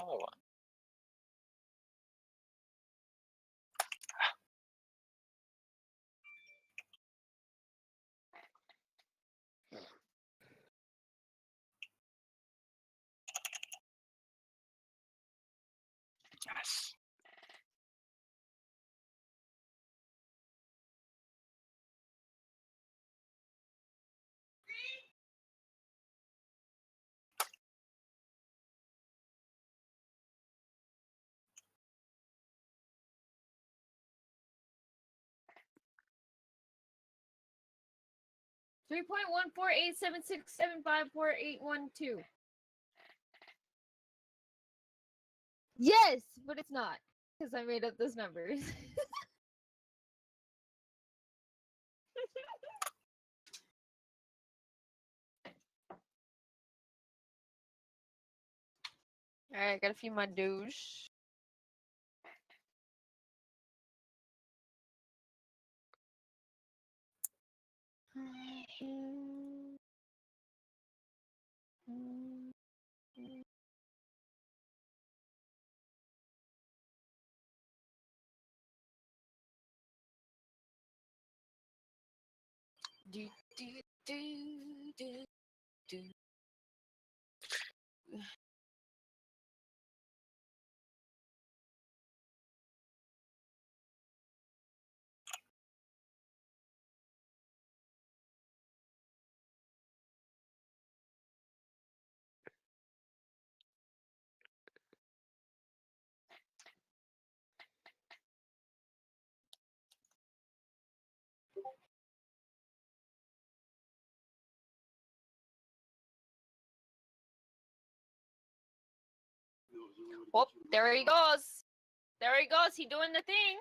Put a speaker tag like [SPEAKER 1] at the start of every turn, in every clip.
[SPEAKER 1] another one. Yes.
[SPEAKER 2] Three 3.1487675481 Yes, but it's not because I made up those numbers. All right, got a few more douche. Do, do, do, do, do. Oh, there he goes. There he goes. He doing the thing.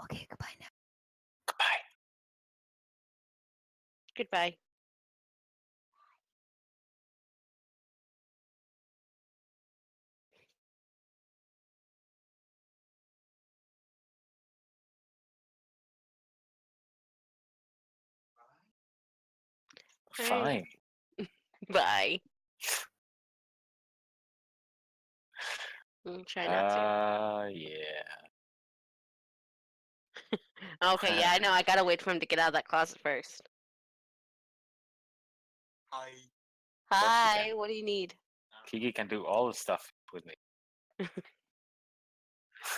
[SPEAKER 2] Okay, goodbye now.
[SPEAKER 1] Goodbye.
[SPEAKER 3] Goodbye.
[SPEAKER 1] Fine.
[SPEAKER 3] Bye. Try not to.
[SPEAKER 1] Yeah.
[SPEAKER 3] Okay, yeah, I know. I gotta wait for him to get out of that closet first.
[SPEAKER 1] Hi.
[SPEAKER 3] Hi, what do you need?
[SPEAKER 1] Kiki can do all the stuff with me.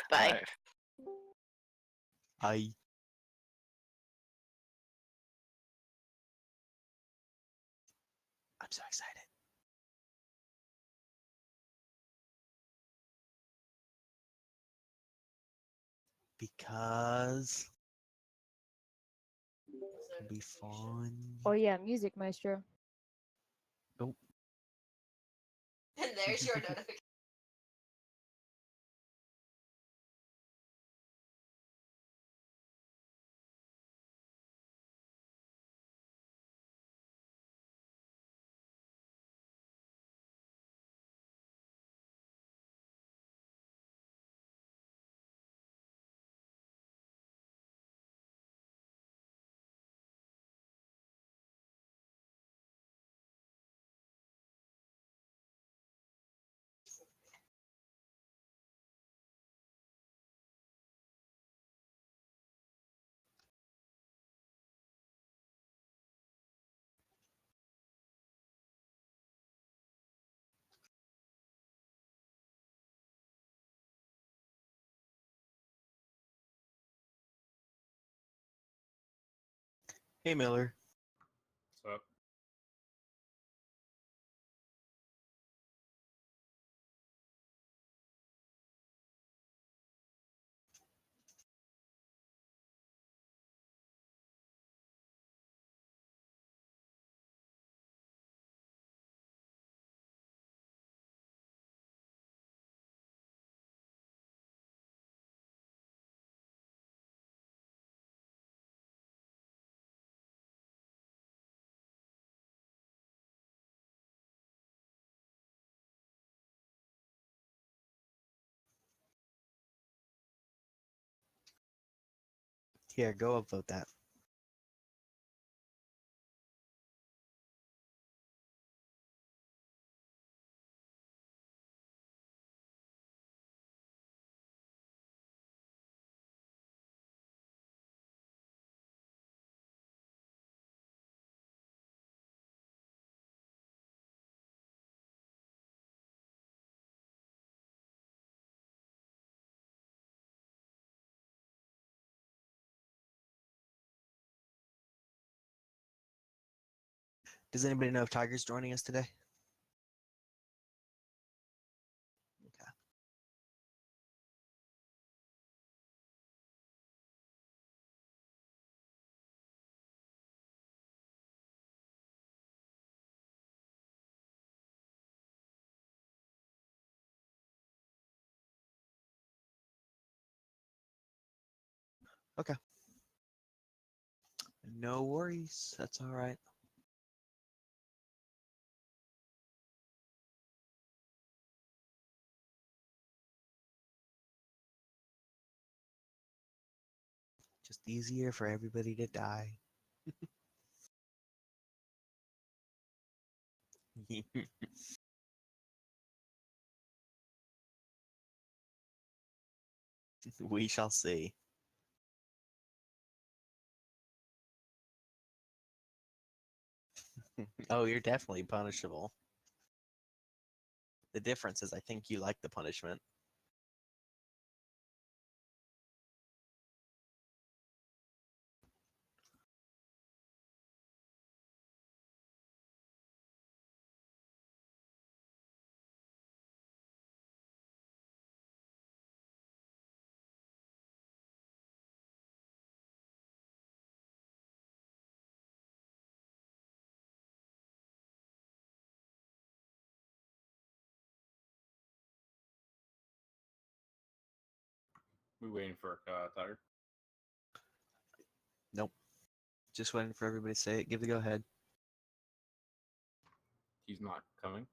[SPEAKER 3] Bye.
[SPEAKER 1] Alright.
[SPEAKER 4] Hi. I'm so excited. Because it'll be fun.
[SPEAKER 2] Oh yeah, music maestro.
[SPEAKER 4] Nope.
[SPEAKER 2] And there's your notification.
[SPEAKER 4] Hey, Miller.
[SPEAKER 1] What's up?
[SPEAKER 4] Here, go upvote that. Does anybody know if Tiger's joining us today? Okay. Okay. No worries. That's all right. Just easier for everybody to die. We shall see. Oh, you're definitely punishable. The difference is I think you like the punishment.
[SPEAKER 1] We waiting for Tiger?
[SPEAKER 4] Nope. Just waiting for everybody to say it. Give the go ahead.
[SPEAKER 1] He's not coming.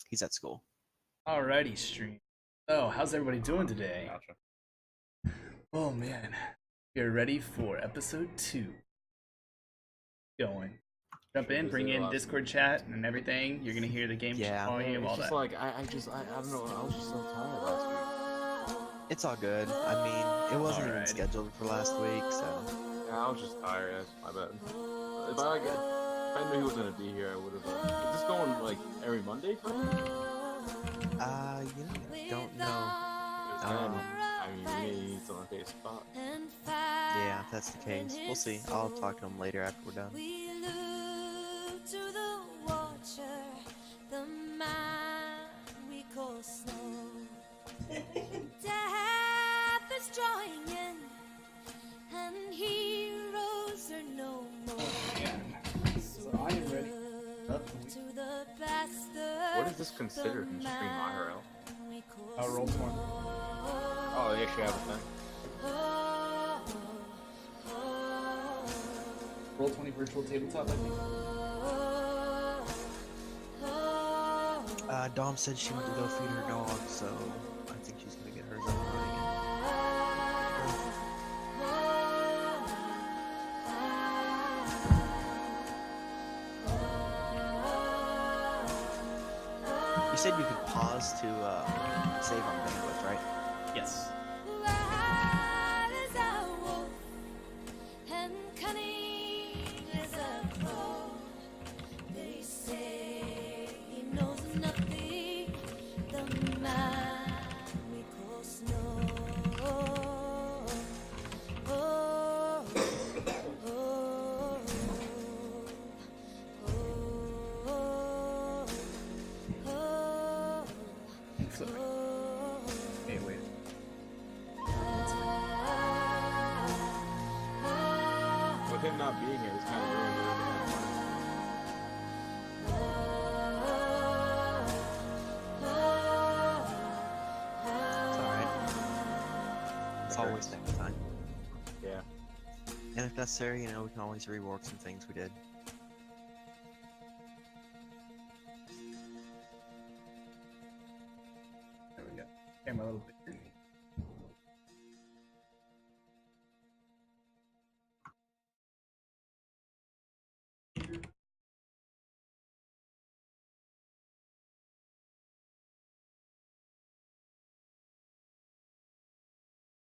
[SPEAKER 4] He's at school.
[SPEAKER 5] Alrighty, stream. So, how's everybody doing today?
[SPEAKER 1] Gotcha.
[SPEAKER 5] Oh man, you're ready for episode 2. Going. Jump in, bring in Discord chat and everything. You're gonna hear the game
[SPEAKER 4] Yeah.
[SPEAKER 5] volume, all
[SPEAKER 1] It's just
[SPEAKER 5] that.
[SPEAKER 1] like I don't know. I was just so tired last week.
[SPEAKER 4] It's all good. I mean, it wasn't even
[SPEAKER 5] Alright.
[SPEAKER 4] scheduled for last week, so
[SPEAKER 1] Yeah, I was just tired. That's my bad. If I knew he was gonna be here, I would have. Is this going like every Monday for him?
[SPEAKER 4] don't know.
[SPEAKER 1] I mean, we may need someone to take a spot.
[SPEAKER 4] Yeah, if that's the case. We'll see. I'll talk to him later after we're done.
[SPEAKER 6] We look to the watcher, the man we call Snow. Death is drawing in, and heroes are no more. So
[SPEAKER 5] I am ready.
[SPEAKER 6] to the bastard,
[SPEAKER 1] What is this considered in stream IRL?
[SPEAKER 6] we call
[SPEAKER 5] Roll 20.
[SPEAKER 1] Oh, they actually have a thing.
[SPEAKER 5] Roll 20 virtual tabletop, I think.
[SPEAKER 4] Dom said she went to go feed her dog, so I think she's gonna get hers up and running. You said you could pause to save on bandwidth, right?
[SPEAKER 5] Yes.
[SPEAKER 6] Wild as a wolf, and cunning as a crow. They say he knows nothing, the man we call Snow. Oh, oh,
[SPEAKER 1] not being here is kind of ruined everything.
[SPEAKER 4] It's alright. It's always next time.
[SPEAKER 1] Yeah.
[SPEAKER 4] And if necessary, we can always rework some things we did.
[SPEAKER 5] There we go. Camera a little bigger.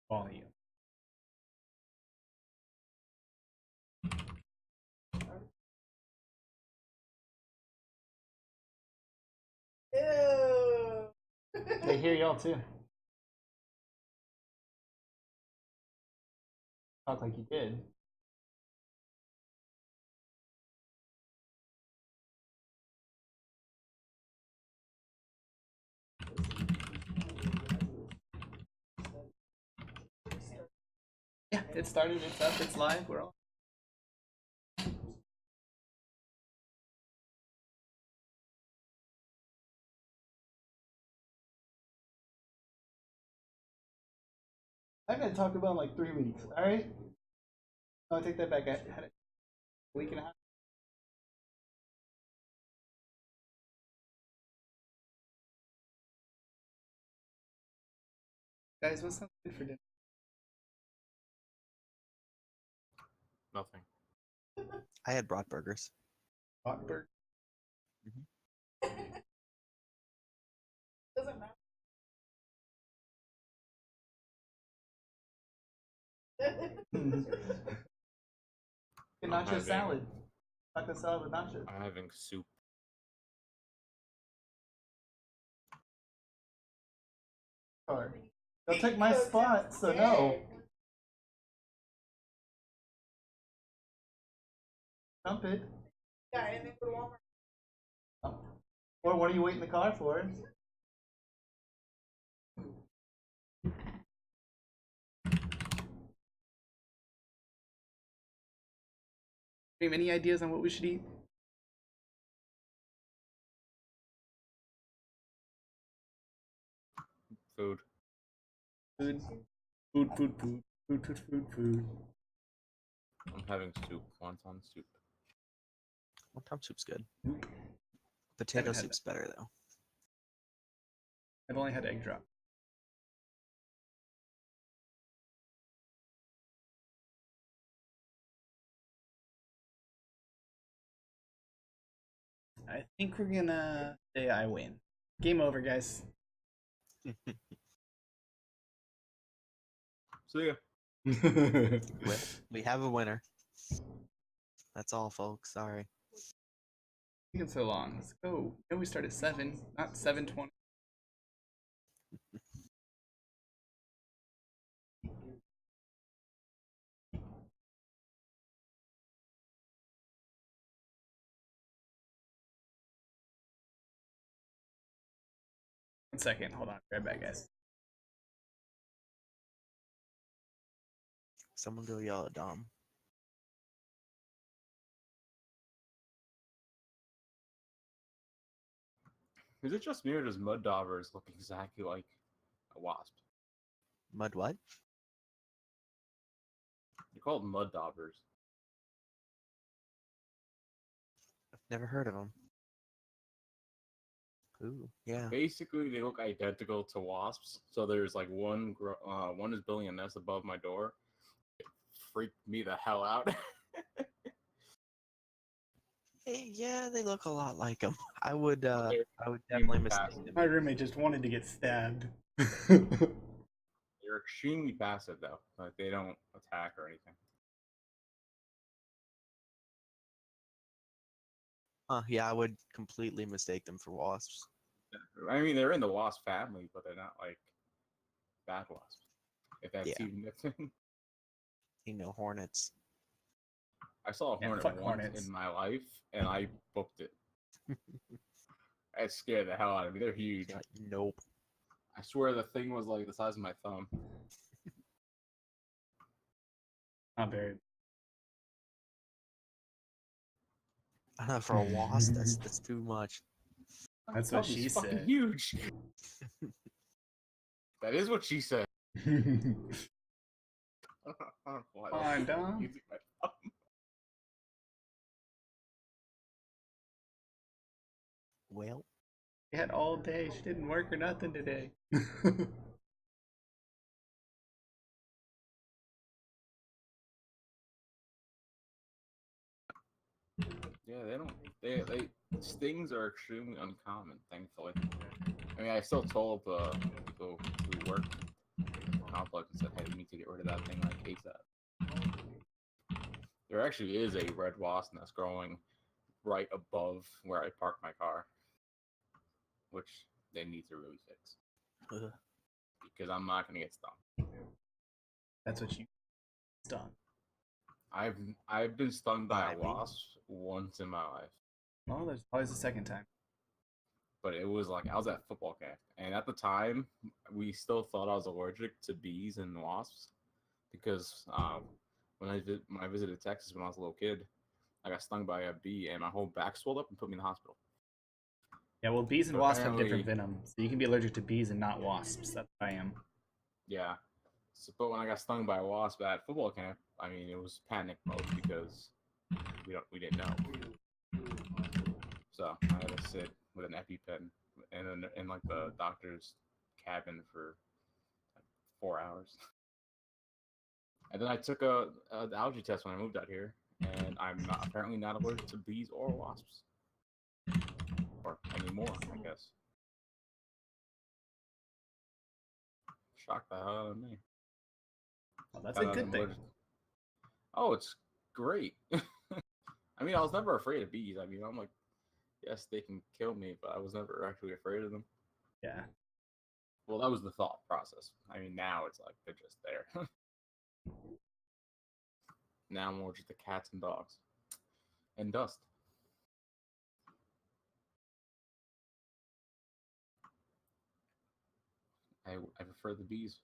[SPEAKER 5] Volume. They hear y'all too. Talk like you did. Yeah, it started, it's up, it's live, we're on. I gotta talk about in like 3 weeks, alright? No, I take that back. I had it a week and a half. Guys, what's something good for dinner?
[SPEAKER 1] Nothing.
[SPEAKER 4] I had brought burgers.
[SPEAKER 5] Rockburg? Doesn't matter. Get nacho
[SPEAKER 1] having-
[SPEAKER 5] salad. Taco salad with nachos.
[SPEAKER 1] I'm having soup.
[SPEAKER 5] Or, they'll take my spot, so no. Dump it.
[SPEAKER 7] Yeah, and then go to Walmart.
[SPEAKER 5] Oh. Or what are you waiting in the car for? Do you have any ideas on what we should eat?
[SPEAKER 1] Food.
[SPEAKER 5] Food. Food.
[SPEAKER 1] I'm having soup. Wonton soup.
[SPEAKER 4] Wonton soup's good. Potato
[SPEAKER 5] Haven't had
[SPEAKER 4] soup's better though.
[SPEAKER 5] I've only had egg drop. I think we're gonna say I win. Game over, guys.
[SPEAKER 1] See ya.
[SPEAKER 4] We have a winner. That's all, folks. Sorry.
[SPEAKER 5] Taking so long. Let's go. I know we start at 7, not 7:20. One second. Hold on. Right back, guys.
[SPEAKER 4] Someone go yell at Dom.
[SPEAKER 1] Is it just me or does mud daubers look exactly like a wasp?
[SPEAKER 4] Mud what?
[SPEAKER 1] They're called mud daubers.
[SPEAKER 4] I've never heard of them. Ooh, yeah.
[SPEAKER 1] Basically, they look identical to wasps. So there's like one is building a nest above my door. It freaked me the hell out.
[SPEAKER 4] Hey, yeah, they look a lot like them. I would
[SPEAKER 1] They're
[SPEAKER 4] definitely
[SPEAKER 1] extremely
[SPEAKER 4] mistake
[SPEAKER 1] passive.
[SPEAKER 4] them.
[SPEAKER 5] My roommate just wanted to get stabbed.
[SPEAKER 1] They're extremely passive though. Like they don't attack or anything.
[SPEAKER 4] Yeah, I would completely mistake them for wasps.
[SPEAKER 1] I mean, they're in the wasp family, but they're not like bad wasps. If that's
[SPEAKER 4] Yeah.
[SPEAKER 1] even a thing.
[SPEAKER 4] Hornets.
[SPEAKER 1] I saw a
[SPEAKER 5] Yeah,
[SPEAKER 1] hornet
[SPEAKER 5] fuck
[SPEAKER 1] once
[SPEAKER 5] hornets.
[SPEAKER 1] in my life, and I booked it. It scared the hell out of me. They're huge.
[SPEAKER 4] Yeah, nope.
[SPEAKER 1] I swear the thing was like the size of my thumb.
[SPEAKER 5] Not very.
[SPEAKER 4] For a wasp, that's too much.
[SPEAKER 5] That's what
[SPEAKER 1] Tubby's
[SPEAKER 5] she
[SPEAKER 1] fucking
[SPEAKER 5] said.
[SPEAKER 1] huge. That is what she said.
[SPEAKER 5] Come on, Dom.
[SPEAKER 1] Using my thumb.
[SPEAKER 4] Well,
[SPEAKER 5] She had all day. She didn't work or nothing today.
[SPEAKER 1] Yeah, they don't. They stings are extremely uncommon, thankfully. I mean, I still told the who worked complex and said, "Hey, we need to get rid of that thing like ASAP." There actually is a red wasp nest growing right above where I park my car, which they need to really fix
[SPEAKER 4] ugh.
[SPEAKER 1] because I'm not gonna get stung.
[SPEAKER 5] That's what you done.
[SPEAKER 1] I've been stung by
[SPEAKER 4] I
[SPEAKER 1] a
[SPEAKER 4] mean-
[SPEAKER 1] wasp once in my life,
[SPEAKER 5] Well, there's always a second time.
[SPEAKER 1] but it was like I was at football camp, and at the time we still thought I was allergic to bees and wasps because when I visited Texas when I was a little kid, I got stung by a bee and my whole back swelled up and put me in the hospital.
[SPEAKER 5] Yeah, well, bees and
[SPEAKER 1] So
[SPEAKER 5] wasps have different
[SPEAKER 1] apparently-
[SPEAKER 5] venoms. So you can be allergic to bees and not wasps. That's what I am.
[SPEAKER 1] Yeah. So, but when I got stung by a wasp at football camp, I mean, it was panic mode because we didn't know. So I had to sit with an EpiPen in like the doctor's cabin for like 4 hours. And then I took a allergy test when I moved out here, and I'm apparently not allergic to bees or wasps, or anymore, I guess. Shocked the hell out of me.
[SPEAKER 5] Well, that's a
[SPEAKER 1] Found out
[SPEAKER 5] good
[SPEAKER 1] I'm
[SPEAKER 5] thing.
[SPEAKER 1] allergic. Oh, it's great. I mean, I was never afraid of bees. I mean, I'm like, yes, they can kill me, but I was never actually afraid of them.
[SPEAKER 5] Yeah.
[SPEAKER 1] Well, that was the thought process. I mean, now it's like they're just there. Now I'm allergic to cats and dogs and dust. I prefer the bees.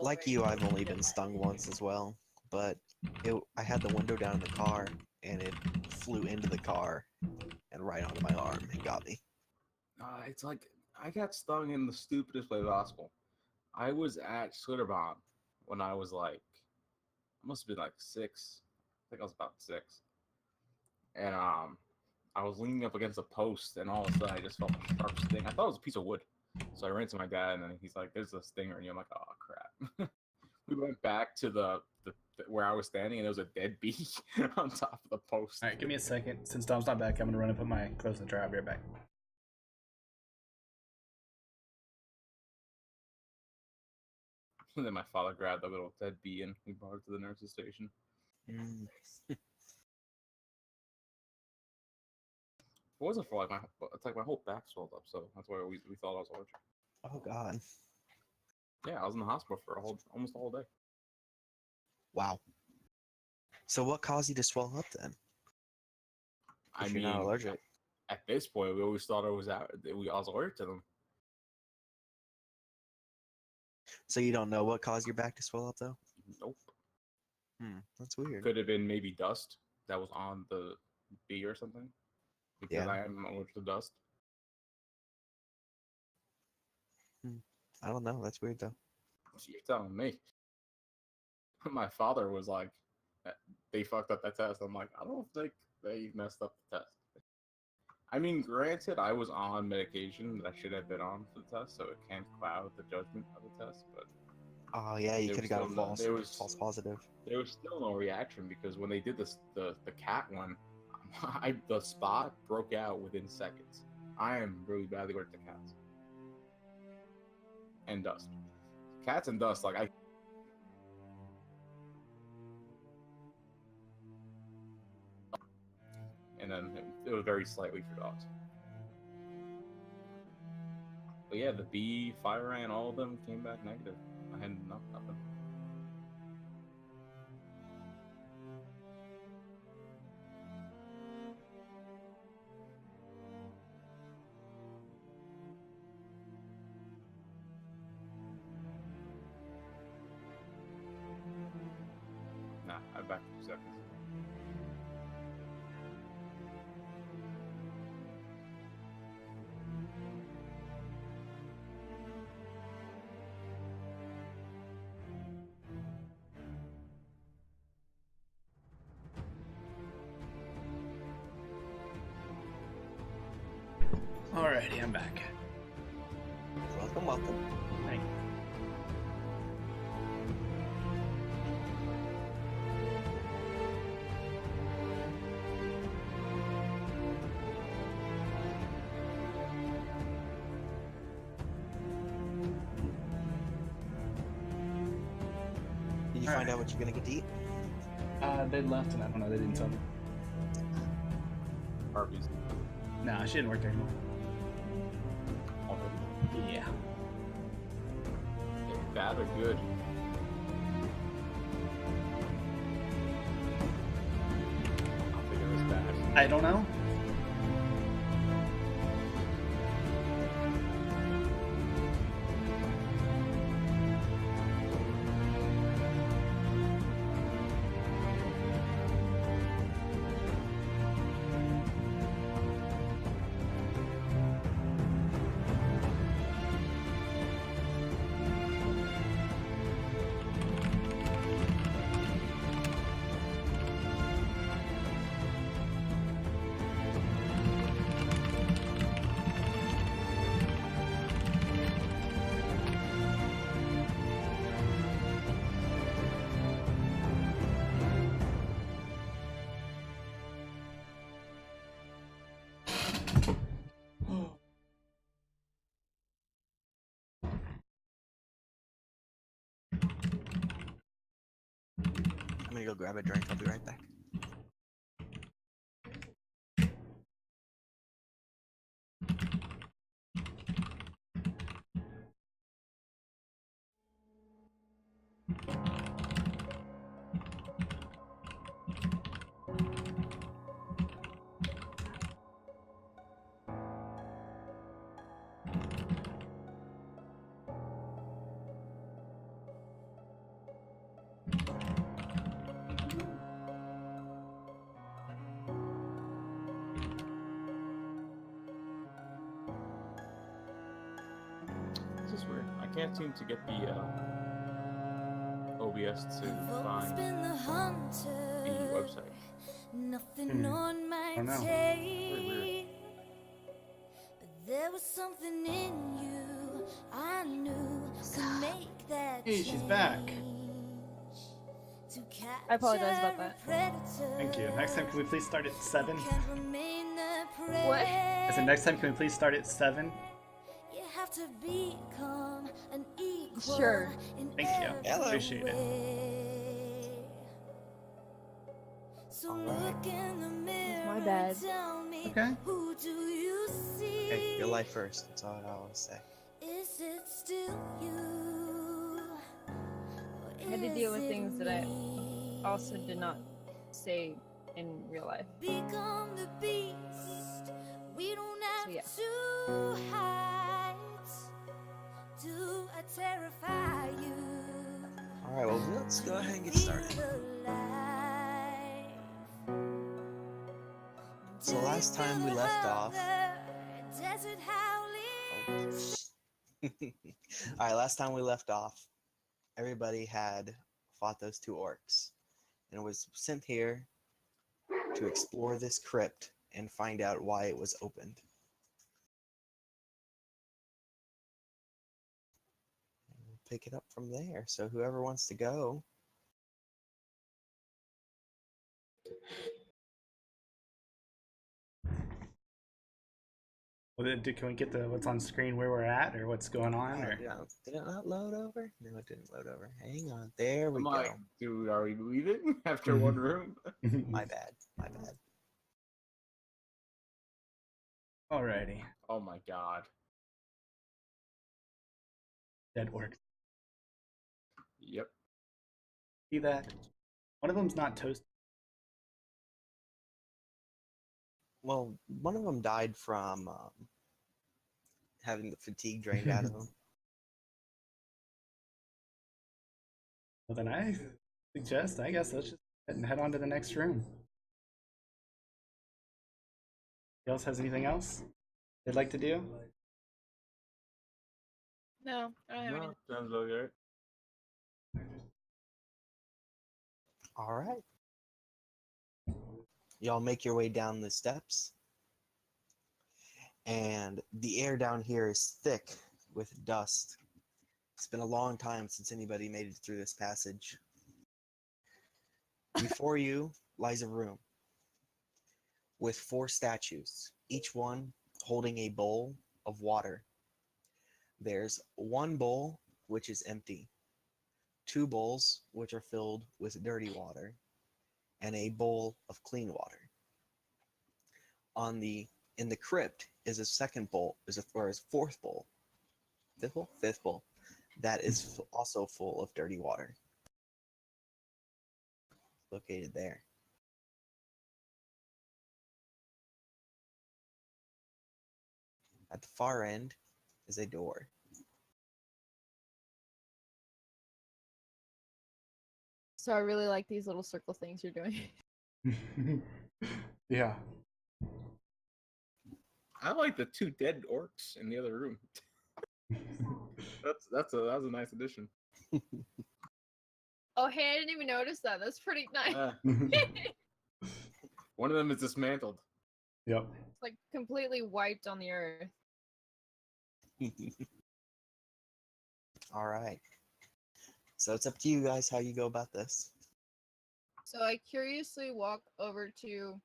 [SPEAKER 4] Like you, I've only been stung once as well, but I had the window down in the car, and it flew into the car and right onto my arm and got me.
[SPEAKER 1] It's like I got stung in the stupidest way possible. I was at Schlitterbahn when I was like, I must have been like 6. I think I was about 6. And I was leaning up against a post, and all of a sudden I just felt a sharp sting. I thought it was a piece of wood. So I ran to my dad, and then he's like, "There's a stinger," and I'm like, "Oh crap!" We went back to the where I was standing, and there was a dead bee on top of the post.
[SPEAKER 5] All right, give me a second. Since Dom's not back, I'm gonna run and put my clothes in the dryer. I'll be right back.
[SPEAKER 1] And then my father grabbed the little dead bee, and we brought it to the nurse's station.
[SPEAKER 4] Mm.
[SPEAKER 1] It wasn't for like it's like my whole back swelled up, so that's why we thought I was allergic.
[SPEAKER 4] Oh God!
[SPEAKER 1] Yeah, I was in the hospital for almost all day.
[SPEAKER 4] Wow. So what caused you to swell up then?
[SPEAKER 1] I
[SPEAKER 4] If
[SPEAKER 1] mean,
[SPEAKER 4] you're not allergic.
[SPEAKER 1] at this point, we always thought it was out. I was allergic to them.
[SPEAKER 4] So you don't know what caused your back to swell up though?
[SPEAKER 1] Nope.
[SPEAKER 4] That's weird.
[SPEAKER 1] Could have been maybe dust that was on the bee or something. Because
[SPEAKER 4] Yeah.
[SPEAKER 1] I am allergic to dust.
[SPEAKER 4] I don't know. That's weird though.
[SPEAKER 1] You're telling me. My father was like, they fucked up that test. I'm like, I don't think they messed up the test. I mean, granted, I was on medication that I should have been on for the test, so it can cloud the judgment of the test. But
[SPEAKER 4] Oh yeah, you
[SPEAKER 1] There
[SPEAKER 4] could have
[SPEAKER 1] was
[SPEAKER 4] got a
[SPEAKER 1] still no-
[SPEAKER 4] false positive.
[SPEAKER 1] there was still no reaction because when they did this, the cat one, the spot broke out within seconds. I am really badly allergic to cats and dust. Cats and dust, like I. And then it was very slightly for dogs. But yeah, the bee, fire ant, all of them came back negative. I had nothing. Nah, I'm back in 2 seconds.
[SPEAKER 5] Alrighty, I'm back.
[SPEAKER 4] Welcome, welcome.
[SPEAKER 5] Thank you.
[SPEAKER 4] Did you find out what you're gonna get to eat?
[SPEAKER 5] They left and I don't know, they didn't tell me.
[SPEAKER 1] Arby's.
[SPEAKER 5] Nah, she didn't work there anymore.
[SPEAKER 1] Already.
[SPEAKER 5] Yeah.
[SPEAKER 1] Bad or good? I think it was bad.
[SPEAKER 5] I don't know.
[SPEAKER 4] I'm gonna go grab a drink. I'll be right back.
[SPEAKER 1] This is weird. I can't seem to get the OBS to
[SPEAKER 6] I've always
[SPEAKER 1] find
[SPEAKER 6] been the
[SPEAKER 1] the
[SPEAKER 6] hunter.
[SPEAKER 1] website.
[SPEAKER 6] Nothing on my
[SPEAKER 5] don't know.
[SPEAKER 6] tape. But there was something in you I knew could make that
[SPEAKER 5] Hey, she's back.
[SPEAKER 6] change. To
[SPEAKER 2] I apologize about
[SPEAKER 6] capture
[SPEAKER 2] that.
[SPEAKER 6] a predator
[SPEAKER 5] Thank you. Next time, can we please start at 7?
[SPEAKER 6] can't remain a
[SPEAKER 2] What?
[SPEAKER 5] I said, next time, can we please start at 7?
[SPEAKER 6] You have to become an equal
[SPEAKER 2] Sure.
[SPEAKER 6] in
[SPEAKER 5] Thank you.
[SPEAKER 6] every
[SPEAKER 4] Hello.
[SPEAKER 5] Appreciate it.
[SPEAKER 6] way. So look in the mirror
[SPEAKER 2] my bad.
[SPEAKER 6] and tell me,
[SPEAKER 5] Okay.
[SPEAKER 6] who do you see?
[SPEAKER 4] Hey, your life first. That's all I always say.
[SPEAKER 6] Is it still you?
[SPEAKER 2] I had to deal with things that I also did not say in real life.
[SPEAKER 6] Become the beast. We don't have
[SPEAKER 2] yeah.
[SPEAKER 6] to hide. Do I terrify you?
[SPEAKER 4] All right, well, let's go ahead and get
[SPEAKER 6] Feel
[SPEAKER 4] started.
[SPEAKER 6] alive.
[SPEAKER 4] So last time we left off.
[SPEAKER 6] Desert howling.
[SPEAKER 4] All right, last time we left off, everybody had fought those two orcs, and was sent here to explore this crypt and find out why it was opened. And we'll pick it up from there. So whoever wants to go.
[SPEAKER 5] Well, can we get the what's on screen where we're at or what's going on? Or
[SPEAKER 4] Did it not load over? No, it didn't load over. Hang on. There we
[SPEAKER 1] I'm
[SPEAKER 4] go.
[SPEAKER 1] like, dude, are we leaving after one room?
[SPEAKER 4] My bad. My bad.
[SPEAKER 5] Alrighty.
[SPEAKER 1] Oh my god.
[SPEAKER 5] Dead orcs.
[SPEAKER 1] Yep.
[SPEAKER 5] See that? One of them's not toast.
[SPEAKER 4] Well, one of them died from having the fatigue drained out of him.
[SPEAKER 5] Well, then I suggest, I guess, let's just head on to the next room. Anybody else has anything else they'd like to do?
[SPEAKER 2] No, I don't have
[SPEAKER 1] No,
[SPEAKER 2] anything.
[SPEAKER 1] sounds okay.
[SPEAKER 4] All right. Y'all make your way down the steps. and the air down here is thick with dust. It's been a long time since anybody made it through this passage. Before you lies a room with 4 statues, each one holding a bowl of water. There's 1 bowl which is empty, 2 bowls which are filled with dirty water, and a bowl of clean water. In the crypt is a second bowl, or a 4th bowl, 5th bowl, that is also full of dirty water. Located there. At the far end is a door.
[SPEAKER 2] So I really like these little circle things you're doing.
[SPEAKER 5] Yeah.
[SPEAKER 1] I like the 2 dead orcs in the other room. That's a nice addition.
[SPEAKER 2] Oh, hey, I didn't even notice that. That's pretty nice.
[SPEAKER 1] One of them is dismantled.
[SPEAKER 5] Yep.
[SPEAKER 2] It's like completely wiped on the earth.
[SPEAKER 4] All right. So it's up to you guys how you go about this.
[SPEAKER 2] So I curiously walk over to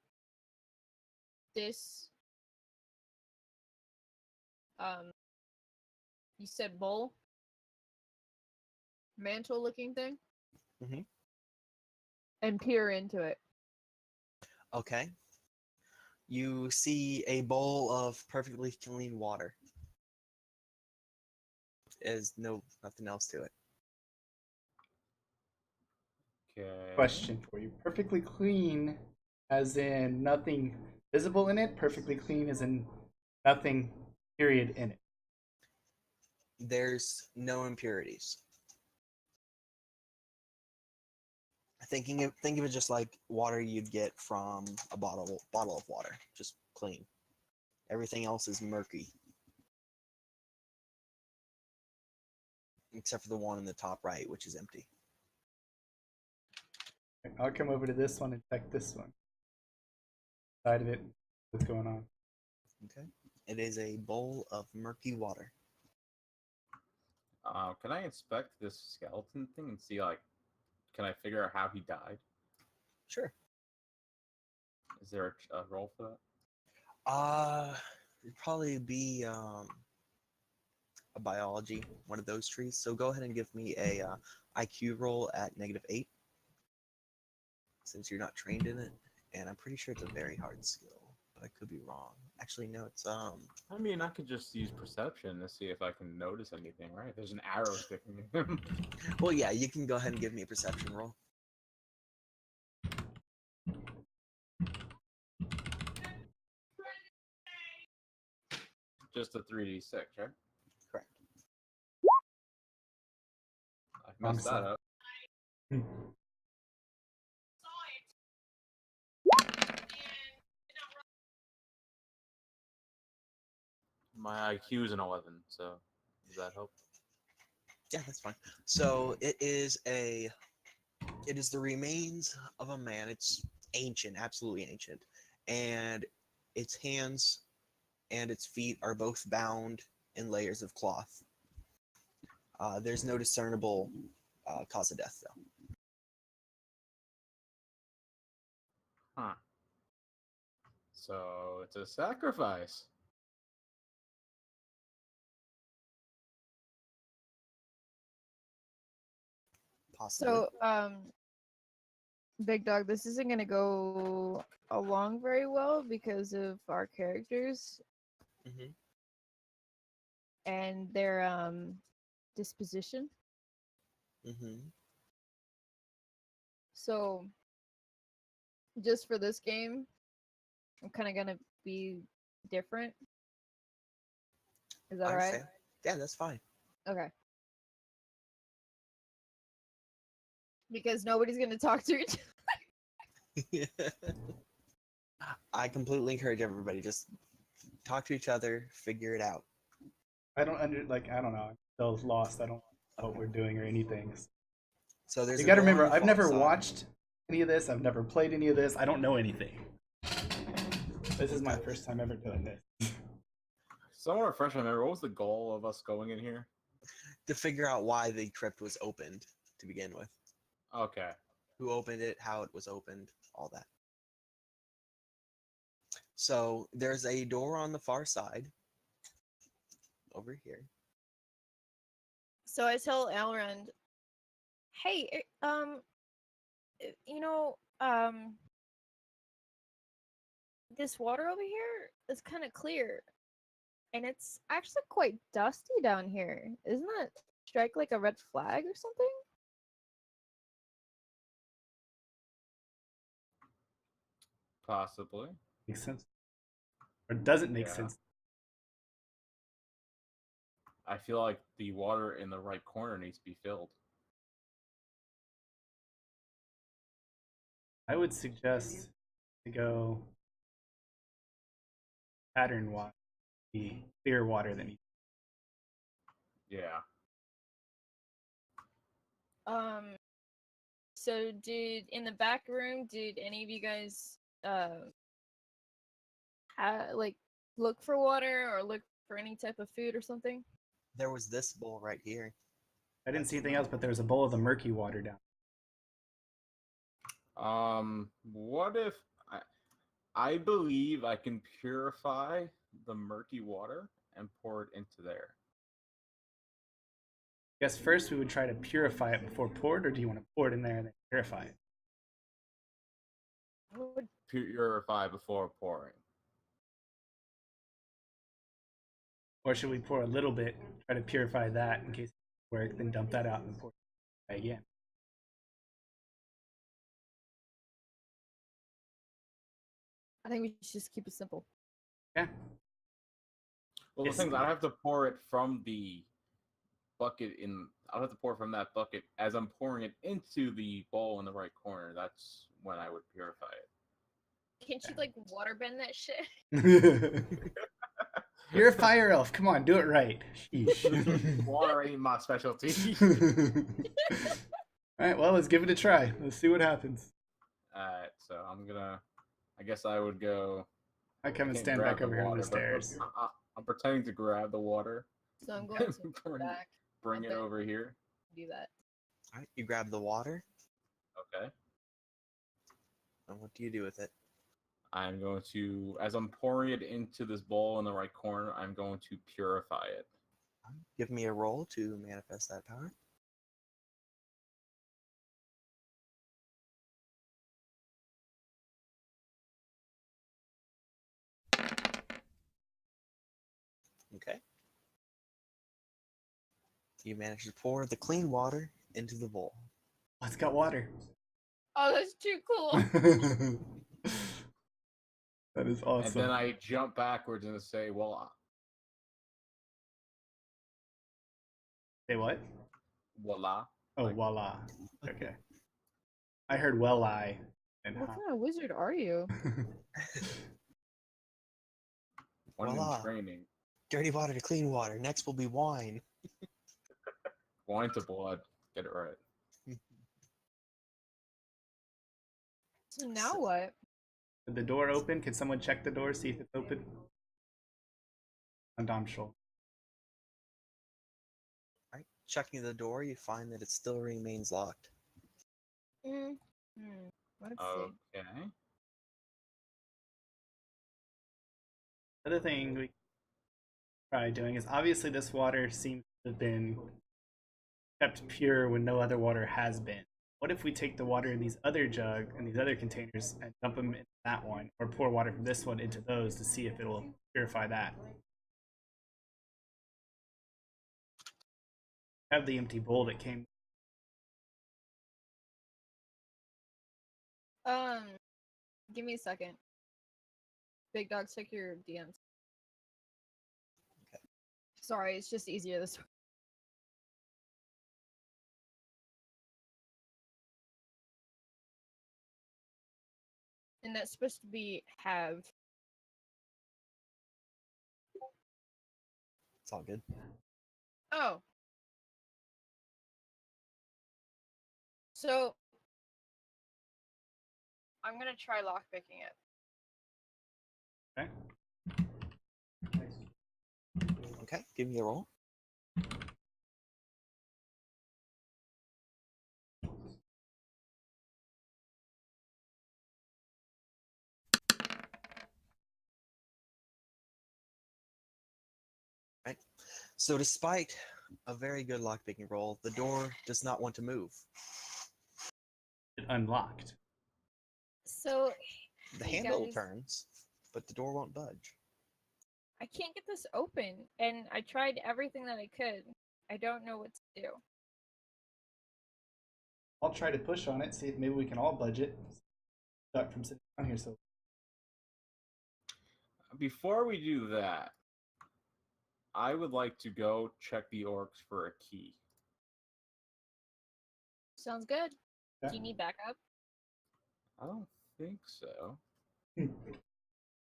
[SPEAKER 2] this you said bowl? Mantle looking thing?
[SPEAKER 4] Mhm.
[SPEAKER 2] And peer into it.
[SPEAKER 4] Okay. You see a bowl of perfectly clean water. There's nothing else to it.
[SPEAKER 1] Okay.
[SPEAKER 5] Question for you. Perfectly clean, as in nothing visible in it? Perfectly clean as in nothing, period, in it?
[SPEAKER 4] There's no impurities. Think of it just like water you'd get from a bottle of water, just clean. Everything else is murky, except for the one in the top right, which is empty.
[SPEAKER 5] I'll come over to this one and check this one. Side of it. What's going on?
[SPEAKER 4] Okay. It is a bowl of murky water.
[SPEAKER 1] Can I inspect this skeleton thing and see, like, can I figure out how he died?
[SPEAKER 4] Sure.
[SPEAKER 1] Is there a roll for that?
[SPEAKER 4] It'd probably be a biology, one of those trees. So go ahead and give me a IQ roll at -8, since you're not trained in it, and I'm pretty sure it's a very hard skill, but I could be wrong. Actually, no, it's
[SPEAKER 1] I mean, I could just use perception to see if I can notice anything, right? There's an arrow sticking in him.
[SPEAKER 4] Well, yeah, you can go ahead and give me a perception roll.
[SPEAKER 1] Just a 3d6, right?
[SPEAKER 4] Correct.
[SPEAKER 1] I messed that up. My IQ is an 11, so does that help?
[SPEAKER 4] Yeah, that's fine. So it is the remains of a man. It's ancient, absolutely ancient, and its hands and its feet are both bound in layers of cloth. There's no discernible cause of death, though.
[SPEAKER 1] Huh. So it's a sacrifice.
[SPEAKER 4] Possibly.
[SPEAKER 2] So, Big Dog, this isn't gonna go along very well because of our characters
[SPEAKER 4] Mhm.
[SPEAKER 2] and their disposition.
[SPEAKER 4] Mhm.
[SPEAKER 2] So, just for this game, I'm kind of gonna be different. Is that
[SPEAKER 4] I
[SPEAKER 2] alright?
[SPEAKER 4] understand. Yeah, that's fine.
[SPEAKER 2] Okay. Because nobody's gonna talk to each
[SPEAKER 4] I completely encourage everybody, just talk to each other, figure it out.
[SPEAKER 5] I don't know. I'm still lost. I don't know what we're doing or anything.
[SPEAKER 4] So there's
[SPEAKER 5] You
[SPEAKER 4] a
[SPEAKER 5] gotta
[SPEAKER 4] door on
[SPEAKER 5] remember,
[SPEAKER 4] the
[SPEAKER 5] I've
[SPEAKER 4] far
[SPEAKER 5] never
[SPEAKER 4] side.
[SPEAKER 5] watched any of this. I've never played any of this. I don't know anything. This is my
[SPEAKER 4] Okay.
[SPEAKER 5] first time ever doing this.
[SPEAKER 1] Someone refresh my memory. What was the goal of us going in here?
[SPEAKER 4] To figure out why the crypt was opened to begin with.
[SPEAKER 1] Okay.
[SPEAKER 4] Who opened it, how it was opened, all that. So there's a door on the far side over here.
[SPEAKER 2] So I tell Elrond, hey, you know, this water over here is kind of clear, and it's actually quite dusty down here. Isn't that strike like a red flag or something?
[SPEAKER 1] Possibly.
[SPEAKER 5] Makes sense. Or doesn't make
[SPEAKER 1] Yeah.
[SPEAKER 5] sense.
[SPEAKER 1] I feel like the water in the right corner needs to be filled.
[SPEAKER 5] I would suggest to go pattern water, the clear water that needs.
[SPEAKER 1] Yeah.
[SPEAKER 2] So in the back room, did any of you guys like look for water or look for any type of food or something?
[SPEAKER 4] There was this bowl right here.
[SPEAKER 5] I didn't see anything else, but there was a bowl of the murky water down.
[SPEAKER 1] What if I believe I can purify the murky water and pour it into there.
[SPEAKER 5] I guess first we would try to purify it before poured, or do you want to pour it in there and then purify it?
[SPEAKER 2] I would-
[SPEAKER 1] Purify before pouring.
[SPEAKER 5] Or should we pour a little bit, try to purify that in case it doesn't work, then dump that out and pour it again?
[SPEAKER 2] I think we should just keep it simple.
[SPEAKER 5] Yeah.
[SPEAKER 1] Well, the
[SPEAKER 5] Yes.
[SPEAKER 1] thing is, I'd have to pour it from the bucket in. I'll have to pour it from that bucket as I'm pouring it into the bowl in the right corner. That's when I would purify it.
[SPEAKER 2] Can't you like water bend that shit?
[SPEAKER 5] You're a fire elf. Come on, do it right. Sheesh.
[SPEAKER 1] Water ain't my specialty.
[SPEAKER 5] Alright, well, let's give it a try. Let's see what happens.
[SPEAKER 1] Alright, so I'm gonna. I guess I would go.
[SPEAKER 5] I come and
[SPEAKER 1] can't
[SPEAKER 5] stand
[SPEAKER 1] grab
[SPEAKER 5] back over here on
[SPEAKER 1] water,
[SPEAKER 5] the
[SPEAKER 1] but
[SPEAKER 5] stairs.
[SPEAKER 1] I'm pretending to grab the water.
[SPEAKER 2] So I'm going to
[SPEAKER 1] bring
[SPEAKER 2] back
[SPEAKER 1] bring it
[SPEAKER 2] Okay.
[SPEAKER 1] over here.
[SPEAKER 2] do that.
[SPEAKER 4] All right, you grab the water.
[SPEAKER 1] Okay.
[SPEAKER 4] And what do you do with it?
[SPEAKER 1] I'm going to, as I'm pouring it into this bowl in the right corner, I'm going to purify it.
[SPEAKER 4] Give me a roll to manifest that power. Okay. You manage to pour the clean water into the bowl.
[SPEAKER 5] Oh, it's got water.
[SPEAKER 2] Oh, that's too cool.
[SPEAKER 5] That is
[SPEAKER 1] And
[SPEAKER 5] awesome.
[SPEAKER 1] then I jump backwards and say, voila.
[SPEAKER 5] Say what?
[SPEAKER 1] Voila.
[SPEAKER 5] Oh,
[SPEAKER 1] Like-
[SPEAKER 5] voila. Okay. I heard well I. And
[SPEAKER 2] What kind of wizard are you?
[SPEAKER 1] One
[SPEAKER 4] Voila.
[SPEAKER 1] in training.
[SPEAKER 4] Dirty water to clean water. Next will be wine.
[SPEAKER 1] Wine to blood. Get it right.
[SPEAKER 2] So now what?
[SPEAKER 5] Did the door open? Can someone check the door, see if it's open? And I'm sure.
[SPEAKER 4] Right. Checking the door, you find that it still remains locked.
[SPEAKER 2] Let's see.
[SPEAKER 1] Okay.
[SPEAKER 5] Another thing we try doing is obviously this water seems to have been kept pure when no other water has been. What if we take the water in these other jug and these other containers and dump them in that one, or pour water from this one into those to see if it'll purify that? Have the empty bowl that came.
[SPEAKER 2] Give me a second. Big dog, check your DMs.
[SPEAKER 4] Okay.
[SPEAKER 2] Sorry, it's just easier this way. And that's supposed to be have.
[SPEAKER 4] It's all good.
[SPEAKER 2] Oh. So I'm gonna try lockpicking it.
[SPEAKER 5] Okay.
[SPEAKER 4] Okay, give me a roll. Right. So despite a very good lockpicking roll, the door does not want to move.
[SPEAKER 5] It unlocked.
[SPEAKER 2] So,
[SPEAKER 4] The
[SPEAKER 2] Hey,
[SPEAKER 4] handle
[SPEAKER 2] guys.
[SPEAKER 4] turns, but the door won't budge.
[SPEAKER 2] I can't get this open, and I tried everything that I could. I don't know what to do.
[SPEAKER 5] I'll try to push on it, see if maybe we can all budge it. Stuck from sitting down here, so
[SPEAKER 1] Before we do that, I would like to go check the orcs for a key.
[SPEAKER 2] Sounds good.
[SPEAKER 5] yeah.
[SPEAKER 2] Do you need backup?
[SPEAKER 1] I don't think so.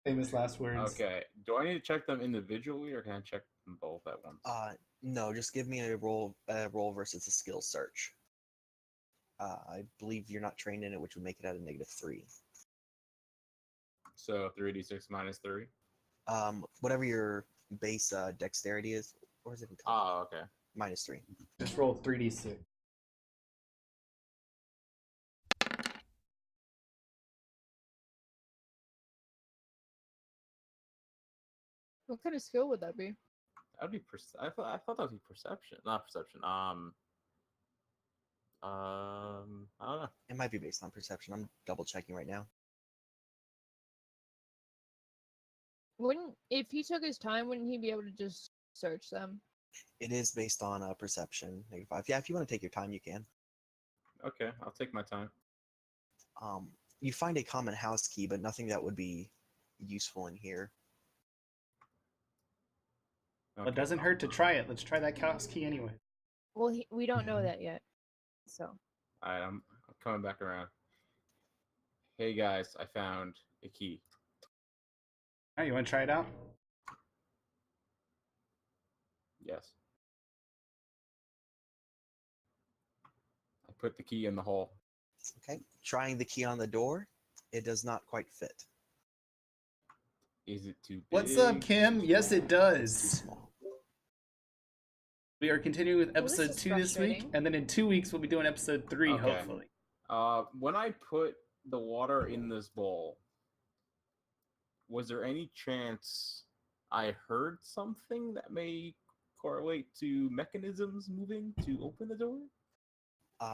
[SPEAKER 5] Famous last words.
[SPEAKER 1] Okay. Do I need to check them individually, or can I check them both at once?
[SPEAKER 4] No, just give me a roll versus a skill search. I believe you're not trained in it, which would make it at a -3.
[SPEAKER 1] So 3d6 minus 3.
[SPEAKER 4] Whatever your base dexterity is, or is it intelligence?
[SPEAKER 1] Oh, okay.
[SPEAKER 4] -3.
[SPEAKER 5] Just roll 3d6.
[SPEAKER 2] What kind of skill would that be?
[SPEAKER 1] That'd be I thought that would be perception, not perception. I don't know.
[SPEAKER 4] It might be based on perception. I'm double checking right now.
[SPEAKER 2] Wouldn't, if he took his time, wouldn't he be able to just search them?
[SPEAKER 4] It is based on perception. -5. Yeah, if you want to take your time, you can.
[SPEAKER 1] Okay, I'll take my time.
[SPEAKER 4] You find a common house key, but nothing that would be useful in here.
[SPEAKER 5] Well, it doesn't hurt to try it. Let's try that house key anyway.
[SPEAKER 2] Well, we don't know that yet. So,
[SPEAKER 1] Alright, I'm coming back around. Hey guys, I found a key.
[SPEAKER 5] Alright, you want to try it out?
[SPEAKER 1] Yes. I put the key in the hole.
[SPEAKER 4] Okay. Trying the key on the door, it does not quite fit.
[SPEAKER 1] Is it too big?
[SPEAKER 5] What's up, Kim? Yes, it
[SPEAKER 4] Too
[SPEAKER 5] does.
[SPEAKER 4] small.
[SPEAKER 5] We are continuing with
[SPEAKER 2] Well, this
[SPEAKER 5] episode
[SPEAKER 2] is
[SPEAKER 5] 2 this week,
[SPEAKER 2] frustrating.
[SPEAKER 5] and then in 2 weeks we'll be doing episode 3,
[SPEAKER 1] Okay.
[SPEAKER 5] hopefully.
[SPEAKER 1] When I put the water in this bowl, was there any chance I heard something that may correlate to mechanisms moving to open the door?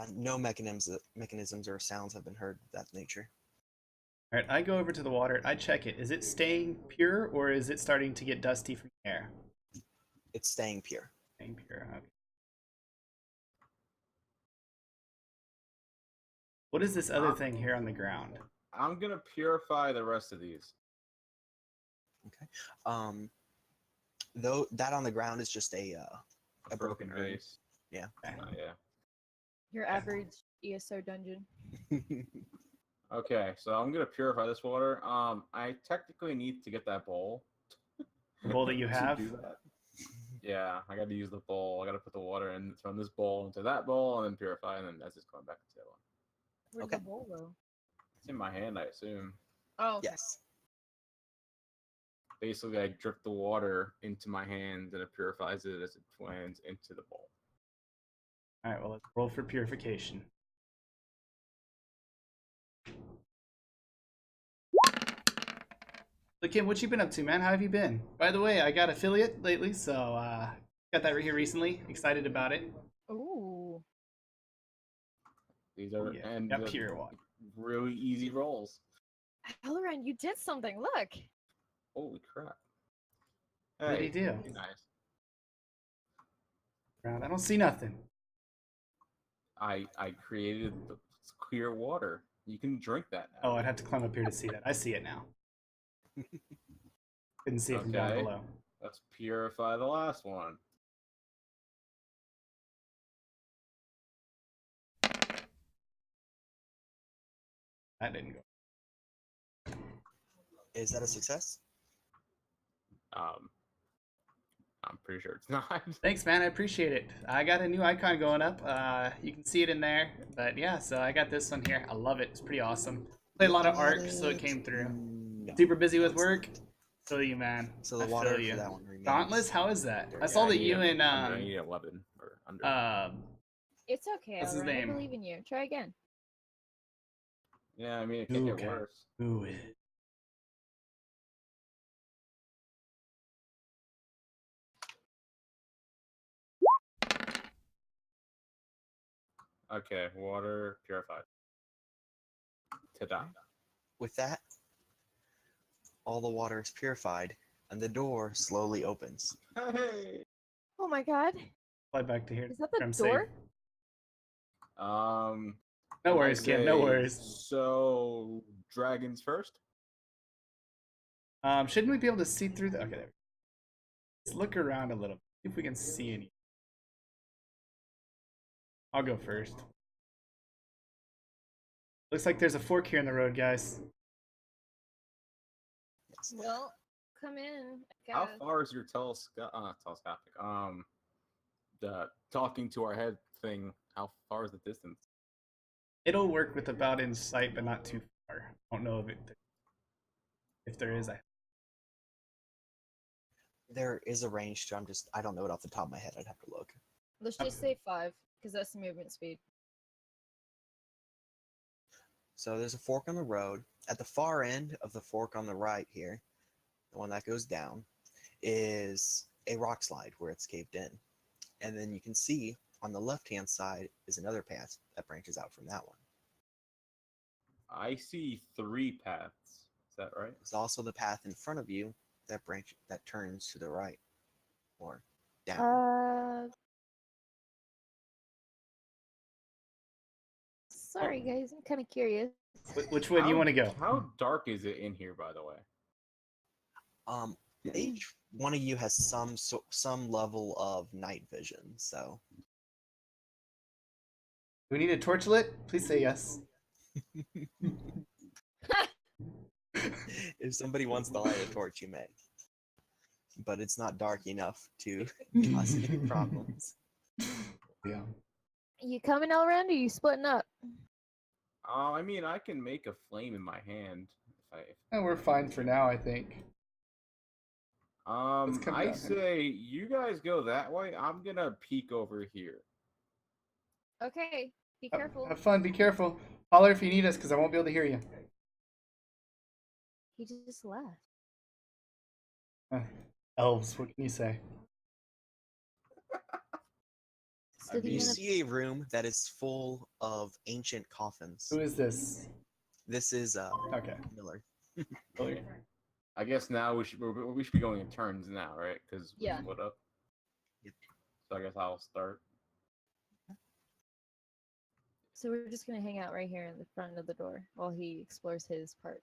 [SPEAKER 4] No mechanisms or sounds have been heard of that nature.
[SPEAKER 5] Alright, I go over to the water, I check it. Is it staying pure, or is it starting to get dusty from the air?
[SPEAKER 4] It's staying pure.
[SPEAKER 5] Staying pure, okay. What is this other thing here on the ground?
[SPEAKER 1] I'm gonna purify the rest of these.
[SPEAKER 4] Okay. Though that on the ground is just a broken ring.
[SPEAKER 1] vase.
[SPEAKER 4] Yeah.
[SPEAKER 1] Yeah.
[SPEAKER 2] your average ESO dungeon.
[SPEAKER 1] Okay, so I'm gonna purify this water. I technically need to get that bowl.
[SPEAKER 5] The bowl that you
[SPEAKER 1] to
[SPEAKER 5] have?
[SPEAKER 1] do that. Yeah, I gotta use the bowl. I gotta put the water in from this bowl into that bowl and then purify, and then that's just going back into the other one.
[SPEAKER 2] Where's
[SPEAKER 4] Okay.
[SPEAKER 2] the bowl though?
[SPEAKER 1] It's in my hand, I assume.
[SPEAKER 2] Oh, okay.
[SPEAKER 4] Yes.
[SPEAKER 1] Basically, I drip the water into my hand and it purifies it as it lands into the bowl.
[SPEAKER 5] Alright, well, let's roll for purification. So Kim, what you been up to, man? How have you been? By the way, I got affiliate lately, so got that right here recently. Excited about it.
[SPEAKER 2] Ooh.
[SPEAKER 1] These are
[SPEAKER 5] Yeah,
[SPEAKER 1] and
[SPEAKER 5] got
[SPEAKER 1] the
[SPEAKER 5] pure water.
[SPEAKER 1] really easy rolls.
[SPEAKER 2] Halloran, you did something. Look.
[SPEAKER 1] Holy crap!
[SPEAKER 5] What did he do?
[SPEAKER 1] be nice.
[SPEAKER 5] Ground. I don't see nothing.
[SPEAKER 1] I created the clear water. You can drink that now.
[SPEAKER 5] Oh, I'd have to climb up here to see that. I see it now. Couldn't see it from down
[SPEAKER 1] Okay.
[SPEAKER 5] below.
[SPEAKER 1] Let's purify the last one.
[SPEAKER 5] That didn't go.
[SPEAKER 4] Is that a success?
[SPEAKER 1] I'm pretty sure it's not.
[SPEAKER 5] Thanks, man. I appreciate it. I got a new icon going up. You can see it in there. But yeah, so I got this one here. I love it. It's pretty awesome. Played a lot of art, so it came through.
[SPEAKER 4] No.
[SPEAKER 5] Super busy with work. Feel you, man.
[SPEAKER 4] So the
[SPEAKER 5] I
[SPEAKER 4] water
[SPEAKER 5] feel you.
[SPEAKER 4] for that one remains.
[SPEAKER 5] Dauntless, how is that? I
[SPEAKER 1] Yeah,
[SPEAKER 5] saw
[SPEAKER 1] I
[SPEAKER 5] that
[SPEAKER 1] need
[SPEAKER 5] you
[SPEAKER 1] a-
[SPEAKER 5] and
[SPEAKER 1] I need 11 or under.
[SPEAKER 2] It's okay,
[SPEAKER 5] What's his
[SPEAKER 2] alright. I
[SPEAKER 5] name?
[SPEAKER 2] believe in you. Try again.
[SPEAKER 1] Yeah, I mean it can't get
[SPEAKER 5] Okay.
[SPEAKER 1] worse.
[SPEAKER 5] do it.
[SPEAKER 1] Okay, water purified. Ta-da.
[SPEAKER 4] With that, all the water is purified, and the door slowly opens.
[SPEAKER 1] Hey.
[SPEAKER 2] Oh my god.
[SPEAKER 5] Fly back to here.
[SPEAKER 2] Is that the
[SPEAKER 5] I'm
[SPEAKER 2] door?
[SPEAKER 5] safe.
[SPEAKER 1] Um.
[SPEAKER 5] No
[SPEAKER 1] I
[SPEAKER 5] worries, Cam. No
[SPEAKER 1] say,
[SPEAKER 5] worries.
[SPEAKER 1] So dragons first.
[SPEAKER 5] Shouldn't we be able to see through the? Okay, there. Let's look around a little. See if we can see any. I'll go first. Looks like there's a fork here in the road, guys.
[SPEAKER 2] Well, come in. I
[SPEAKER 1] How
[SPEAKER 2] guess.
[SPEAKER 1] far is your telescopic? The talking to our head thing. How far is the distance?
[SPEAKER 5] It'll work with about in sight, but not too far. I don't know if there is.
[SPEAKER 4] There is a range to. I don't know it off the top of my head. I'd have to look.
[SPEAKER 2] Let's just say 5, because that's the movement speed.
[SPEAKER 4] So there's a fork on the road. At the far end of the fork on the right here, the one that goes down, is a rock slide where it's caved in. And then you can see on the left-hand side is another path that branches out from that one.
[SPEAKER 1] I see 3 paths. Is that right?
[SPEAKER 4] There's also the path in front of you that turns to the right or down.
[SPEAKER 2] Sorry guys, I'm kind of curious.
[SPEAKER 5] Which way do you want to go?
[SPEAKER 1] How dark is it in here, by the way?
[SPEAKER 4] Each one of you has some level of night vision. So
[SPEAKER 5] Do we need a torch lit? Please say yes.
[SPEAKER 4] if somebody wants to light a torch, you may. But it's not dark enough to cause any problems.
[SPEAKER 5] Yeah.
[SPEAKER 2] You coming all around or you splitting up?
[SPEAKER 1] I mean, I can make a flame in my hand.
[SPEAKER 5] And we're fine for now, I think. Let's come
[SPEAKER 1] I
[SPEAKER 5] down here.
[SPEAKER 1] say you guys go that way. I'm gonna peek over here.
[SPEAKER 2] Okay, be careful.
[SPEAKER 5] Have fun. Be careful. Holler if you need us, because I won't be able to hear you.
[SPEAKER 2] He just left.
[SPEAKER 5] Elves, what can you say?
[SPEAKER 2] So do
[SPEAKER 4] You
[SPEAKER 2] you wanna-
[SPEAKER 4] see a room that is full of ancient coffins.
[SPEAKER 5] Who is this?
[SPEAKER 4] This is
[SPEAKER 5] Okay.
[SPEAKER 4] Miller.
[SPEAKER 1] I guess now we should be going in turns now, right? Because we
[SPEAKER 2] Yeah.
[SPEAKER 1] split up.
[SPEAKER 4] Yep.
[SPEAKER 1] So I guess I'll start.
[SPEAKER 2] So we're just gonna hang out right here in the front of the door while he explores his part.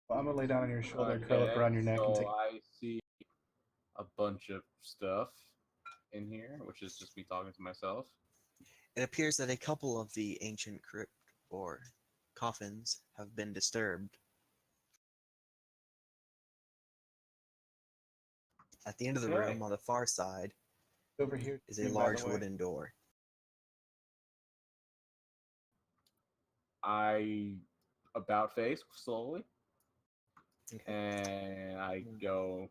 [SPEAKER 5] Well, I'm gonna lay down on your shoulder, curl up around your neck, and
[SPEAKER 1] so
[SPEAKER 5] take.
[SPEAKER 1] I see a bunch of stuff in here, which is just me talking to myself.
[SPEAKER 4] It appears that a couple of the ancient crypt or coffins have been disturbed. At the end of the
[SPEAKER 1] Okay.
[SPEAKER 4] room, on the far side,
[SPEAKER 5] Over here
[SPEAKER 4] is a
[SPEAKER 5] by the
[SPEAKER 4] large
[SPEAKER 5] way.
[SPEAKER 4] wooden door.
[SPEAKER 1] I about face slowly,
[SPEAKER 4] Okay.
[SPEAKER 1] and I go.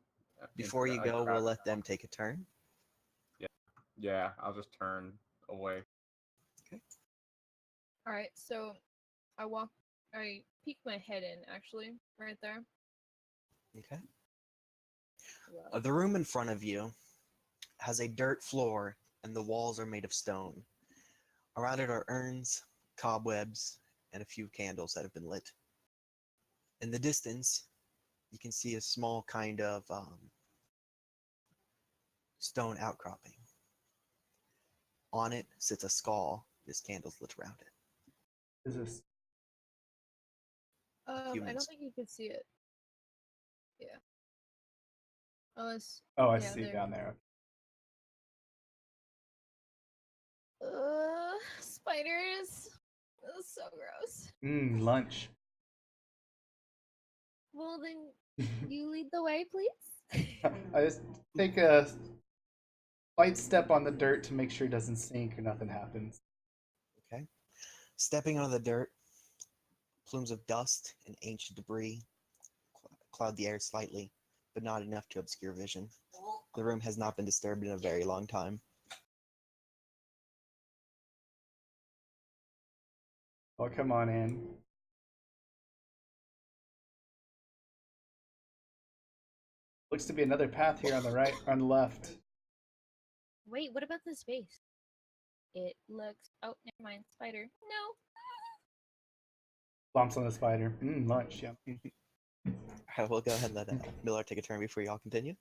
[SPEAKER 4] Before you
[SPEAKER 1] I
[SPEAKER 4] go, we'll
[SPEAKER 1] crouch
[SPEAKER 4] let
[SPEAKER 1] down.
[SPEAKER 4] them take a turn.
[SPEAKER 1] Yeah, I'll just turn away.
[SPEAKER 2] All right, so I peek my head in actually, right there.
[SPEAKER 4] Okay.
[SPEAKER 2] Yeah.
[SPEAKER 4] The room in front of you has a dirt floor, and the walls are made of stone. Around it are urns, cobwebs, and a few candles that have been lit. In the distance, you can see a small kind of stone outcropping. On it sits a skull. This candle's lit around it.
[SPEAKER 5] Is this?
[SPEAKER 2] I don't
[SPEAKER 4] humans.
[SPEAKER 2] think you could see it. Yeah. Unless.
[SPEAKER 5] Oh, I
[SPEAKER 2] Yeah,
[SPEAKER 5] see
[SPEAKER 2] there.
[SPEAKER 5] down there.
[SPEAKER 2] Spiders. That's so gross.
[SPEAKER 5] Lunch.
[SPEAKER 2] Well then, you lead the way, please.
[SPEAKER 5] I just take a slight step on the dirt to make sure it doesn't sink or nothing happens.
[SPEAKER 4] Okay. Stepping onto the dirt, plumes of dust and ancient debris cloud the air slightly. but not enough to obscure vision. The room has not been disturbed in a very long time.
[SPEAKER 5] Oh, come on in. Looks to be another path here on the right, on the left.
[SPEAKER 2] Wait, what about this vase? It looks. Oh, never mind. Spider. No.
[SPEAKER 5] Bumps on the spider. Lunch, yeah.
[SPEAKER 4] Alright, we'll go ahead and let Miller take a turn before y'all continue.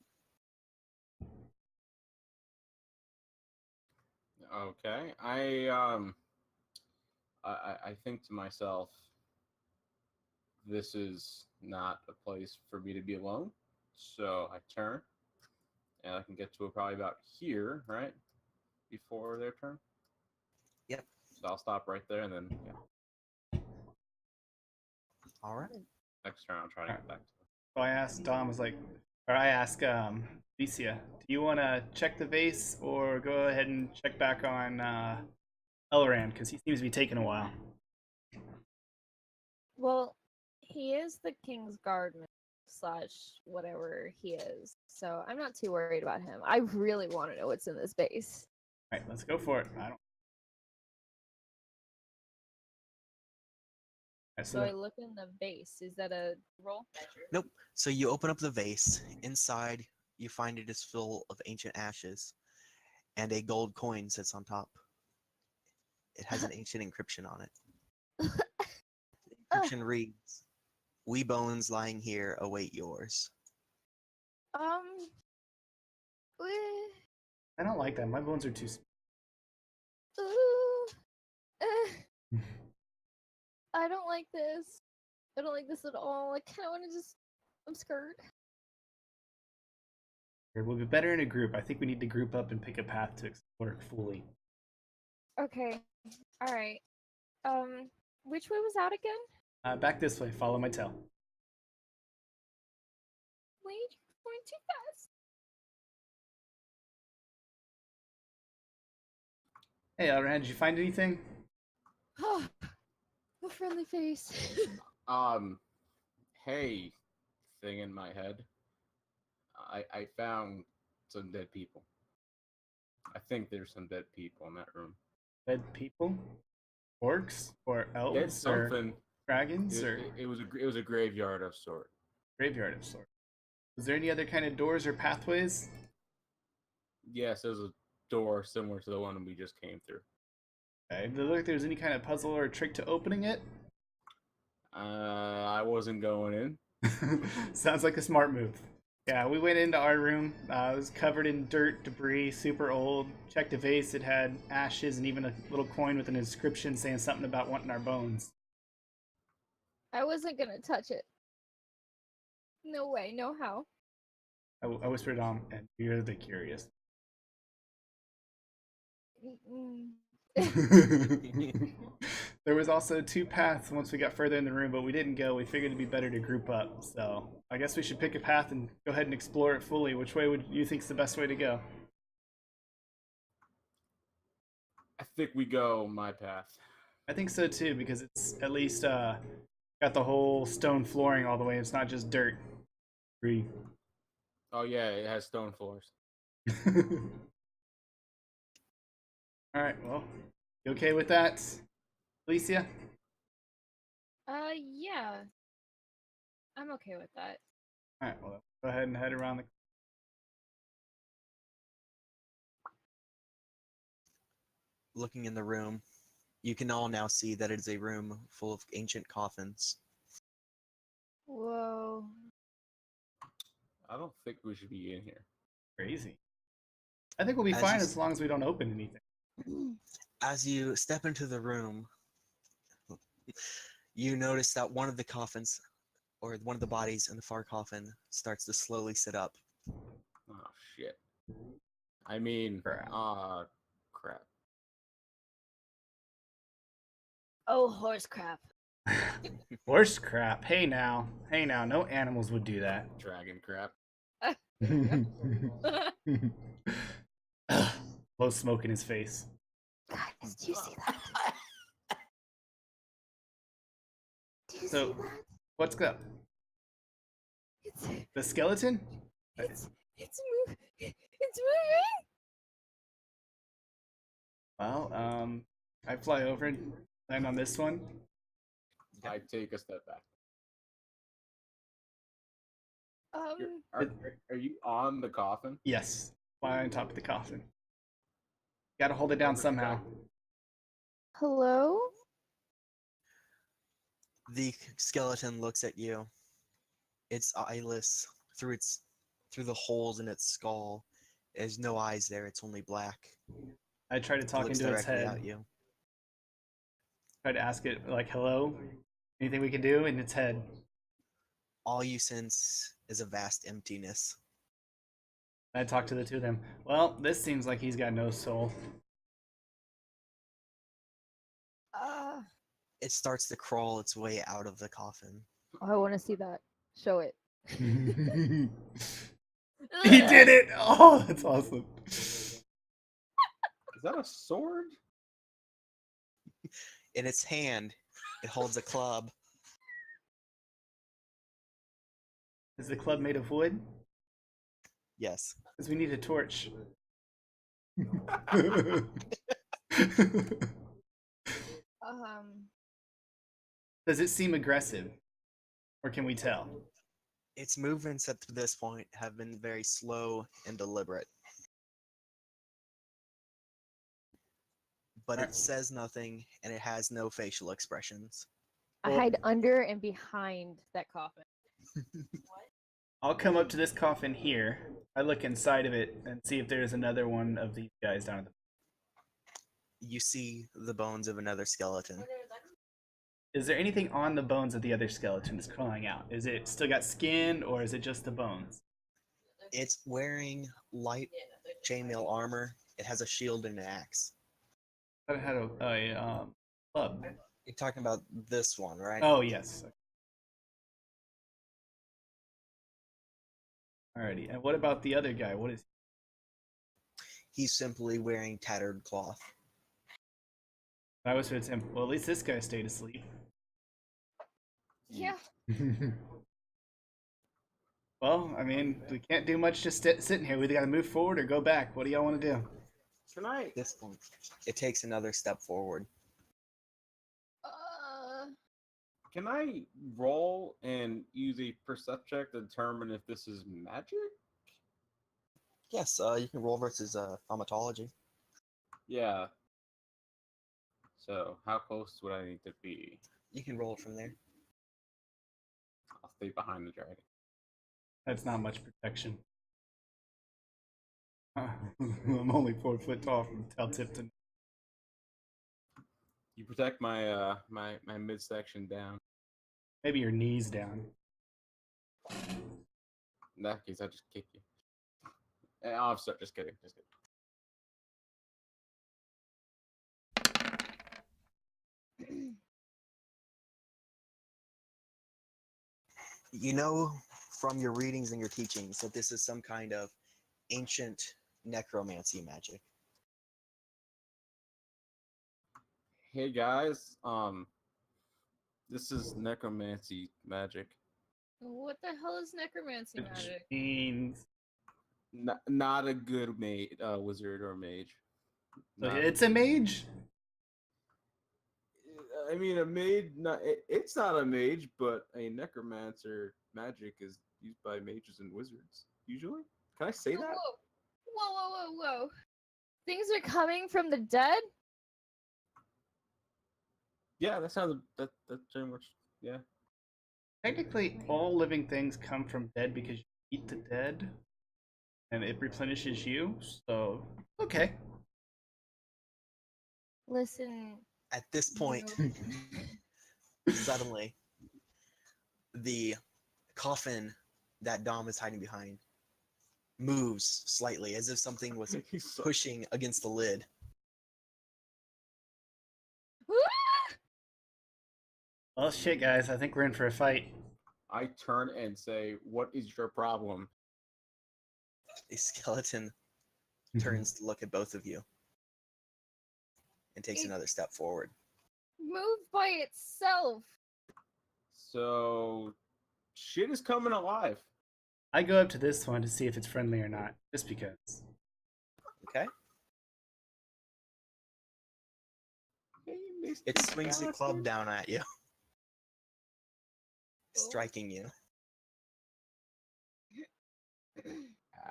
[SPEAKER 1] Okay. I think to myself, this is not a place for me to be alone. So I turn, and I can get to it probably about here, right? Before their turn.
[SPEAKER 4] Yep.
[SPEAKER 1] So I'll stop right there, and then yeah,
[SPEAKER 4] All right.
[SPEAKER 1] next turn I'll try to get back to it.
[SPEAKER 5] So I asked Dom, I asked Alicia, do you want to check the vase or go ahead and check back on Elran? Because he seems to be taking a while.
[SPEAKER 2] Well, he is the king's guardsman / whatever he is, so I'm not too worried about him. I really want to know what's in this vase.
[SPEAKER 5] Alright, let's go for it. Alright,
[SPEAKER 2] So I look in the vase. Is that a roll?
[SPEAKER 4] Nope. So you open up the vase. Inside, you find it is full of ancient ashes, and a gold coin sits on top. It has an ancient inscription on it. The inscription reads, "We bones lying here await yours."
[SPEAKER 2] eh,
[SPEAKER 5] I don't like that. My bones are too small.
[SPEAKER 2] I don't like this. I don't like this at all. I kind of want to just. I'm scared.
[SPEAKER 5] We'll be better in a group. I think we need to group up and pick a path to explore fully.
[SPEAKER 2] Okay. All right. Which way was out again?
[SPEAKER 5] Back this way. Follow my tail.
[SPEAKER 2] Wait, you're going too fast.
[SPEAKER 5] Hey, Elran, did you find anything?
[SPEAKER 2] Oh, a friendly face.
[SPEAKER 1] Hey, thing in my head. I found some dead people. I think there's some dead people in that room.
[SPEAKER 5] Dead people? Orcs? Or
[SPEAKER 1] Yeah,
[SPEAKER 5] elves?
[SPEAKER 1] something.
[SPEAKER 5] Or dragons? Or
[SPEAKER 1] It was a graveyard of sort.
[SPEAKER 5] graveyard of sorts? Was there any other kind of doors or pathways?
[SPEAKER 1] Yes, there's a door similar to the one we just came through.
[SPEAKER 5] Okay. Did it look like there was any kind of puzzle or trick to opening it?
[SPEAKER 1] I wasn't going in.
[SPEAKER 5] Sounds like a smart move. Yeah, we went into our room. It was covered in dirt, debris, super old. Checked a vase, it had ashes and even a little coin with an inscription saying something about wanting our bones.
[SPEAKER 2] I wasn't gonna touch it. No way, no how.
[SPEAKER 5] I whispered on, and you're the curious.
[SPEAKER 2] Mm-mm.
[SPEAKER 5] There was also two paths once we got further in the room, but we didn't go. We figured it'd be better to group up. So I guess we should pick a path and go ahead and explore it fully. Which way would you think's the best way to go?
[SPEAKER 1] I think we go my path.
[SPEAKER 5] I think so too, because it's at least got the whole stone flooring all the way. It's not just dirt. Agree.
[SPEAKER 1] Oh yeah, it has stone floors.
[SPEAKER 5] All right. Well, you okay with that, Alicia?
[SPEAKER 2] Yeah. I'm okay with that.
[SPEAKER 5] All right. Well, go ahead and head around the.
[SPEAKER 4] Looking in the room, you can all now see that it is a room full of ancient coffins.
[SPEAKER 2] Whoa.
[SPEAKER 1] I don't think we should be in here.
[SPEAKER 5] Crazy. I think we'll be
[SPEAKER 4] As
[SPEAKER 5] fine
[SPEAKER 4] you
[SPEAKER 5] as long as we don't open anything.
[SPEAKER 4] As you step into the room, you notice that one of the coffins, or one of the bodies in the far coffin, starts to slowly sit up.
[SPEAKER 1] Oh shit. I mean,
[SPEAKER 5] Crap.
[SPEAKER 1] crap.
[SPEAKER 2] Oh, horse crap.
[SPEAKER 5] Horse crap. Hey now. No animals would do that.
[SPEAKER 1] Dragon crap.
[SPEAKER 5] Blows smoke in his face.
[SPEAKER 2] Guys, do you see that? Do you
[SPEAKER 5] So-
[SPEAKER 2] see that?
[SPEAKER 5] What's up?
[SPEAKER 2] It's
[SPEAKER 5] The skeleton?
[SPEAKER 2] it's it's moving.
[SPEAKER 5] Well, I fly over and land on this one.
[SPEAKER 1] I take a step back.
[SPEAKER 2] Um,
[SPEAKER 1] Are you on the coffin?
[SPEAKER 5] Yes, fly on top of the coffin. Gotta hold it down somehow.
[SPEAKER 2] hello?
[SPEAKER 4] The skeleton looks at you. It's eyeless through the holes in its skull. There's no eyes there. It's only black.
[SPEAKER 5] I try to
[SPEAKER 4] It
[SPEAKER 5] talk
[SPEAKER 4] looks
[SPEAKER 5] into its
[SPEAKER 4] directly
[SPEAKER 5] head.
[SPEAKER 4] at you.
[SPEAKER 5] Try to ask it, like, hello? Anything we can do? In its head.
[SPEAKER 4] All you sense is a vast emptiness.
[SPEAKER 5] I talk to the two of them. Well, this seems like he's got no soul.
[SPEAKER 4] It starts to crawl its way out of the coffin.
[SPEAKER 2] I want to see that. Show it.
[SPEAKER 5] He did it! Oh, that's awesome.
[SPEAKER 1] Is that a sword?
[SPEAKER 4] In its hand, it holds a club.
[SPEAKER 5] Is the club made of wood?
[SPEAKER 4] Yes.
[SPEAKER 5] Because we need a torch. Does it seem aggressive? Or can we tell?
[SPEAKER 4] Its movements up to this point have been very slow and deliberate. But it says nothing, and it has no facial expressions.
[SPEAKER 2] I hide under and behind that coffin.
[SPEAKER 5] I'll come up to this coffin here. I look inside of it and see if there's another one of these guys down at the...
[SPEAKER 4] You see the bones of another skeleton.
[SPEAKER 5] Is there anything on the bones of the other skeleton that's crawling out? Is it still got skin, or is it just the bones?
[SPEAKER 4] It's wearing light chainmail armor. It has a shield and an axe.
[SPEAKER 5] I had a club.
[SPEAKER 4] You're talking about this one, right?
[SPEAKER 5] Oh, yes. Alrighty, and what about the other guy? What is...
[SPEAKER 4] He's simply wearing tattered cloth.
[SPEAKER 5] I was with him. Well, at least this guy stayed asleep.
[SPEAKER 2] Yeah.
[SPEAKER 5] Well, I mean, we can't do much just sitting here. We either got to move forward or go back. What do y'all want to do?
[SPEAKER 1] Can I?
[SPEAKER 4] At this point, it takes another step forward.
[SPEAKER 1] Can I roll and use a percept check to determine if this is magic?
[SPEAKER 4] Yes, you can roll versus thaumatology.
[SPEAKER 1] Yeah. So, how close would I need to be?
[SPEAKER 4] You can roll it from there.
[SPEAKER 1] I'll stay behind the dragon.
[SPEAKER 5] That's not much protection. I'm only 4 foot tall from tail tip to...
[SPEAKER 1] You protect my my midsection down.
[SPEAKER 5] Maybe your knees down.
[SPEAKER 1] In that case, I just kick you. I'm sorry, just kidding. Just kidding.
[SPEAKER 4] You know from your readings and your teachings that this is some kind of ancient necromancy magic.
[SPEAKER 1] Hey guys, this is necromancy magic.
[SPEAKER 2] What the hell is necromancy
[SPEAKER 5] Which
[SPEAKER 2] magic?
[SPEAKER 5] means...
[SPEAKER 1] Not a good wizard or mage.
[SPEAKER 5] So
[SPEAKER 1] Not-
[SPEAKER 5] it's a mage?
[SPEAKER 1] I mean, a mage. It's not a mage, but a necromancer magic is used by mages and wizards usually. Can I say that?
[SPEAKER 2] Whoa. Things are coming from the dead?
[SPEAKER 1] Yeah, that sounds. That's pretty much. Yeah.
[SPEAKER 5] Technically, all living things come from dead because you eat the dead, and it replenishes you. So, okay.
[SPEAKER 2] Listen.
[SPEAKER 4] At this point, suddenly, the coffin that Dom is hiding behind moves slightly, as if something was pushing against the lid.
[SPEAKER 5] Well, shit, guys. I think we're in for a fight.
[SPEAKER 1] I turn and say, "What is your problem?"
[SPEAKER 4] The skeleton turns to look at both of you and takes another step forward.
[SPEAKER 2] Move by itself.
[SPEAKER 1] So, shit is coming alive.
[SPEAKER 5] I go up to this one to see if it's friendly or not, just because.
[SPEAKER 4] Okay. It swings the club down at you, striking you.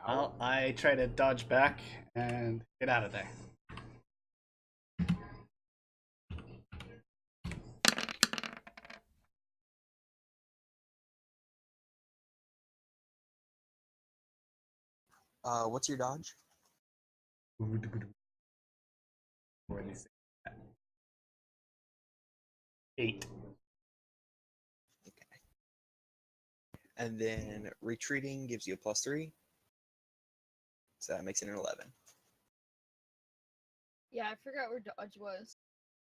[SPEAKER 5] Well, I try to dodge back and get out of there.
[SPEAKER 4] What's your dodge?
[SPEAKER 5] Where they say that. 8.
[SPEAKER 4] Okay. And then retreating gives you a +3. So that makes it an 11.
[SPEAKER 2] Yeah, I forgot where dodge was.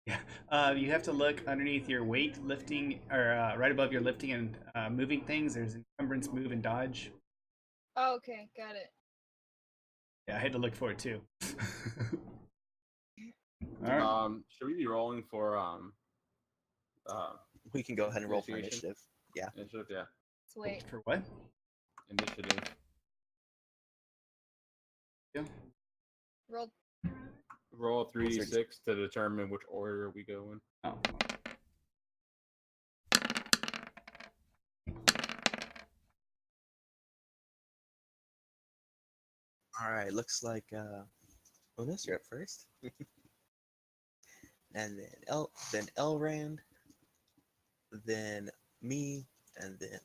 [SPEAKER 5] Yeah. You have to look underneath your weight lifting, or right above your lifting and moving things. There's encumbrance, move, and dodge.
[SPEAKER 2] Oh, okay, got it.
[SPEAKER 5] Yeah, I had to look for it too. All right.
[SPEAKER 1] Should we be rolling for
[SPEAKER 4] We can go ahead and roll for
[SPEAKER 1] Initiation?
[SPEAKER 4] initiative. Yeah.
[SPEAKER 1] initiative? Yeah,
[SPEAKER 2] Let's wait.
[SPEAKER 5] For what?
[SPEAKER 1] initiative.
[SPEAKER 5] Yeah.
[SPEAKER 2] Roll.
[SPEAKER 1] Roll 3d6 to determine which order we go in.
[SPEAKER 5] Oh.
[SPEAKER 4] All right. Looks like Unis, you're up first. And then Elrand, then me, and then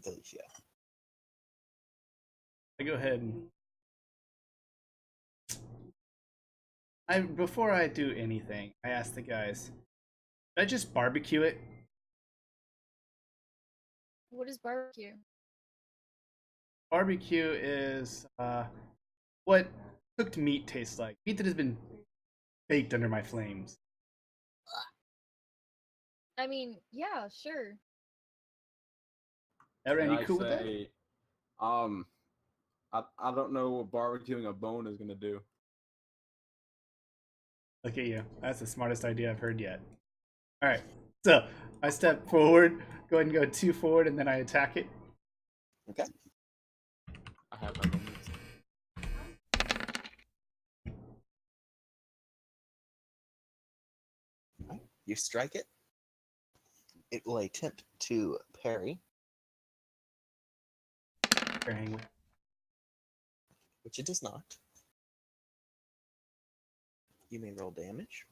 [SPEAKER 4] Delicia.
[SPEAKER 5] I go ahead and before I do anything, I ask the guys, should I just barbecue it?
[SPEAKER 2] What is barbecue?
[SPEAKER 5] Barbecue is what cooked meat tastes like. Meat that has been baked under my flames.
[SPEAKER 2] I mean, yeah, sure.
[SPEAKER 5] Aaron,
[SPEAKER 1] And
[SPEAKER 5] you
[SPEAKER 1] I
[SPEAKER 5] cool with that?
[SPEAKER 1] say, I don't know what barbecuing a bone is gonna do.
[SPEAKER 5] Look at you. That's the smartest idea I've heard yet. Alright. So I step forward, go ahead and go 2 forward, and then I attack it.
[SPEAKER 4] Okay.
[SPEAKER 1] I have my moments.
[SPEAKER 4] You strike it. It will attempt to parry,
[SPEAKER 5] Parrying.
[SPEAKER 4] which it does not. You may roll damage.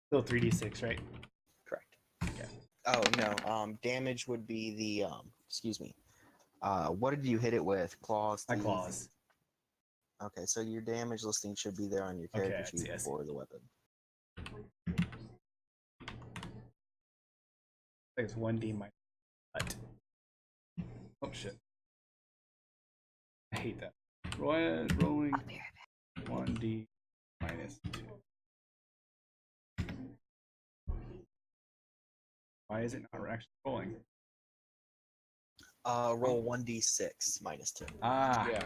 [SPEAKER 5] Still 3d6, right?
[SPEAKER 4] Correct.
[SPEAKER 5] Okay.
[SPEAKER 4] Oh no. Damage would be the excuse me. What did you hit it with? Claws.
[SPEAKER 5] My
[SPEAKER 4] teeth?
[SPEAKER 5] claws.
[SPEAKER 4] Okay, so your damage listing should be there on your
[SPEAKER 5] Okay,
[SPEAKER 4] character
[SPEAKER 5] I see,
[SPEAKER 4] sheet
[SPEAKER 5] I see.
[SPEAKER 4] for the weapon.
[SPEAKER 5] I think it's 1d minus. What? Oh shit. I hate that. Rolling 1d minus 2. Why is it not actually rolling?
[SPEAKER 4] Roll 1d6 minus 2.
[SPEAKER 5] Ah,
[SPEAKER 1] Yeah,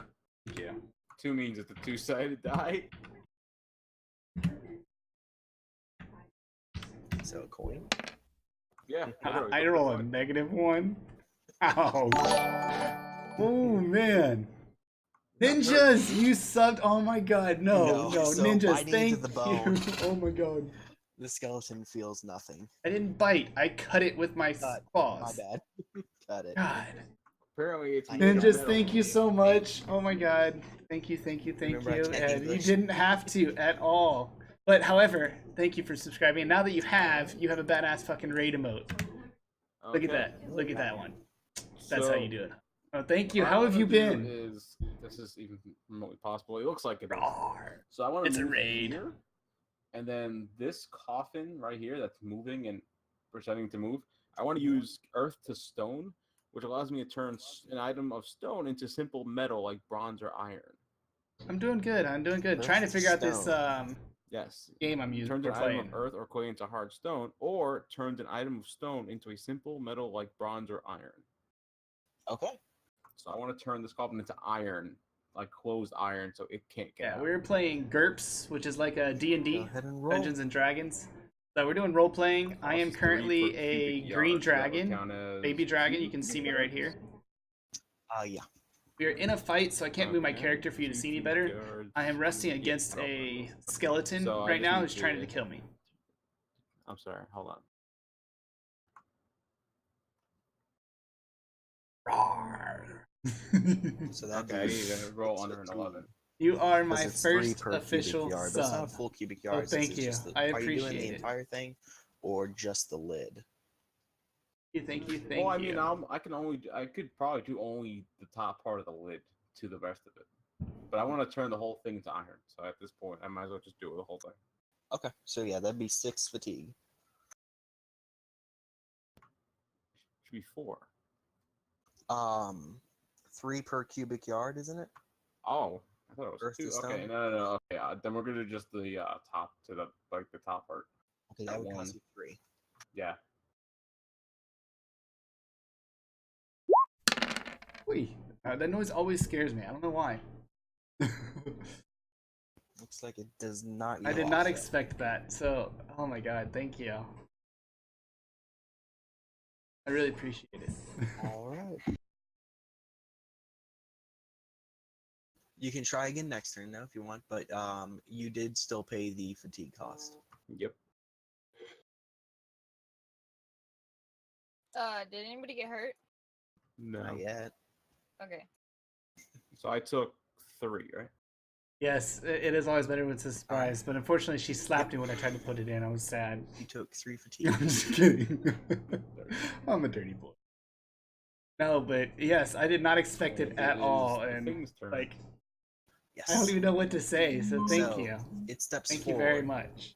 [SPEAKER 5] thank you.
[SPEAKER 1] 2 means it's a 2-sided die.
[SPEAKER 4] So a coin.
[SPEAKER 1] Yeah,
[SPEAKER 5] I roll a -1. Ow. Oh man. Ninjas, you subbed. Oh my god, no,
[SPEAKER 4] So
[SPEAKER 5] ninjas,
[SPEAKER 4] biting
[SPEAKER 5] thank
[SPEAKER 4] into the bone.
[SPEAKER 5] you. Oh my god.
[SPEAKER 4] The skeleton feels nothing.
[SPEAKER 5] I didn't bite. I cut it with my
[SPEAKER 4] My
[SPEAKER 5] claws.
[SPEAKER 4] bad. Cut it.
[SPEAKER 5] God.
[SPEAKER 1] Apparently, it's
[SPEAKER 5] Ninjas, thank you so much. Oh my god. Thank you, thank you, thank
[SPEAKER 4] Remember, I
[SPEAKER 5] you.
[SPEAKER 4] can't
[SPEAKER 5] And you
[SPEAKER 4] English.
[SPEAKER 5] didn't have to at all. But however, thank you for subscribing. And now that you have a badass fucking raid emote. Look at that. Look at that one. That's how you do it. Oh, thank you.
[SPEAKER 1] what I
[SPEAKER 5] How have
[SPEAKER 1] wanna
[SPEAKER 5] you
[SPEAKER 1] do
[SPEAKER 5] been?
[SPEAKER 1] Is this is even remotely possible? It looks like it is.
[SPEAKER 5] Rawr.
[SPEAKER 1] So I want to
[SPEAKER 5] It's a
[SPEAKER 1] move
[SPEAKER 5] raid.
[SPEAKER 1] here, and then this coffin right here that's moving and pretending to move. I want to use earth to stone, which allows me to turn an item of stone into simple metal like bronze or iron.
[SPEAKER 5] I'm doing good. I'm doing good.
[SPEAKER 4] Earth
[SPEAKER 5] Trying to
[SPEAKER 4] to
[SPEAKER 5] figure out this
[SPEAKER 4] stone.
[SPEAKER 1] Yes.
[SPEAKER 5] game I'm using
[SPEAKER 1] Turns
[SPEAKER 5] for
[SPEAKER 1] an item
[SPEAKER 5] playing.
[SPEAKER 1] of earth or clay into hard stone, or turns an item of stone into a simple metal like bronze or iron.
[SPEAKER 4] Okay.
[SPEAKER 1] So I want to turn this coffin into iron, like closed iron, so it can't get
[SPEAKER 5] Yeah,
[SPEAKER 1] out.
[SPEAKER 5] we're playing GURPS, which is like a
[SPEAKER 4] Go
[SPEAKER 5] D&D,
[SPEAKER 4] ahead and roll.
[SPEAKER 5] Dungeons and Dragons. So we're doing role playing. I am
[SPEAKER 1] Costs 3
[SPEAKER 5] currently
[SPEAKER 1] per
[SPEAKER 5] a
[SPEAKER 1] cubic
[SPEAKER 5] green
[SPEAKER 1] yard, so that would
[SPEAKER 5] dragon,
[SPEAKER 1] count as
[SPEAKER 5] baby dragon.
[SPEAKER 1] 2
[SPEAKER 5] You can see
[SPEAKER 1] cubic
[SPEAKER 5] me right
[SPEAKER 1] yards.
[SPEAKER 5] here.
[SPEAKER 4] Yeah.
[SPEAKER 5] We are in a fight, so I can't move my
[SPEAKER 1] Okay.
[SPEAKER 5] character for you to see any better. I am resting against a skeleton
[SPEAKER 1] So I
[SPEAKER 5] right
[SPEAKER 1] just
[SPEAKER 5] now
[SPEAKER 1] need
[SPEAKER 5] who's trying
[SPEAKER 1] to-
[SPEAKER 5] to kill me.
[SPEAKER 1] I'm sorry. Hold on.
[SPEAKER 4] So that
[SPEAKER 1] Okay, I need to roll under an 11.
[SPEAKER 5] You are
[SPEAKER 4] Because
[SPEAKER 5] my
[SPEAKER 4] it's 3
[SPEAKER 5] first
[SPEAKER 4] per
[SPEAKER 5] official
[SPEAKER 4] cubic yard, but it's not a
[SPEAKER 5] sub.
[SPEAKER 4] full cubic
[SPEAKER 5] Oh,
[SPEAKER 4] yard. since
[SPEAKER 5] thank
[SPEAKER 4] it's
[SPEAKER 5] you.
[SPEAKER 4] just the-
[SPEAKER 5] I
[SPEAKER 4] Are you doing the
[SPEAKER 5] appreciate it.
[SPEAKER 4] entire thing, or just the lid?
[SPEAKER 5] Thank you.
[SPEAKER 1] Well, I mean, I could probably do only the top part of the lid to the rest of it, but I want to turn the whole thing to iron. So at this point, I might as well just do the whole thing.
[SPEAKER 4] Okay, so yeah, that'd be 6 fatigue.
[SPEAKER 1] Should be 4.
[SPEAKER 4] 3 per cubic yard, isn't it?
[SPEAKER 1] Oh, I thought it was
[SPEAKER 4] Earth
[SPEAKER 1] 2.
[SPEAKER 4] to
[SPEAKER 1] Okay,
[SPEAKER 4] stone?
[SPEAKER 1] no. Okay, then we're gonna do just the top to the the top part.
[SPEAKER 4] Okay, that would cost you 3.
[SPEAKER 1] Yeah.
[SPEAKER 5] Wait, that noise always scares me. I don't know why.
[SPEAKER 4] Looks like it does not.
[SPEAKER 5] I
[SPEAKER 4] yell
[SPEAKER 5] did
[SPEAKER 4] off
[SPEAKER 5] not
[SPEAKER 4] yet.
[SPEAKER 5] expect that. So, oh my god, thank you. I really appreciate it.
[SPEAKER 4] All right. You can try again next turn though if you want, but you did still pay the fatigue cost.
[SPEAKER 1] Yep.
[SPEAKER 2] Did anybody get hurt?
[SPEAKER 1] No.
[SPEAKER 4] Not yet.
[SPEAKER 2] Okay.
[SPEAKER 1] So I took 3, right?
[SPEAKER 5] Yes, it is always better when it's a surprise, but unfortunately she slapped me when I tried to put it in. I was sad.
[SPEAKER 4] You took 3 fatigue.
[SPEAKER 5] I'm just kidding. I'm a dirty boy. No, but yes, I did not expect it at all, and
[SPEAKER 1] Things turn.
[SPEAKER 5] like
[SPEAKER 4] Yes.
[SPEAKER 5] I don't even know what to say. So thank
[SPEAKER 4] So,
[SPEAKER 5] you.
[SPEAKER 4] It steps
[SPEAKER 5] Thank you
[SPEAKER 4] forward.
[SPEAKER 5] very much.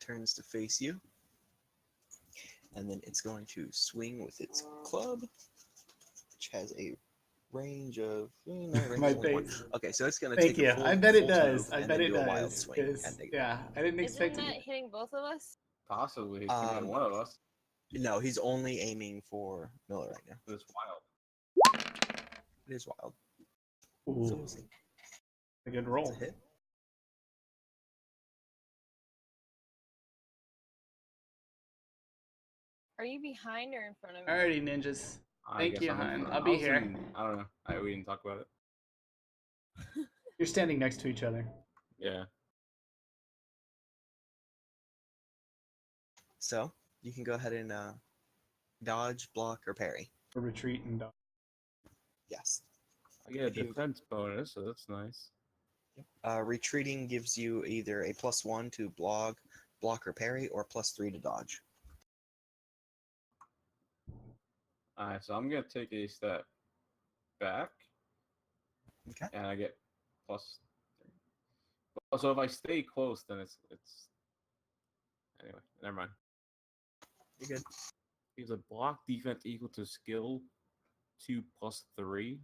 [SPEAKER 4] Turns to face you. And then it's going to swing with its club, which has a range of
[SPEAKER 5] My face.
[SPEAKER 4] Okay, so it's going to
[SPEAKER 5] Thank
[SPEAKER 4] take
[SPEAKER 5] you.
[SPEAKER 4] a full,
[SPEAKER 5] I bet it
[SPEAKER 4] full
[SPEAKER 5] does.
[SPEAKER 4] move
[SPEAKER 5] I
[SPEAKER 4] and
[SPEAKER 5] bet
[SPEAKER 4] then
[SPEAKER 5] it
[SPEAKER 4] do a wild
[SPEAKER 5] does.
[SPEAKER 4] swing.
[SPEAKER 5] 'Cause,
[SPEAKER 4] And take
[SPEAKER 5] yeah, I didn't
[SPEAKER 2] Isn't
[SPEAKER 5] expect
[SPEAKER 2] that
[SPEAKER 5] it.
[SPEAKER 2] hitting both of us?
[SPEAKER 1] Possibly it could be one of us.
[SPEAKER 4] No, he's only aiming for Miller right now.
[SPEAKER 1] It's wild.
[SPEAKER 4] It is wild.
[SPEAKER 5] Ooh,
[SPEAKER 4] So we'll see.
[SPEAKER 5] a good
[SPEAKER 4] It's
[SPEAKER 5] roll.
[SPEAKER 4] a hit.
[SPEAKER 2] Are you behind or in front of me?
[SPEAKER 5] Alrighty, ninjas.
[SPEAKER 1] I
[SPEAKER 5] Thank
[SPEAKER 1] guess
[SPEAKER 5] you,
[SPEAKER 1] I'm in
[SPEAKER 5] hon.
[SPEAKER 1] front.
[SPEAKER 5] I'll
[SPEAKER 1] I
[SPEAKER 5] be
[SPEAKER 1] was
[SPEAKER 5] here.
[SPEAKER 1] I don't know. We didn't talk about it.
[SPEAKER 5] You're standing next to each other.
[SPEAKER 1] Yeah.
[SPEAKER 4] So you can go ahead and dodge, block, or parry.
[SPEAKER 5] For retreat and dodge.
[SPEAKER 4] Yes.
[SPEAKER 1] I get a
[SPEAKER 4] If you-
[SPEAKER 1] defense bonus, so that's nice.
[SPEAKER 4] Retreating gives you either a +1 to block, or parry, or +3 to dodge.
[SPEAKER 1] Alright, so I'm gonna take a step back.
[SPEAKER 4] Okay.
[SPEAKER 1] And I get +3. So if I stay close, then it's anyway. Never mind.
[SPEAKER 4] You're good.
[SPEAKER 1] Because a block defense equal to skill 2 + 3.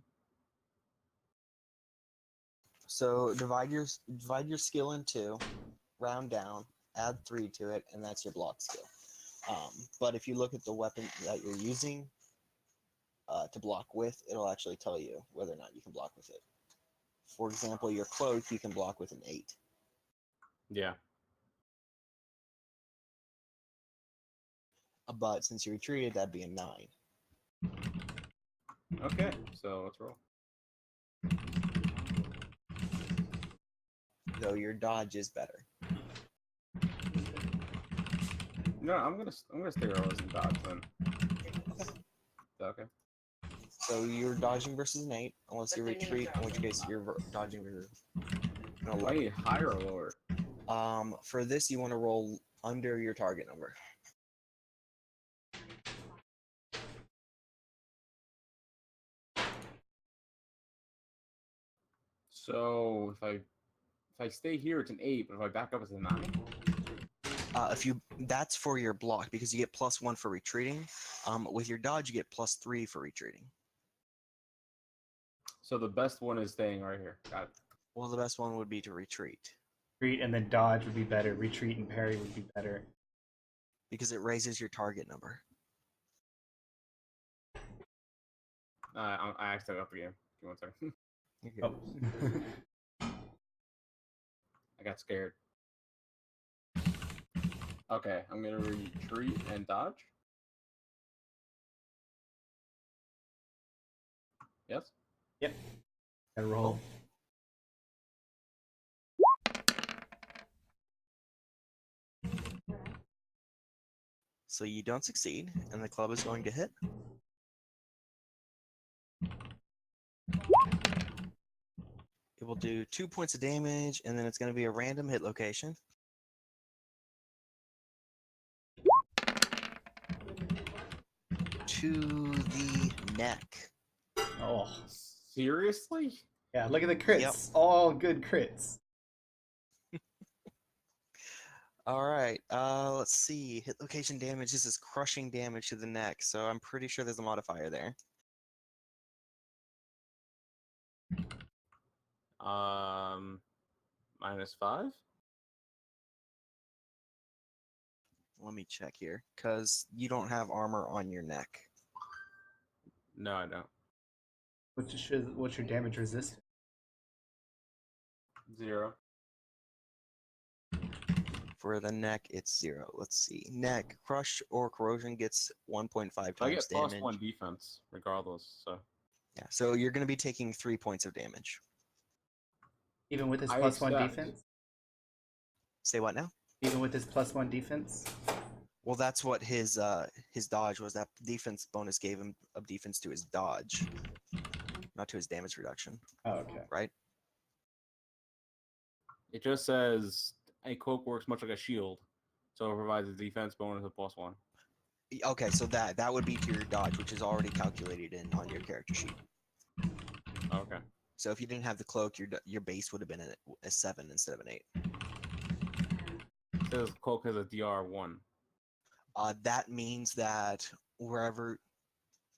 [SPEAKER 4] So divide your skill in 2, round down, add 3 to it, and that's your block skill. But if you look at the weapon that you're using to block with, it'll actually tell you whether or not you can block with it. For example, your cloak, you can block with an 8.
[SPEAKER 1] Yeah.
[SPEAKER 4] But since you retreated, that'd be a 9.
[SPEAKER 1] Okay, so let's roll.
[SPEAKER 4] Though your dodge is better.
[SPEAKER 1] No, I'm gonna stay where I was in dodge then. Is that okay?
[SPEAKER 4] So you're dodging versus an 8, unless you retreat, in which case you're dodging versus an
[SPEAKER 1] Do I
[SPEAKER 4] 11.
[SPEAKER 1] need higher or lower?
[SPEAKER 4] For this, you want to roll under your target number.
[SPEAKER 1] So if I stay here, it's an 8, but if I back up, it's a 9.
[SPEAKER 4] That's for your block because you get +1 for retreating. With your dodge, you get +3 for retreating.
[SPEAKER 1] So the best one is staying right here. Got it.
[SPEAKER 4] Well, the best one would be to retreat
[SPEAKER 5] Retreat and then dodge would be better. Retreat and parry would be better.
[SPEAKER 4] because it raises your target number.
[SPEAKER 1] I actually got the game. Give me 1 second.
[SPEAKER 5] Oh.
[SPEAKER 1] I got scared. Okay, I'm gonna retreat and dodge. Yes.
[SPEAKER 5] Yep. Gotta roll.
[SPEAKER 4] So you don't succeed, and the club is going to hit. It will do 2 points of damage, and then it's going to be a random hit location. To the neck.
[SPEAKER 5] Oh.
[SPEAKER 1] Seriously?
[SPEAKER 5] Yeah, look at the crits.
[SPEAKER 4] Yep.
[SPEAKER 5] All good crits.
[SPEAKER 4] All right. Let's see. Hit location damage. This is crushing damage to the neck, so I'm pretty sure there's a modifier there.
[SPEAKER 1] -5.
[SPEAKER 4] Let me check here, because you don't have armor on your neck.
[SPEAKER 1] No, I don't.
[SPEAKER 5] What's your damage resistance?
[SPEAKER 1] 0.
[SPEAKER 4] For the neck, it's 0. Let's see. Neck, crush or corrosion gets 1.5 times
[SPEAKER 1] I get
[SPEAKER 4] damage.
[SPEAKER 1] +1 defense regardless. So
[SPEAKER 4] Yeah, so you're going to be taking 3 points of damage.
[SPEAKER 5] Even with his
[SPEAKER 1] I
[SPEAKER 5] +1
[SPEAKER 1] accept.
[SPEAKER 5] defense?
[SPEAKER 4] Say what now?
[SPEAKER 5] Even with his +1 defense?
[SPEAKER 4] Well, that's what his dodge was. That defense bonus gave him a defense to his dodge, not to his damage reduction,
[SPEAKER 5] Oh, okay.
[SPEAKER 4] right?
[SPEAKER 1] it just says a cloak works much like a shield, so it provides a defense bonus of +1.
[SPEAKER 4] Okay, so that would be to your dodge, which is already calculated in on your character sheet.
[SPEAKER 1] Okay.
[SPEAKER 4] So if you didn't have the cloak, your base would have been a 7 instead of an 8.
[SPEAKER 1] It says cloak has a DR1.
[SPEAKER 4] That means that wherever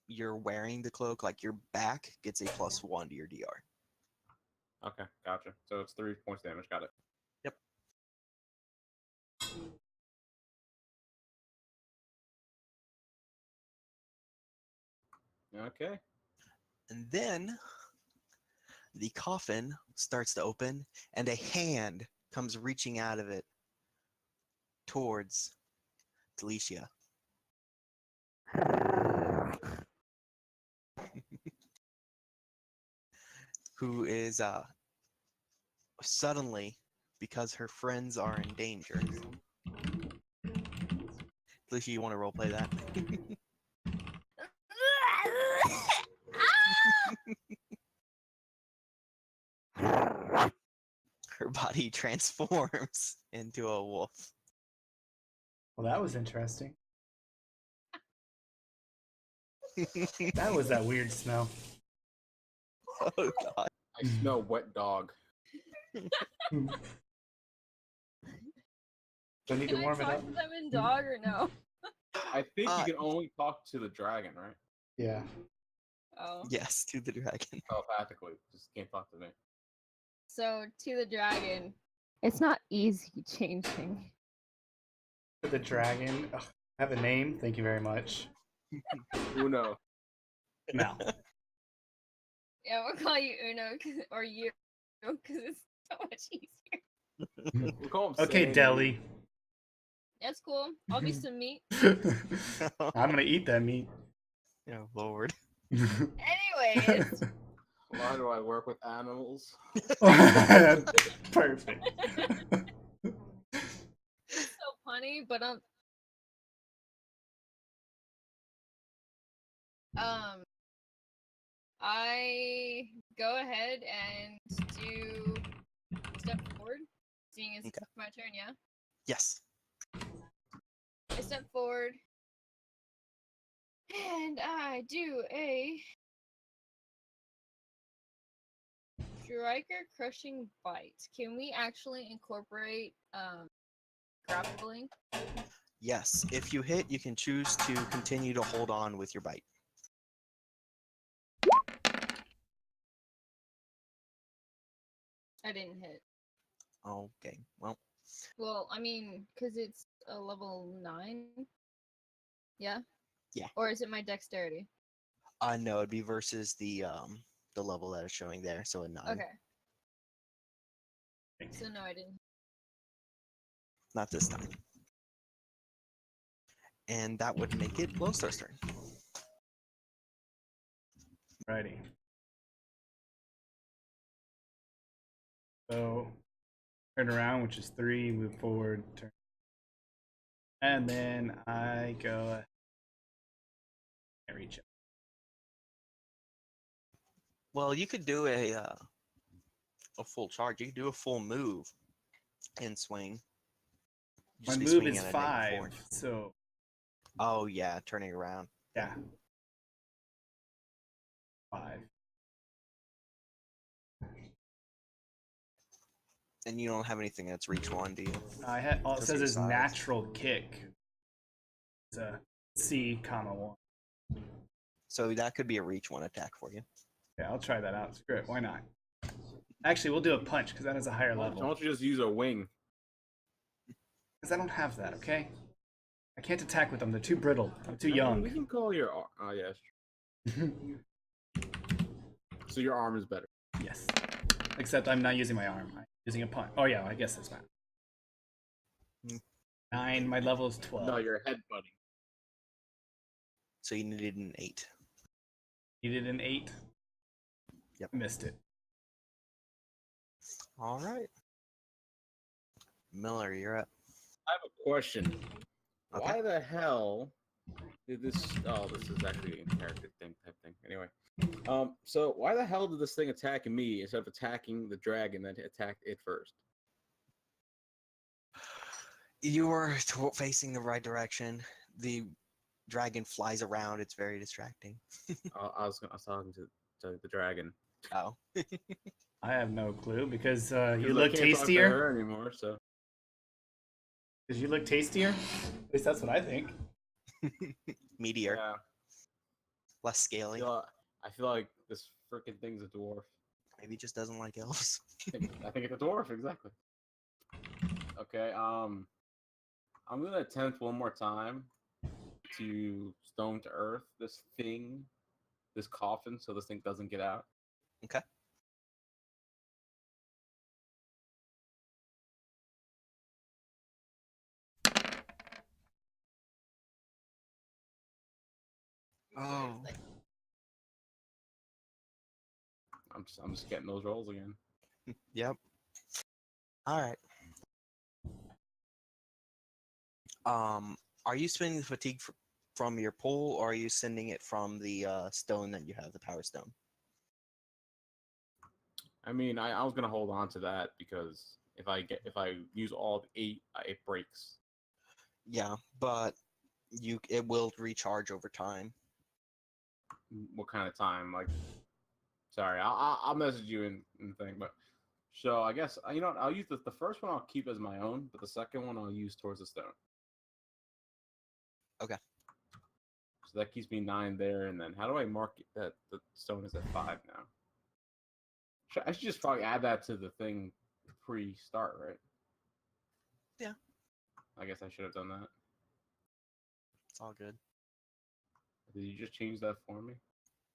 [SPEAKER 4] you're wearing the cloak, like your back gets a +1 to your DR.
[SPEAKER 1] Okay, gotcha. So it's 3 points damage. Got it.
[SPEAKER 4] Yep.
[SPEAKER 1] Okay.
[SPEAKER 4] And then the coffin starts to open, and a hand comes reaching out of it towards Delicia. Who is suddenly, because her friends are in danger. Delicia, you want to roleplay that? Her body transforms into a wolf.
[SPEAKER 5] Well, that was interesting. That was that weird smell.
[SPEAKER 4] Oh god.
[SPEAKER 1] I smell wet dog.
[SPEAKER 5] Do I need to
[SPEAKER 2] Can I
[SPEAKER 5] warm it
[SPEAKER 2] talk
[SPEAKER 5] up?
[SPEAKER 2] to them in dog or no?
[SPEAKER 1] I think you can only talk to the dragon, right?
[SPEAKER 5] Yeah.
[SPEAKER 2] Oh.
[SPEAKER 4] Yes, to the dragon.
[SPEAKER 1] Telepathically. Just can't talk to me.
[SPEAKER 2] So to the dragon. It's not easy changing.
[SPEAKER 5] For the dragon. Ugh, have a name. Thank you very much.
[SPEAKER 1] Uno.
[SPEAKER 5] No.
[SPEAKER 2] Yeah, we'll call you Uno or you because it's so much easier.
[SPEAKER 1] We'll call him
[SPEAKER 5] Okay,
[SPEAKER 1] Sandy.
[SPEAKER 5] Deli.
[SPEAKER 2] That's cool. I'll be some meat.
[SPEAKER 5] I'm gonna eat that meat.
[SPEAKER 4] Oh lord.
[SPEAKER 2] Anyways.
[SPEAKER 1] Why do I work with animals?
[SPEAKER 5] Perfect.
[SPEAKER 2] So funny, but I go ahead and do step forward, seeing as it's my turn, yeah?
[SPEAKER 4] Yes.
[SPEAKER 2] I step forward and I do a striker crushing bite. Can we actually incorporate grappling?
[SPEAKER 4] Yes. If you hit, you can choose to continue to hold on with your bite.
[SPEAKER 2] I didn't hit.
[SPEAKER 4] Okay. Well,
[SPEAKER 2] Well, I mean, because it's a level 9. Yeah?
[SPEAKER 4] Yeah.
[SPEAKER 2] Or is it my dexterity?
[SPEAKER 4] no, it'd be versus the level that is showing there, so a 9.
[SPEAKER 2] Okay. So no, I didn't.
[SPEAKER 4] Not this time. And that would make it Lone Star's turn.
[SPEAKER 5] Righty. So turn around, which is 3, move forward, turn. And then I go and reach up.
[SPEAKER 4] Well, you could do a full charge. You could do a full move and swing.
[SPEAKER 5] My
[SPEAKER 4] Just be
[SPEAKER 5] move
[SPEAKER 4] swinging
[SPEAKER 5] is
[SPEAKER 4] at a negative
[SPEAKER 5] 5,
[SPEAKER 4] force.
[SPEAKER 5] so
[SPEAKER 4] Oh yeah, turning around.
[SPEAKER 5] yeah. 5.
[SPEAKER 4] And you don't have anything that's reach 1, do you?
[SPEAKER 5] I had all it
[SPEAKER 4] Those
[SPEAKER 5] says
[SPEAKER 4] are your
[SPEAKER 5] is
[SPEAKER 4] sides.
[SPEAKER 5] natural kick. It's a C, comma 1.
[SPEAKER 4] So that could be a reach 1 attack for you.
[SPEAKER 5] Yeah, I'll try that out. Screw it. Why not? Actually, we'll do a punch because that is a higher
[SPEAKER 1] Why
[SPEAKER 5] level.
[SPEAKER 1] don't you just use a wing?
[SPEAKER 5] Because I don't have that. Okay. I can't attack with them. They're too brittle. I'm too
[SPEAKER 1] I mean,
[SPEAKER 5] young.
[SPEAKER 1] we can call your arm. Oh, yes. So your arm is better.
[SPEAKER 5] Yes. Except I'm not using my arm. I'm using a punch. Oh yeah, I guess that's fine.
[SPEAKER 4] Hmm.
[SPEAKER 5] 9. My level is 12.
[SPEAKER 1] No, you're headbutting.
[SPEAKER 4] So you needed an 8.
[SPEAKER 5] Needed an 8.
[SPEAKER 4] Yep.
[SPEAKER 5] Missed it.
[SPEAKER 4] All right. Miller, you're up.
[SPEAKER 1] I have a question.
[SPEAKER 4] Okay.
[SPEAKER 1] Why the hell did this? Oh, this is actually a character thing type thing. Anyway, so why the hell did this thing attack me instead of attacking the dragon that attacked it first?
[SPEAKER 4] You were facing the right direction. The dragon flies around. It's very distracting.
[SPEAKER 1] I was talking to the dragon.
[SPEAKER 4] Oh.
[SPEAKER 5] I have no clue because you
[SPEAKER 1] 'Cause I
[SPEAKER 5] look
[SPEAKER 1] can't talk to
[SPEAKER 5] tastier.
[SPEAKER 1] her anymore. So
[SPEAKER 5] Because you look tastier. At least that's what I think.
[SPEAKER 4] Meteor.
[SPEAKER 1] yeah,
[SPEAKER 4] Less scaly.
[SPEAKER 1] I feel like this freaking thing's a dwarf.
[SPEAKER 4] Maybe it just doesn't like elves.
[SPEAKER 1] I think it's a dwarf, exactly. Okay, I'm gonna attempt one more time to stone to earth this thing, this coffin, so this thing doesn't get out.
[SPEAKER 4] Okay. Oh.
[SPEAKER 1] I'm just getting those rolls again.
[SPEAKER 4] Yep. All right. Are you spending the fatigue from your pull, or are you sending it from the stone that you have, the power stone?
[SPEAKER 1] I mean, I was gonna hold on to that because if I use all 8, it breaks.
[SPEAKER 4] Yeah, but it will recharge over time.
[SPEAKER 1] What kind of time? Like, sorry, I'll message you in thing. But so I guess you know what, I'll use the first one. I'll keep as my own, but the second one I'll use towards the stone.
[SPEAKER 4] Okay.
[SPEAKER 1] So that keeps me 9 there, and then how do I mark it that the stone is at 5 now? I should just probably add that to the thing pre-start, right?
[SPEAKER 4] Yeah.
[SPEAKER 1] I guess I should have done that.
[SPEAKER 4] It's all good.
[SPEAKER 1] Did you just change that for me?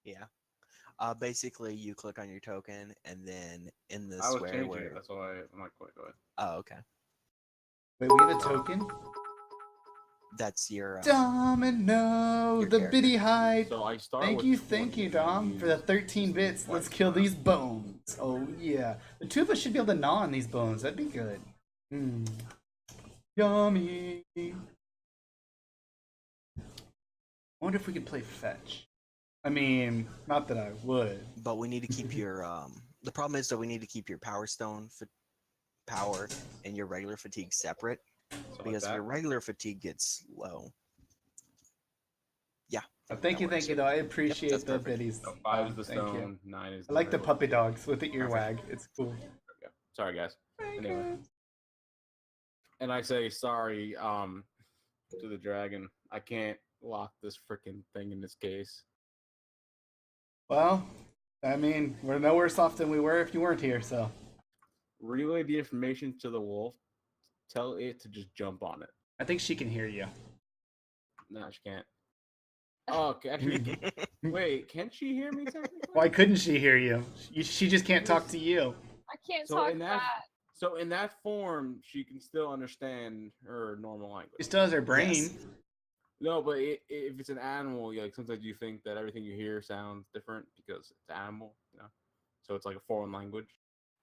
[SPEAKER 4] Yeah. Basically, you click on your token, and then in the
[SPEAKER 1] I was
[SPEAKER 4] square
[SPEAKER 1] changing
[SPEAKER 4] where.
[SPEAKER 1] it. That's why I'm like, go ahead.
[SPEAKER 4] Oh, okay.
[SPEAKER 5] Wait, we have a token?
[SPEAKER 4] That's your.
[SPEAKER 5] Domino,
[SPEAKER 4] your
[SPEAKER 5] the
[SPEAKER 4] character.
[SPEAKER 5] bitty hide.
[SPEAKER 1] So I start.
[SPEAKER 5] Thank
[SPEAKER 1] with
[SPEAKER 5] you, Dom, for the 13 bits. Let's kill these bones. Oh, yeah. The two of us should be able to gnaw on these bones. That'd be good. Mm. Yummy. I wonder if we could play fetch. I mean, not that I would.
[SPEAKER 4] But we need to keep your. The problem is that we need to keep your power stone power and your regular fatigue separate.
[SPEAKER 1] So
[SPEAKER 4] Because if
[SPEAKER 1] like
[SPEAKER 4] your regular fatigue gets low. Yeah.
[SPEAKER 5] Thank you, though. I appreciate
[SPEAKER 4] that's
[SPEAKER 5] the
[SPEAKER 4] perfect.
[SPEAKER 5] biddies.
[SPEAKER 1] So 5 is the
[SPEAKER 5] Thank you.
[SPEAKER 1] stone, 9 is.
[SPEAKER 5] I like the
[SPEAKER 1] regular.
[SPEAKER 5] puppy dogs with the ear wag. It's cool.
[SPEAKER 1] There we go. Sorry, guys. Anyway, and I say sorry to the dragon. I can't lock this freaking thing in this case.
[SPEAKER 5] Well, I mean, we're no worse off than we were if you weren't here, so.
[SPEAKER 1] Relay the information to the wolf. Tell it to just jump on it.
[SPEAKER 5] I think she can hear you.
[SPEAKER 1] No, she can't. Oh, okay. Actually, wait. Can she hear me technically?
[SPEAKER 5] Why couldn't she hear you? She just can't talk to you.
[SPEAKER 2] I can't
[SPEAKER 1] So
[SPEAKER 2] talk
[SPEAKER 1] in
[SPEAKER 2] that.
[SPEAKER 1] So in that form, she can still understand her normal language.
[SPEAKER 5] She still has her brain.
[SPEAKER 4] Yes.
[SPEAKER 1] No, but if it's an animal, like sometimes you think that everything you hear sounds different because it's an animal, you know. So it's like a foreign language.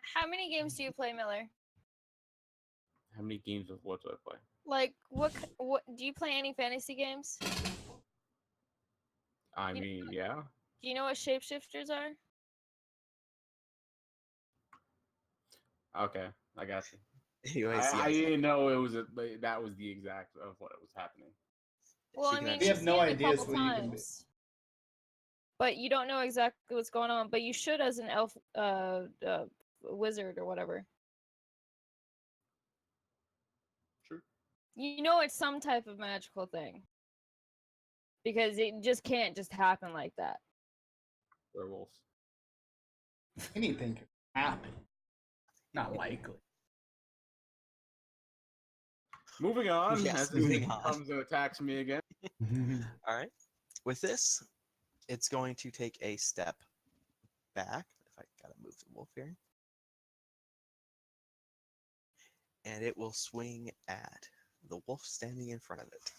[SPEAKER 2] How many games do you play, Miller?
[SPEAKER 1] How many games of what do I play?
[SPEAKER 2] Like, what do you play any fantasy games?
[SPEAKER 1] I
[SPEAKER 2] You-
[SPEAKER 1] mean, yeah.
[SPEAKER 2] Do you know what shapeshifters are?
[SPEAKER 1] Okay, I got you.
[SPEAKER 4] Anyways,
[SPEAKER 1] I
[SPEAKER 4] yes.
[SPEAKER 1] didn't know it was that was the exact of what was happening.
[SPEAKER 2] Well,
[SPEAKER 4] She
[SPEAKER 2] I
[SPEAKER 4] can
[SPEAKER 2] mean,
[SPEAKER 5] We
[SPEAKER 2] you've
[SPEAKER 5] have no
[SPEAKER 2] seen it a
[SPEAKER 5] ideas
[SPEAKER 2] couple
[SPEAKER 5] what you can do.
[SPEAKER 2] times, but you don't know exactly what's going on. But you should, as an elf, wizard or whatever.
[SPEAKER 1] True.
[SPEAKER 2] You know it's some type of magical thing, because it just can't just happen like that.
[SPEAKER 1] Werewolves.
[SPEAKER 5] Anything can happen. Not likely.
[SPEAKER 1] Moving on,
[SPEAKER 4] Yes,
[SPEAKER 1] as this
[SPEAKER 4] moving
[SPEAKER 1] thing
[SPEAKER 4] on.
[SPEAKER 1] comes and attacks me again.
[SPEAKER 4] All right. With this, it's going to take a step back. If I gotta move the wolf here. And it will swing at the wolf standing in front of it.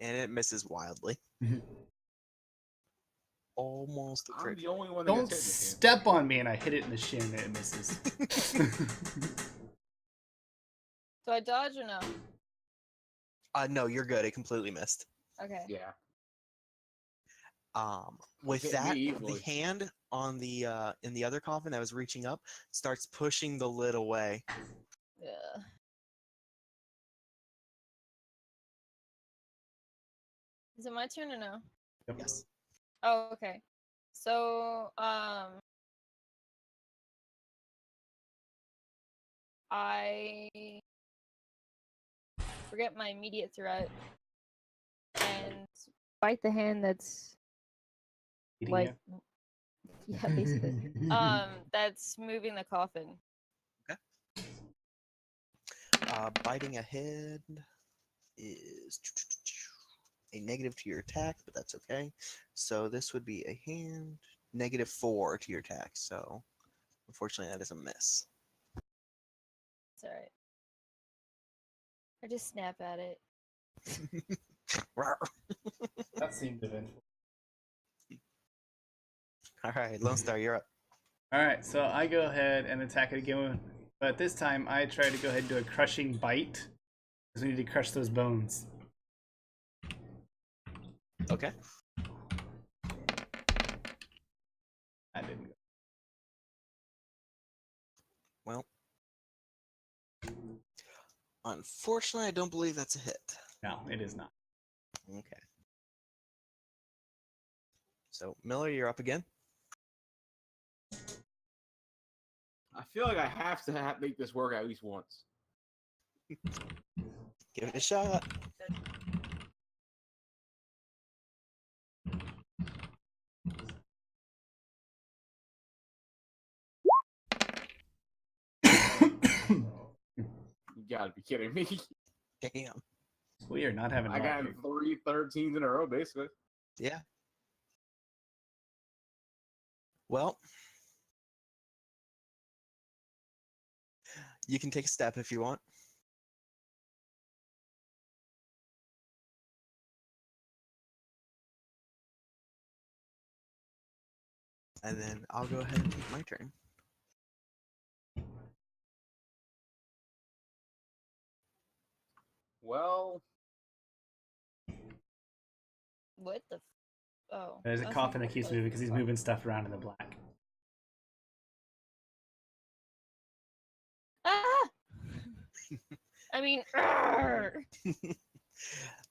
[SPEAKER 4] And it misses wildly. Almost a
[SPEAKER 1] I'm
[SPEAKER 4] crit.
[SPEAKER 1] the only one that
[SPEAKER 5] Don't
[SPEAKER 1] gets hit in the shin.
[SPEAKER 5] step on me and I hit it in the shin and it misses.
[SPEAKER 2] Do I dodge or no?
[SPEAKER 4] No, you're good. It completely missed.
[SPEAKER 2] Okay.
[SPEAKER 1] Yeah.
[SPEAKER 4] With
[SPEAKER 1] Hit
[SPEAKER 4] that,
[SPEAKER 1] me
[SPEAKER 4] the
[SPEAKER 1] easily.
[SPEAKER 4] hand on the in the other coffin that was reaching up starts pushing the lid away.
[SPEAKER 2] Yeah. Is it my turn or no?
[SPEAKER 4] Yes.
[SPEAKER 2] Oh, okay. So, I forget my immediate threat and bite the hand that's
[SPEAKER 5] Eating
[SPEAKER 2] like,
[SPEAKER 5] you.
[SPEAKER 2] yeah, basically, that's moving the coffin.
[SPEAKER 4] Biting ahead is a negative to your attack, but that's okay. So this would be a hand -4 to your attack. So unfortunately, that is a miss.
[SPEAKER 2] It's alright. I just snap at it.
[SPEAKER 5] That seemed eventful.
[SPEAKER 4] All right, Lone Star, you're up.
[SPEAKER 5] Alright, so I go ahead and attack it again, but this time I try to go ahead and do a crushing bite, because we need to crush those bones.
[SPEAKER 4] Okay.
[SPEAKER 5] That didn't go.
[SPEAKER 4] Well, unfortunately, I don't believe that's a hit.
[SPEAKER 5] No, it is not.
[SPEAKER 4] Okay. So Miller, you're up again.
[SPEAKER 1] I feel like I have to make this work at least once.
[SPEAKER 4] Give it a shot.
[SPEAKER 1] You gotta be kidding me.
[SPEAKER 4] Damn.
[SPEAKER 5] We are not having
[SPEAKER 1] I got
[SPEAKER 5] luck.
[SPEAKER 1] 3 13s in a row, basically.
[SPEAKER 4] Yeah. Well, you can take a step if you want. And then I'll go ahead and take my turn.
[SPEAKER 1] Well,
[SPEAKER 2] What the? Oh.
[SPEAKER 5] There's a
[SPEAKER 2] I was
[SPEAKER 5] coffin that
[SPEAKER 2] thinking,
[SPEAKER 5] keeps moving because he's moving stuff around in the black.
[SPEAKER 2] Ah! I mean, arrgh!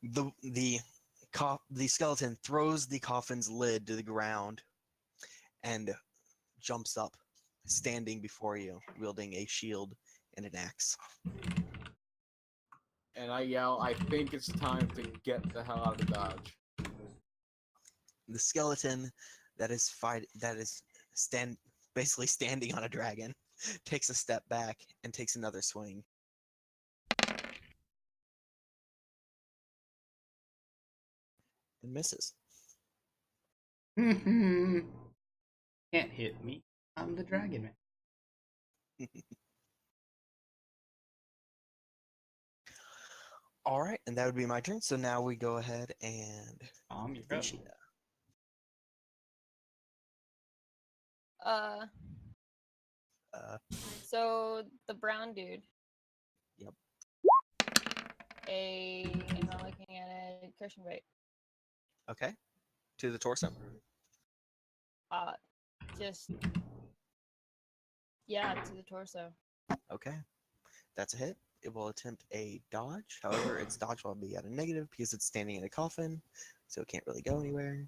[SPEAKER 4] The skeleton throws the coffin's lid to the ground and jumps up, standing before you, wielding a shield and an axe.
[SPEAKER 1] and I yell, I think it's time to get the hell out of Dodge.
[SPEAKER 4] The skeleton basically standing on a dragon takes a step back and takes another swing. And misses.
[SPEAKER 5] Can't hit me. I'm the dragon man.
[SPEAKER 4] All right, and that would be my turn. So now we go ahead and
[SPEAKER 5] You're up.
[SPEAKER 4] Felicia.
[SPEAKER 2] So the brown dude.
[SPEAKER 4] Yep.
[SPEAKER 2] Am I looking at a Christian bait?
[SPEAKER 4] Okay. To the torso.
[SPEAKER 2] Just yeah, to the torso.
[SPEAKER 4] Okay. That's a hit. It will attempt a dodge. However, its dodge will be at a negative because it's standing in a coffin, so it can't really go anywhere.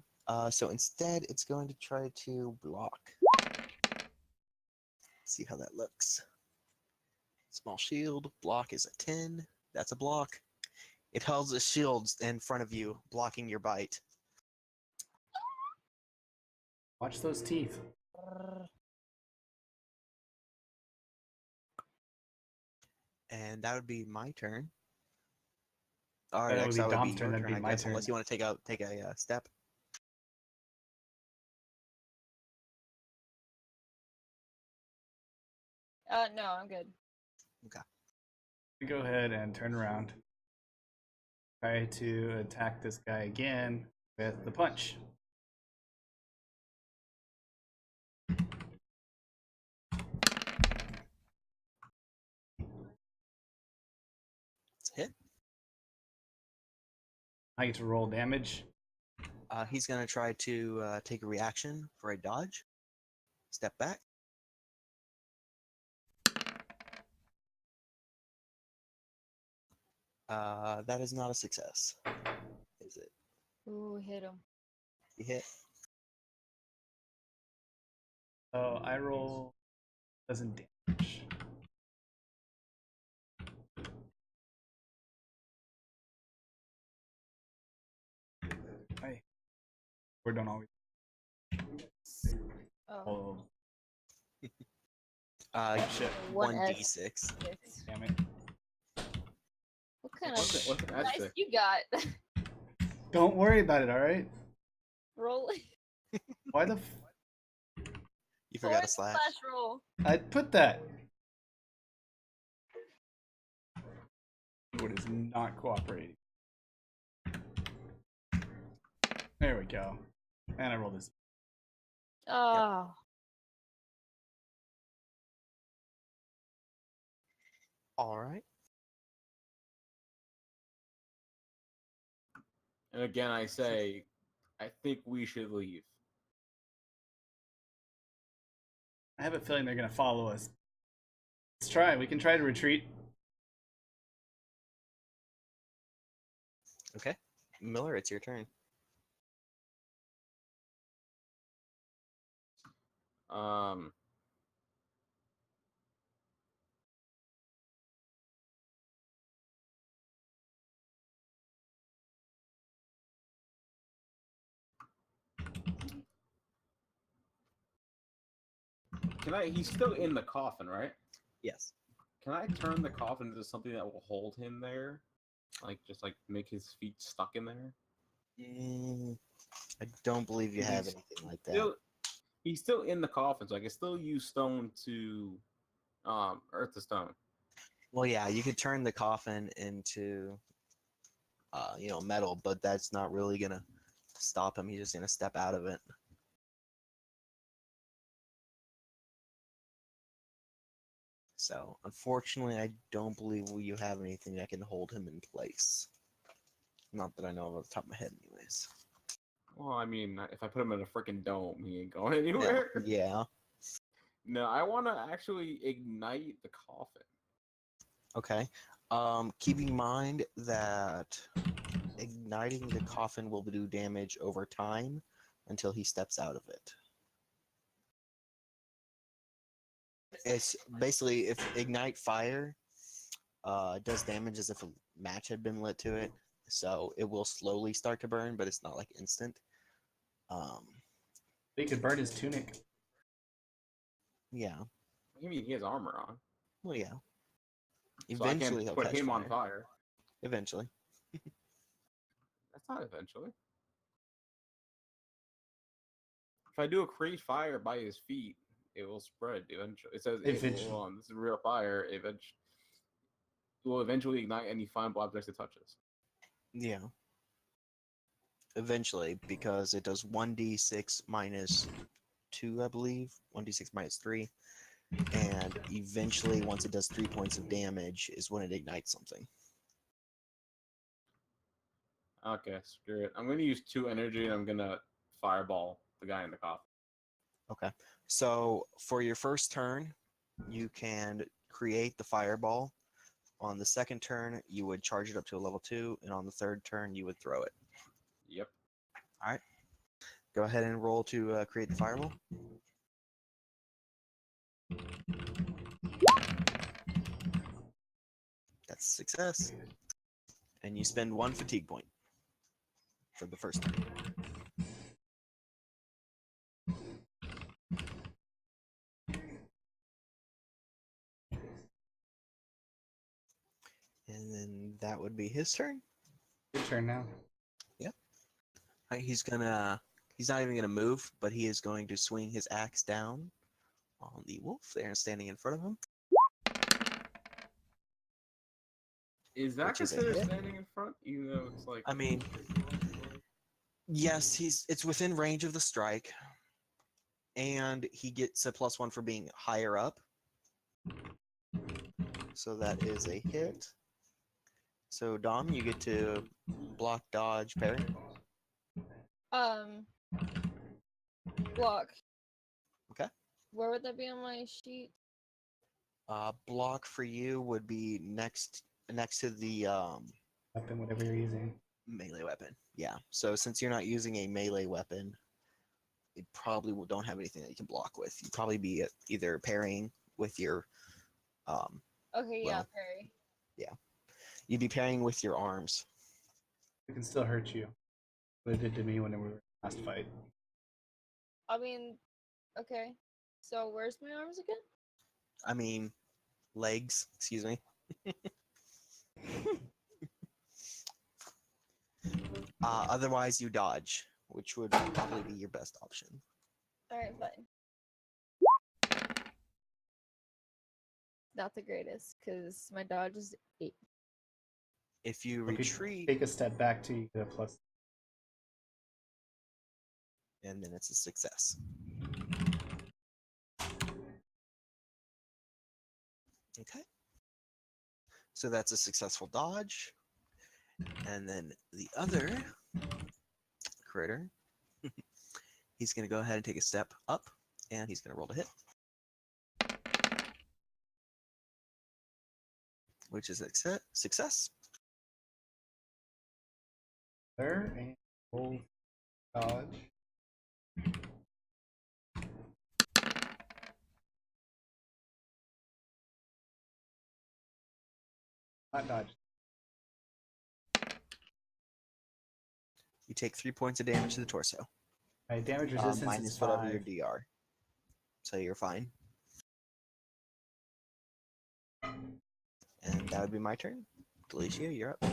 [SPEAKER 4] So instead, it's going to try to block. See how that looks. Small shield. Block is a 10. That's a block. It holds a shield in front of you, blocking your bite.
[SPEAKER 5] Watch those teeth.
[SPEAKER 4] And that would be my turn. All right,
[SPEAKER 5] That would be
[SPEAKER 4] that would
[SPEAKER 5] Dom's
[SPEAKER 4] be
[SPEAKER 5] turn,
[SPEAKER 4] your
[SPEAKER 5] that'd
[SPEAKER 4] turn,
[SPEAKER 5] be
[SPEAKER 4] I
[SPEAKER 5] my
[SPEAKER 4] guess,
[SPEAKER 5] turn.
[SPEAKER 4] unless you want to take a step.
[SPEAKER 2] No, I'm good.
[SPEAKER 5] Go ahead and turn around. Try to attack this guy again with the punch.
[SPEAKER 4] It's a hit.
[SPEAKER 5] I get to roll damage.
[SPEAKER 4] He's going to try to take a reaction for a dodge. Step back. That is not a success. Is it?
[SPEAKER 2] Ooh, hit him.
[SPEAKER 4] You hit.
[SPEAKER 5] So I roll doesn't damage. Hey, we don't always.
[SPEAKER 2] Oh,
[SPEAKER 5] Oh shit!
[SPEAKER 2] one
[SPEAKER 4] 1d6.
[SPEAKER 2] six.
[SPEAKER 5] Damn it!
[SPEAKER 2] What kind
[SPEAKER 1] What's
[SPEAKER 2] of
[SPEAKER 1] an
[SPEAKER 2] dice
[SPEAKER 1] S6?
[SPEAKER 2] you got?
[SPEAKER 5] Don't worry about it. All right.
[SPEAKER 2] Roll.
[SPEAKER 5] Why the?
[SPEAKER 4] You forgot a slash.
[SPEAKER 2] Roll.
[SPEAKER 5] I put that. What is not cooperating? There we go. And I roll this.
[SPEAKER 2] Oh.
[SPEAKER 4] All right.
[SPEAKER 1] And again, I say, I think we should leave.
[SPEAKER 5] I have a feeling they're gonna follow us. Let's try. We can try to retreat.
[SPEAKER 4] Okay. Miller, it's your turn.
[SPEAKER 1] Um, he's still in the coffin, right?
[SPEAKER 4] Yes.
[SPEAKER 1] Can I turn the coffin into something that will hold him there? Just make his feet stuck in there?
[SPEAKER 4] I don't believe you have
[SPEAKER 1] He's
[SPEAKER 4] anything like that.
[SPEAKER 1] He's still in the coffin, so I can still use stone to earth to stone.
[SPEAKER 4] Well, yeah, you could turn the coffin into, metal, but that's not really gonna stop him. He's just gonna step out of it. So, unfortunately, I don't believe you have anything that can hold him in place. Not that I know of off the top of my head, anyways.
[SPEAKER 1] Well, I mean, if I put him in a freaking dome, he ain't going anywhere.
[SPEAKER 4] Yeah.
[SPEAKER 1] No, I want to actually ignite the coffin.
[SPEAKER 4] Okay. Keep in mind that igniting the coffin will do damage over time until he steps out of it. It's basically, if ignite fire does damage as if a match had been lit to it, so it will slowly start to burn, but it's not like instant.
[SPEAKER 5] He could burn his tunic.
[SPEAKER 4] Yeah.
[SPEAKER 1] I mean, he has armor on.
[SPEAKER 4] Well, yeah.
[SPEAKER 1] So I
[SPEAKER 4] Eventually,
[SPEAKER 1] can
[SPEAKER 4] he'll
[SPEAKER 1] put
[SPEAKER 4] catch
[SPEAKER 1] him
[SPEAKER 4] fire.
[SPEAKER 1] on fire.
[SPEAKER 4] Eventually.
[SPEAKER 1] That's not eventually. If I do a create fire by his feet, it will spread eventually. It says
[SPEAKER 5] Eventually.
[SPEAKER 1] this is real fire. It will eventually ignite any flammable objects it touches.
[SPEAKER 4] Yeah. Eventually, because it does 1d6 minus 2, I believe. 1d6 minus 3. And eventually, once it does 3 points of damage, is when it ignites something.
[SPEAKER 1] Okay, screw it. I'm gonna use 2 energy and I'm gonna fireball the guy in the coffin.
[SPEAKER 4] Okay. So for your first turn, you can create the fireball. On the second turn, you would charge it up to a level 2, and on the third turn, you would throw it.
[SPEAKER 1] Yep.
[SPEAKER 4] All right. Go ahead and roll to create the fireball. That's a success. And you spend 1 fatigue point for the first turn. And then that would be his turn.
[SPEAKER 5] Your turn now.
[SPEAKER 4] He's not even gonna move, but he is going to swing his axe down on the wolf there standing in front of him.
[SPEAKER 1] Is that
[SPEAKER 4] Which is a
[SPEAKER 1] considered
[SPEAKER 4] hit.
[SPEAKER 1] standing in front? Even though it's like.
[SPEAKER 4] I mean, yes, it's within range of the strike, and he gets a +1 for being higher up. So that is a hit. So Dom, you get to block, dodge, parry.
[SPEAKER 2] Block.
[SPEAKER 4] Okay.
[SPEAKER 2] Where would that be on my sheet?
[SPEAKER 4] Block for you would be next to the
[SPEAKER 5] Weapon, whatever you're using.
[SPEAKER 4] melee weapon. Yeah. So since you're not using a melee weapon, you probably don't have anything that you can block with. You'd probably be either parrying with your
[SPEAKER 2] Okay, yeah,
[SPEAKER 4] Well.
[SPEAKER 2] parry.
[SPEAKER 4] you'd be parrying with your arms.
[SPEAKER 5] It can still hurt you. What it did to me when we were last fight.
[SPEAKER 2] I mean, okay. So where's my arms again?
[SPEAKER 4] I mean, legs. Excuse me. Otherwise, you dodge, which would probably be your best option.
[SPEAKER 2] Alright, fine. Not the greatest, because my dodge is 8.
[SPEAKER 4] If you
[SPEAKER 5] If you
[SPEAKER 4] retreat,
[SPEAKER 5] take a step back to you get a plus.
[SPEAKER 4] and then it's a success. Okay. So that's a successful dodge. And then the other critter, he's going to go ahead and take a step up, and he's going to roll to hit. Which is a success.
[SPEAKER 5] There and roll dodge. Not dodge.
[SPEAKER 4] You take 3 points of damage to the torso.
[SPEAKER 5] My damage resistance is
[SPEAKER 4] Minus whatever
[SPEAKER 5] 5.
[SPEAKER 4] your DR. So you're fine. And that would be my turn. Delicia, you're up.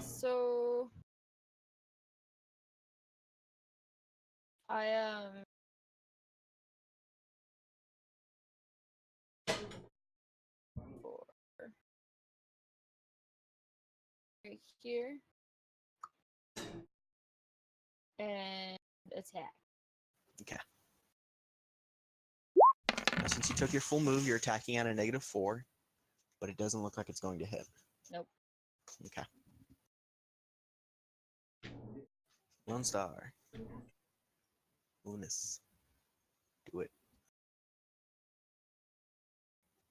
[SPEAKER 2] So I right here and attack.
[SPEAKER 4] Okay. Now, since you took your full move, you're attacking at a -4, but it doesn't look like it's going to hit.
[SPEAKER 2] Nope.
[SPEAKER 4] Okay. Lone Star. Lunas. Do it.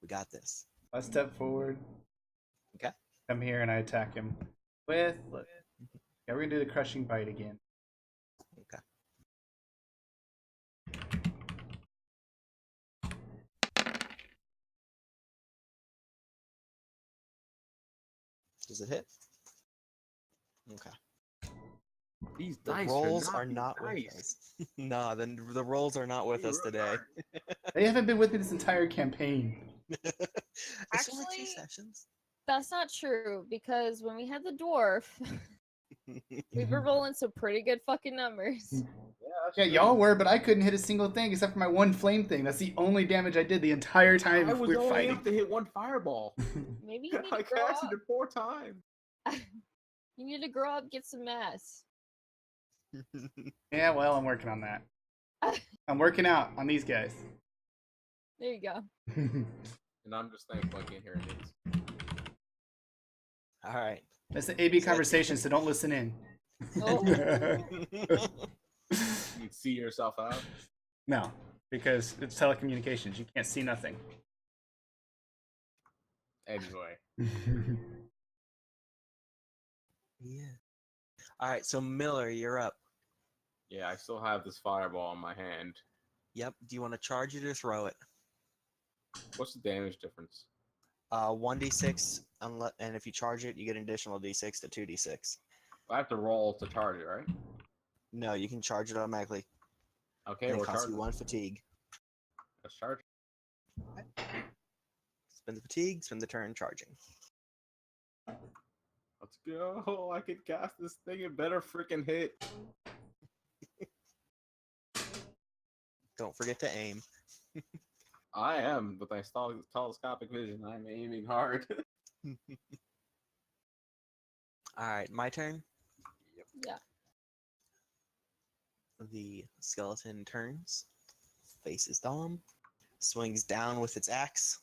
[SPEAKER 4] We got this.
[SPEAKER 5] I step forward.
[SPEAKER 4] Okay.
[SPEAKER 5] Come here and I attack him with. Look. Yeah, we're gonna do the crushing bite again.
[SPEAKER 4] Okay. Does it hit? Okay.
[SPEAKER 1] These
[SPEAKER 4] The
[SPEAKER 1] dice
[SPEAKER 4] rolls
[SPEAKER 1] are
[SPEAKER 4] are not with
[SPEAKER 1] dice.
[SPEAKER 4] us. No, the rolls are not with us today.
[SPEAKER 5] They haven't been with me this entire campaign.
[SPEAKER 4] It's only 2
[SPEAKER 2] Actually-
[SPEAKER 4] sessions.
[SPEAKER 2] That's not true, because when we had the dwarf, we were rolling some pretty good fucking numbers.
[SPEAKER 5] Yeah, y'all were, but I couldn't hit a single thing except for my one flame thing. That's the only damage I did the entire time
[SPEAKER 1] I was
[SPEAKER 5] we were
[SPEAKER 1] only
[SPEAKER 5] fighting.
[SPEAKER 1] able to hit 1 fireball.
[SPEAKER 2] Maybe you need
[SPEAKER 1] I
[SPEAKER 2] to grow
[SPEAKER 1] casted
[SPEAKER 2] up.
[SPEAKER 1] it 4 times.
[SPEAKER 2] You need to grow up, get some mass.
[SPEAKER 5] Yeah, well, I'm working on that. I'm working out on these guys.
[SPEAKER 2] There you go.
[SPEAKER 1] And I'm just thankful I can't hear it.
[SPEAKER 4] All right.
[SPEAKER 5] It's an AB
[SPEAKER 4] So that's-
[SPEAKER 5] conversation, so don't listen in.
[SPEAKER 2] Oh.
[SPEAKER 1] You see yourself out?
[SPEAKER 5] No, because it's telecommunications. You can't see nothing.
[SPEAKER 1] Anyway.
[SPEAKER 4] Yeah. All right. So Miller, you're up.
[SPEAKER 1] Yeah, I still have this fireball in my hand.
[SPEAKER 4] Yep. Do you want to charge it or throw it?
[SPEAKER 1] What's the damage difference?
[SPEAKER 4] 1d6, and if you charge it, you get an additional d6 to 2d6.
[SPEAKER 1] I have to roll to charge it, right?
[SPEAKER 4] No, you can charge it automatically.
[SPEAKER 1] Okay,
[SPEAKER 4] And it
[SPEAKER 1] we're
[SPEAKER 4] costs you
[SPEAKER 1] charging.
[SPEAKER 4] 1 fatigue.
[SPEAKER 1] Let's charge.
[SPEAKER 4] Spend the fatigue, spend the turn charging.
[SPEAKER 1] Let's go. I could cast this thing and better freaking hit.
[SPEAKER 4] Don't forget to aim.
[SPEAKER 1] I am, with my telescopic vision. I'm aiming hard.
[SPEAKER 4] All right, my turn.
[SPEAKER 2] Yeah.
[SPEAKER 4] The skeleton turns, faces Dom, swings down with its axe,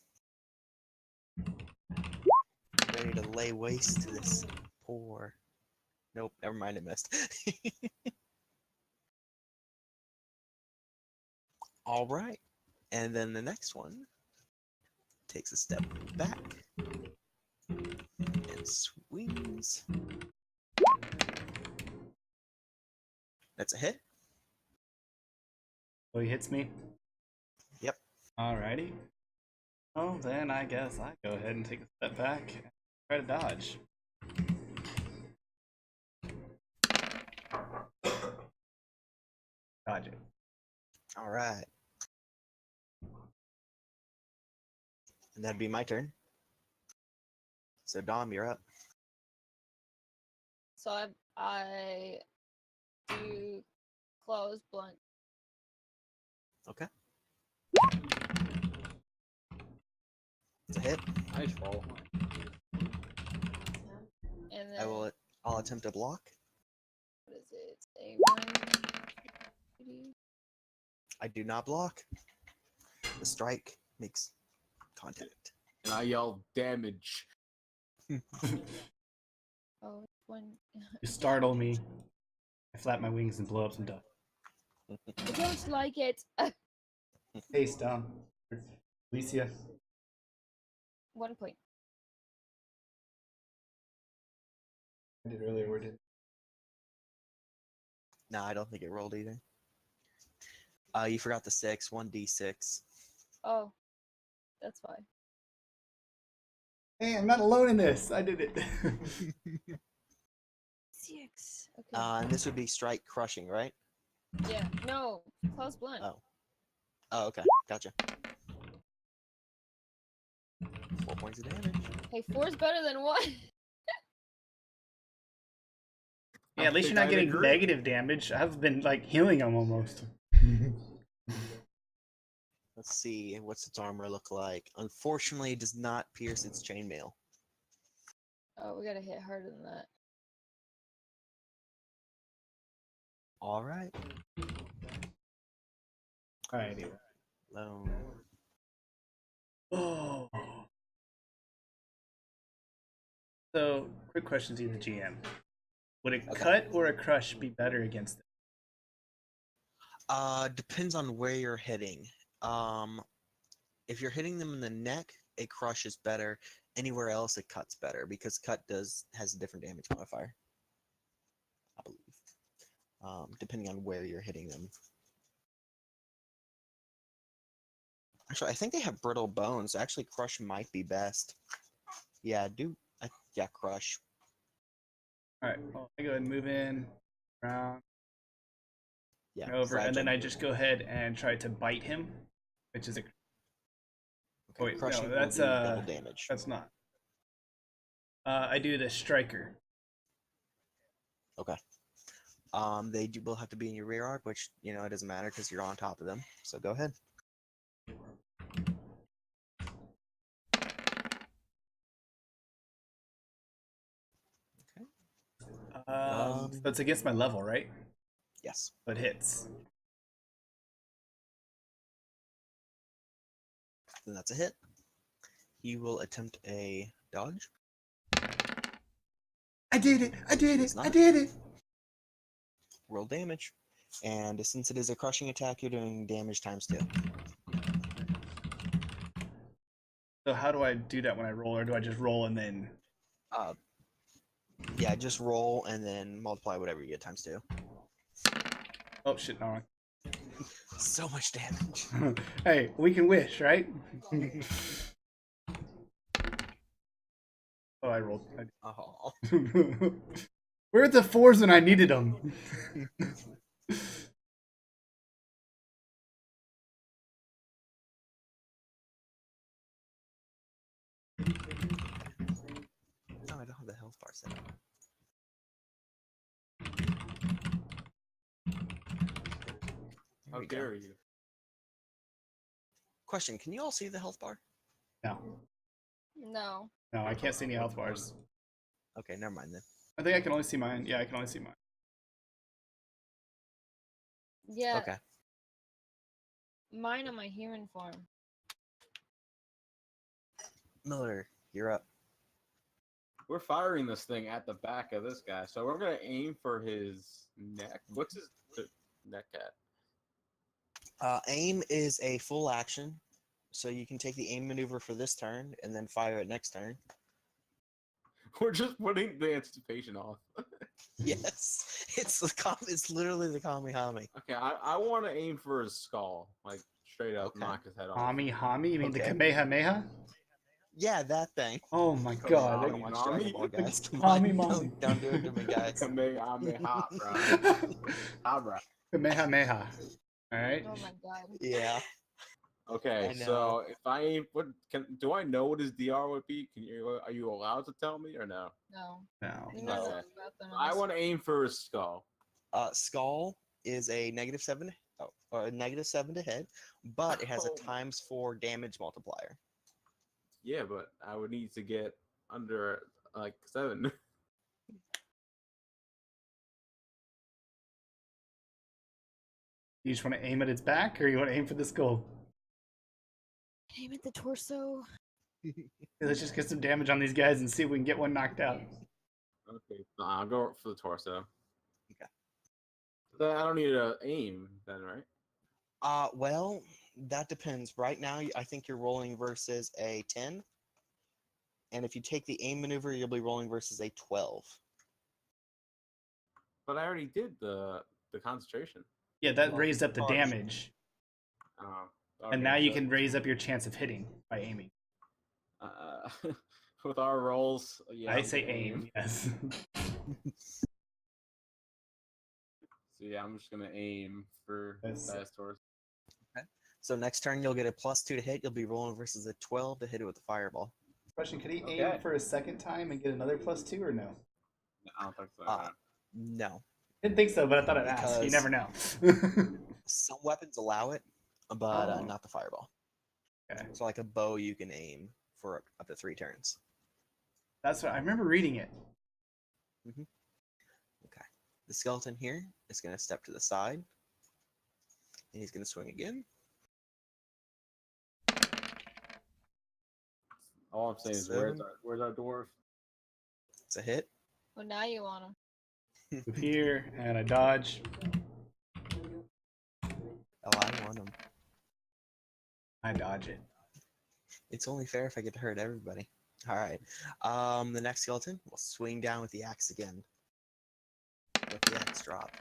[SPEAKER 4] ready to lay waste to this poor. Nope, never mind, it missed. All right, and then the next one takes a step back and swings. That's a hit.
[SPEAKER 5] So he hits me?
[SPEAKER 4] Yep.
[SPEAKER 5] Alrighty. Oh, then I guess I go ahead and take a step back and try to dodge. Dodge it.
[SPEAKER 4] All right. And that'd be my turn. So Dom, you're up.
[SPEAKER 2] So I do close blunt.
[SPEAKER 4] Okay. It's a hit.
[SPEAKER 1] Nice roll.
[SPEAKER 2] And then
[SPEAKER 4] I'll attempt to block.
[SPEAKER 2] what is it? It's a 1.
[SPEAKER 4] I do not block. The strike makes contact.
[SPEAKER 1] And I yell damage.
[SPEAKER 2] Oh, it's 1.
[SPEAKER 5] You startle me. I flap my wings and blow up some dust.
[SPEAKER 2] I don't like it.
[SPEAKER 5] Hey, Stom. Alicia.
[SPEAKER 2] 1 point.
[SPEAKER 5] I did earlier, where did
[SPEAKER 4] No, I don't think it rolled either. You forgot the 6, 1d6.
[SPEAKER 2] Oh, that's fine.
[SPEAKER 5] Hey, I'm not alone in this. I did it.
[SPEAKER 2] 6. Okay.
[SPEAKER 4] And this would be strike crushing, right?
[SPEAKER 2] Yeah. No. Close blunt.
[SPEAKER 4] Oh, okay. Gotcha. 4 points of damage.
[SPEAKER 2] Hey, 4 is better than 1.
[SPEAKER 5] Yeah, at least you're not getting negative damage. I've been like healing them almost.
[SPEAKER 4] Let's see, what's its armor look like? Unfortunately, it does not pierce its chainmail.
[SPEAKER 2] Oh, we gotta hit harder than that.
[SPEAKER 4] All right.
[SPEAKER 5] Alrighty.
[SPEAKER 4] Lone.
[SPEAKER 5] Oh. So, quick question to the GM: would a cut or a crush be better against it?
[SPEAKER 4] Depends on where you're hitting. If you're hitting them in the neck, a crush is better. Anywhere else, a cut's better because cut has a different damage modifier. I believe. Depending on where you're hitting them. Actually, I think they have brittle bones. Actually, crush might be best. Yeah, crush.
[SPEAKER 5] Alright, well, I go ahead and move in, around,
[SPEAKER 4] Yeah,
[SPEAKER 5] over, and then
[SPEAKER 4] fragile.
[SPEAKER 5] I just go ahead and try to bite him, which is a.
[SPEAKER 4] Okay,
[SPEAKER 5] Wait,
[SPEAKER 4] crushing
[SPEAKER 5] no,
[SPEAKER 4] will
[SPEAKER 5] that's
[SPEAKER 4] do double damage.
[SPEAKER 5] That's not. I do the striker.
[SPEAKER 4] Okay. Will have to be in your rear arc, which it doesn't matter because you're on top of them. So go ahead.
[SPEAKER 5] That's against my level, right?
[SPEAKER 4] Yes.
[SPEAKER 5] So it hits.
[SPEAKER 4] Then that's a hit. He will attempt a dodge.
[SPEAKER 5] I did it! I did
[SPEAKER 4] It's
[SPEAKER 5] it! I
[SPEAKER 4] not.
[SPEAKER 5] did it!
[SPEAKER 4] Roll damage. And since it is a crushing attack, you're doing damage times 2.
[SPEAKER 5] So how do I do that when I roll, or do I just roll and then?
[SPEAKER 4] Yeah, just roll and then multiply whatever you get times 2.
[SPEAKER 5] Oh shit! No.
[SPEAKER 4] So much damage.
[SPEAKER 5] Hey, we can wish, right? Oh, I rolled.
[SPEAKER 4] Oh.
[SPEAKER 5] Where are the 4s when I needed them?
[SPEAKER 4] No, I don't have the health bar set up. There
[SPEAKER 1] How
[SPEAKER 4] we go.
[SPEAKER 1] dare you?
[SPEAKER 4] Question, can you all see the health bar?
[SPEAKER 5] No,
[SPEAKER 2] No.
[SPEAKER 5] no, I can't see any health bars.
[SPEAKER 4] Okay, never mind then.
[SPEAKER 5] I think I can only see mine. Yeah, I can only see mine.
[SPEAKER 2] Yeah.
[SPEAKER 4] Okay.
[SPEAKER 2] Mine on my human form.
[SPEAKER 4] Miller, you're up.
[SPEAKER 1] We're firing this thing at the back of this guy, so we're gonna aim for his neck. What's his neck at?
[SPEAKER 4] Aim is a full action, so you can take the aim maneuver for this turn and then fire it next turn.
[SPEAKER 1] We're just putting the anticipation off.
[SPEAKER 4] Yes, it's literally the Kamihami.
[SPEAKER 1] Okay, I want to aim for his skull, like straight up,
[SPEAKER 4] Okay.
[SPEAKER 1] knock his head off.
[SPEAKER 5] Hami? You mean the
[SPEAKER 4] Okay.
[SPEAKER 5] Kamehameha?
[SPEAKER 4] Yeah, that thing.
[SPEAKER 5] Oh my
[SPEAKER 1] Come
[SPEAKER 5] god.
[SPEAKER 1] on,
[SPEAKER 4] Don't watch
[SPEAKER 1] Kamihami?
[SPEAKER 4] Dragon Ball, guys. Come
[SPEAKER 5] Hami
[SPEAKER 4] on,
[SPEAKER 5] Mami.
[SPEAKER 4] don't do it to me, guys.
[SPEAKER 1] Kamehameha, bro. Ah, bro.
[SPEAKER 5] Kamehameha. Alright.
[SPEAKER 2] Oh my god.
[SPEAKER 4] Yeah.
[SPEAKER 1] Okay,
[SPEAKER 4] I know.
[SPEAKER 1] so if I aim, do I know what his DR would be? Are you allowed to tell me or no?
[SPEAKER 2] No.
[SPEAKER 5] No.
[SPEAKER 2] You know
[SPEAKER 1] Okay.
[SPEAKER 2] nothing about them
[SPEAKER 1] I
[SPEAKER 2] unless-
[SPEAKER 1] want to aim for his skull.
[SPEAKER 4] Skull is a -7, or a -7 to hit, but it has a
[SPEAKER 1] Oh.
[SPEAKER 4] ×4 damage multiplier.
[SPEAKER 1] Yeah, but I would need to get under like 7.
[SPEAKER 5] You just want to aim at its back, or you want to aim for the skull?
[SPEAKER 2] Aim at the torso.
[SPEAKER 5] Let's just get some damage on these guys and see if we can get one knocked out.
[SPEAKER 1] Okay, so I'll go for the torso.
[SPEAKER 4] Okay.
[SPEAKER 1] Then I don't need to aim then, right?
[SPEAKER 4] Well, that depends. Right now, I think you're rolling versus a 10. And if you take the aim maneuver, you'll be rolling versus a 12.
[SPEAKER 1] But I already did the concentration.
[SPEAKER 5] Yeah, that
[SPEAKER 4] Well,
[SPEAKER 5] raised up the
[SPEAKER 4] charge.
[SPEAKER 5] damage.
[SPEAKER 1] Oh,
[SPEAKER 5] And
[SPEAKER 1] okay,
[SPEAKER 5] now you
[SPEAKER 1] so,
[SPEAKER 5] can raise up your chance of hitting by aiming.
[SPEAKER 1] with our rolls, yeah.
[SPEAKER 5] I
[SPEAKER 1] I'm
[SPEAKER 5] say
[SPEAKER 1] gonna
[SPEAKER 5] aim, yes.
[SPEAKER 1] So yeah, I'm just gonna aim for
[SPEAKER 5] That's-
[SPEAKER 1] fast torso.
[SPEAKER 4] So next turn, you'll get a +2 to hit. You'll be rolling versus a 12 to hit it with a fireball.
[SPEAKER 5] Question, could he
[SPEAKER 1] Okay.
[SPEAKER 5] aim for a second time and get another +2 or no?
[SPEAKER 1] I don't think so.
[SPEAKER 4] No.
[SPEAKER 5] Didn't think so, but I thought I'd ask. You
[SPEAKER 4] Because-
[SPEAKER 5] never know.
[SPEAKER 4] Some weapons allow it, but
[SPEAKER 5] Oh.
[SPEAKER 4] not the fireball.
[SPEAKER 5] Okay.
[SPEAKER 4] So like a bow, you can aim for up to 3 turns.
[SPEAKER 5] That's what I remember reading it.
[SPEAKER 4] Okay. The skeleton here is going to step to the side. And he's going to swing again.
[SPEAKER 1] All I'm saying is,
[SPEAKER 4] Seven.
[SPEAKER 1] where's our dwarf?
[SPEAKER 4] It's a hit.
[SPEAKER 2] Well, now you want him.
[SPEAKER 5] Move here, and I dodge.
[SPEAKER 4] Oh, I want him.
[SPEAKER 5] I dodge it.
[SPEAKER 4] It's only fair if I get to hurt everybody. All right. The next skeleton will swing down with the axe again. With the axe drop.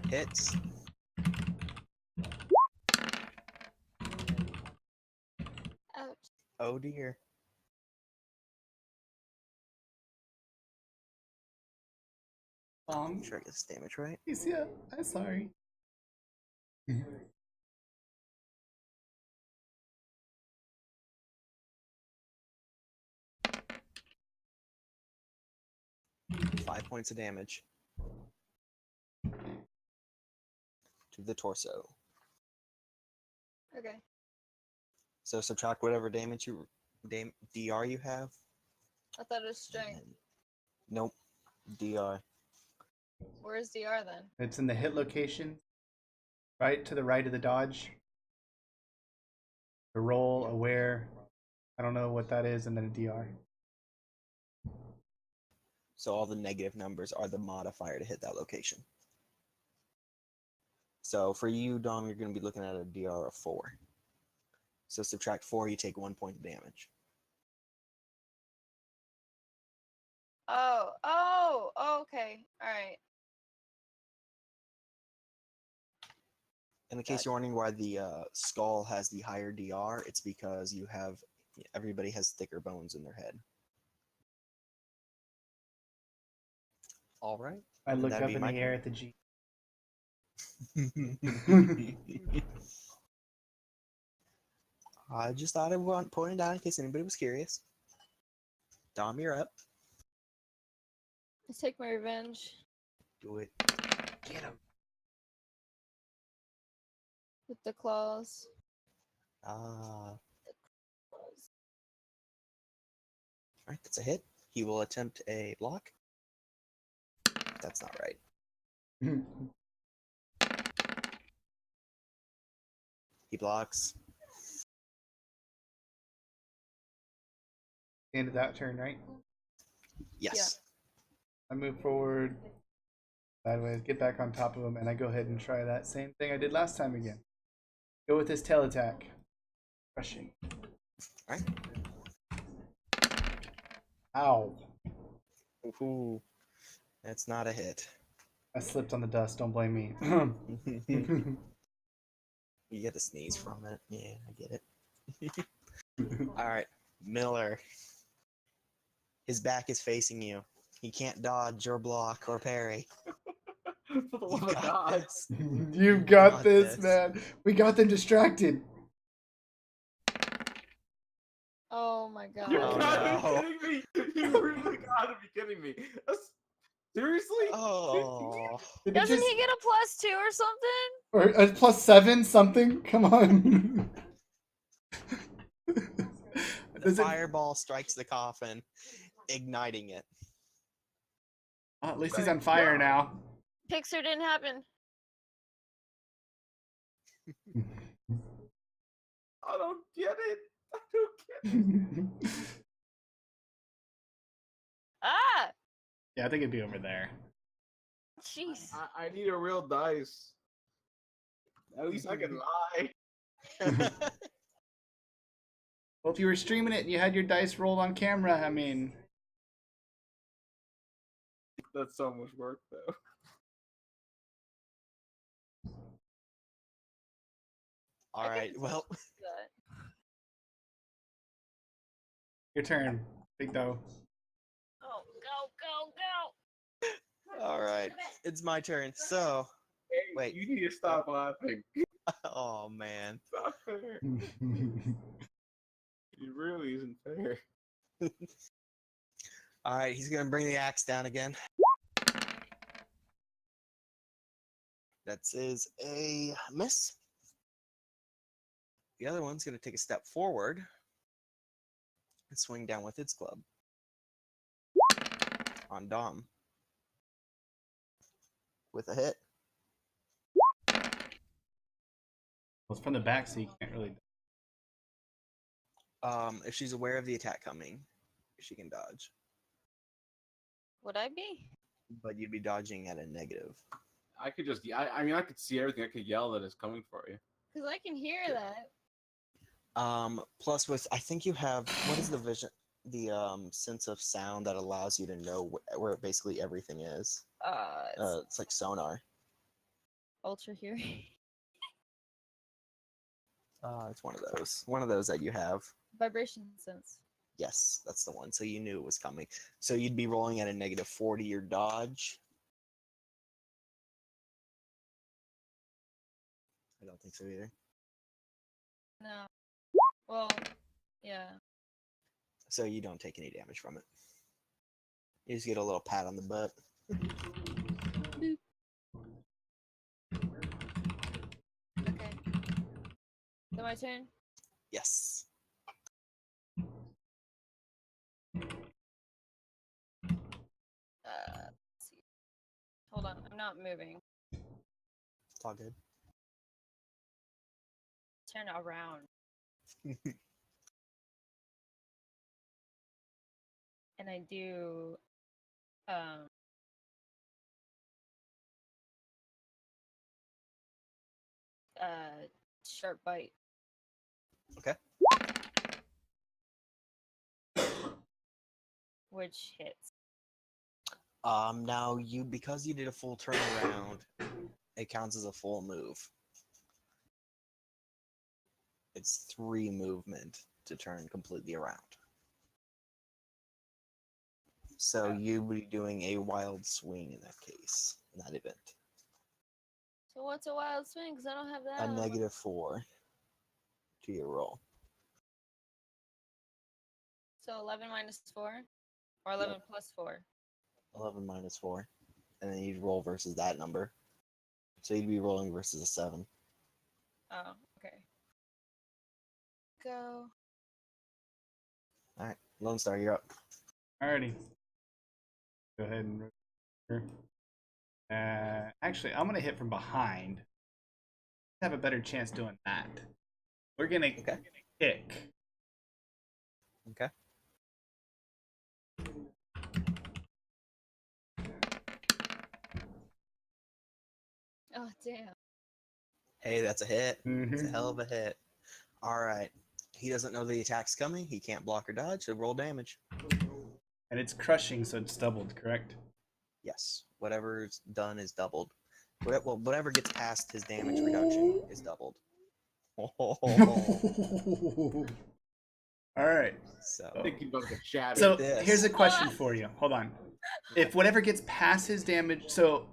[SPEAKER 4] Hits.
[SPEAKER 2] Ouch.
[SPEAKER 4] Oh dear. Make sure I get this damage right.
[SPEAKER 5] Yeah, I'm sorry.
[SPEAKER 4] 5 points of damage to the torso.
[SPEAKER 2] Okay.
[SPEAKER 4] So subtract whatever damage DR you have.
[SPEAKER 2] I thought it was strength.
[SPEAKER 4] and- Nope. DR.
[SPEAKER 2] Where is DR then?
[SPEAKER 5] It's in the hit location, right to the right of the dodge. The roll, aware. I don't know what that is, and then a DR.
[SPEAKER 4] So all the negative numbers are the modifier to hit that location. So for you, Dom, you're going to be looking at a DR of 4. So subtract 4, you take 1 point of damage.
[SPEAKER 2] Oh, okay. Alright.
[SPEAKER 4] In case you're wondering why the skull has the higher DR, it's because everybody has thicker bones in their head. All right.
[SPEAKER 5] I
[SPEAKER 4] And
[SPEAKER 5] look
[SPEAKER 4] that'd
[SPEAKER 5] up
[SPEAKER 4] be
[SPEAKER 5] in
[SPEAKER 4] my
[SPEAKER 5] the air at the G.
[SPEAKER 4] I just thought I would point it out in case anybody was curious. Dom, you're up.
[SPEAKER 2] I take my revenge
[SPEAKER 4] Do it.
[SPEAKER 5] Get him.
[SPEAKER 2] with the claws.
[SPEAKER 4] All right, that's a hit. He will attempt a block. That's not right. He blocks.
[SPEAKER 5] End of that turn, right?
[SPEAKER 4] Yes.
[SPEAKER 5] I move forward sideways, get back on top of him, and I go ahead and try that same thing I did last time again. Go with his tail attack. Crushing.
[SPEAKER 4] All right.
[SPEAKER 5] Ow.
[SPEAKER 4] Ooh, that's not a hit.
[SPEAKER 5] I slipped on the dust, don't blame me.
[SPEAKER 4] You get to sneeze from it. Yeah, I get it. All right, Miller. His back is facing you. He can't dodge or block or parry.
[SPEAKER 1] For the love of God.
[SPEAKER 4] This.
[SPEAKER 5] You've got
[SPEAKER 4] got
[SPEAKER 5] this,
[SPEAKER 4] this.
[SPEAKER 5] man. We got them distracted.
[SPEAKER 2] Oh my god.
[SPEAKER 1] You
[SPEAKER 4] Oh,
[SPEAKER 1] gotta
[SPEAKER 4] no.
[SPEAKER 1] be kidding me! You really gotta be kidding me! Seriously?
[SPEAKER 4] Oh.
[SPEAKER 5] Did it
[SPEAKER 2] Doesn't
[SPEAKER 5] just-
[SPEAKER 2] he get a +2 or something?
[SPEAKER 5] Or a +7 something? Come on.
[SPEAKER 4] The
[SPEAKER 5] Does it-
[SPEAKER 4] fireball strikes the coffin, igniting it.
[SPEAKER 5] Oh, at least he's on fire now.
[SPEAKER 2] Pixar didn't happen.
[SPEAKER 1] I don't get it. I don't get it.
[SPEAKER 2] Ah!
[SPEAKER 5] Yeah, I think it'd be over there.
[SPEAKER 2] Jeez.
[SPEAKER 1] I need a real dice. At least I can lie.
[SPEAKER 5] Well, if you were streaming it and you had your dice rolled on camera, I mean...
[SPEAKER 1] That's so much work, though.
[SPEAKER 4] All
[SPEAKER 2] I
[SPEAKER 4] right,
[SPEAKER 2] can
[SPEAKER 4] well,
[SPEAKER 2] that.
[SPEAKER 5] Your turn, Big Doe.
[SPEAKER 2] Oh, go.
[SPEAKER 4] all right, it's my turn. So,
[SPEAKER 1] Hey,
[SPEAKER 4] Wait.
[SPEAKER 1] you need to stop laughing.
[SPEAKER 4] oh man.
[SPEAKER 1] It's not fair. It really isn't fair.
[SPEAKER 4] All right, he's gonna bring the axe down again. That is a miss. The other one's gonna take a step forward and swing down with its club on Dom with a hit.
[SPEAKER 5] Well, it's from the back, so you can't really...
[SPEAKER 4] If she's aware of the attack coming, she can dodge,
[SPEAKER 2] Would I be?
[SPEAKER 4] but you'd be dodging at a negative.
[SPEAKER 1] I could just, I mean, I could see everything. I could yell that it's coming for you.
[SPEAKER 2] Because I can hear that.
[SPEAKER 4] Plus with, I think you have, what is the vision, the sense of sound that allows you to know where basically everything is. It's like sonar.
[SPEAKER 2] Ultra hearing.
[SPEAKER 4] It's one of those that you have.
[SPEAKER 2] Vibration sense.
[SPEAKER 4] Yes, that's the one. So you knew it was coming. So you'd be rolling at a -40 your dodge. I don't think so either.
[SPEAKER 2] No. Well, yeah.
[SPEAKER 4] So you don't take any damage from it. You just get a little pat on the butt.
[SPEAKER 2] Okay. Is it my turn?
[SPEAKER 4] Yes.
[SPEAKER 2] Let's see. Hold on. not moving.
[SPEAKER 4] It's all good.
[SPEAKER 2] Turn around. And I do sharp bite.
[SPEAKER 4] Okay.
[SPEAKER 2] Which hits.
[SPEAKER 4] Now because you did a full turnaround, it counts as a full move. It's 3 movement to turn completely around. So you would be doing a wild swing in that case, in that event.
[SPEAKER 2] So what's a wild swing? Because I don't have that.
[SPEAKER 4] A
[SPEAKER 2] on my-
[SPEAKER 4] -4 to your roll.
[SPEAKER 2] So 11 minus 4? Or 11 plus 4?
[SPEAKER 4] 11 minus 4. And then you'd roll versus that number. So you'd be rolling versus a 7.
[SPEAKER 2] Oh, okay. Go.
[SPEAKER 4] Alright, Lone Star, you're up.
[SPEAKER 5] Alrighty. Go ahead and. Actually, I'm gonna hit from behind. Have a better chance doing that. We're gonna kick.
[SPEAKER 4] Okay.
[SPEAKER 2] Oh, damn.
[SPEAKER 4] Hey, that's a hit. It's a
[SPEAKER 5] Mhm.
[SPEAKER 4] hell of a hit. Alright. He doesn't know the attack's coming. He can't block or dodge, so roll damage.
[SPEAKER 5] And it's crushing, so it's doubled, correct?
[SPEAKER 4] Yes. Whatever's done is doubled. Whatever gets past his damage reduction is doubled.
[SPEAKER 5] Alright.
[SPEAKER 4] So,
[SPEAKER 1] Thinking about the shadow.
[SPEAKER 5] So
[SPEAKER 4] this.
[SPEAKER 5] here's a question for you. Hold on. If whatever gets past his damage, so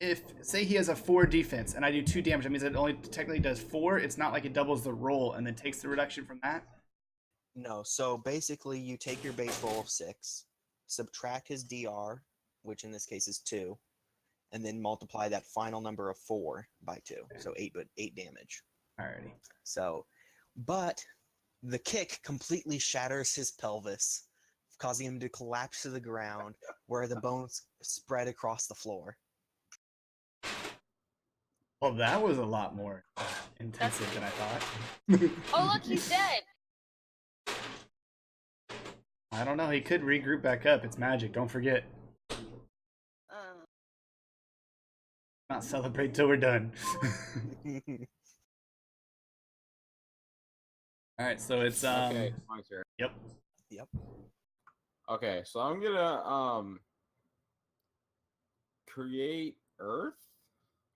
[SPEAKER 5] if say he has a 4 defense and I do 2 damage, that means it only technically does 4. It's not like it doubles the roll and then takes the reduction from that.
[SPEAKER 4] no, so basically you take your base roll of 6, subtract his DR, which in this case is 2, and then multiply that final number of 4 by 2. So 8 damage.
[SPEAKER 5] Alrighty.
[SPEAKER 4] So, but the kick completely shatters his pelvis, causing him to collapse to the ground where the bones spread across the floor.
[SPEAKER 5] Well, that was a lot more intensive than I thought.
[SPEAKER 2] Oh, look, he's dead.
[SPEAKER 5] I don't know. He could regroup back up. It's magic. Don't forget. Not celebrate till we're done. All right. So it's
[SPEAKER 1] Okay, my turn.
[SPEAKER 5] Yep.
[SPEAKER 4] Yep.
[SPEAKER 1] Okay, so I'm gonna create Earth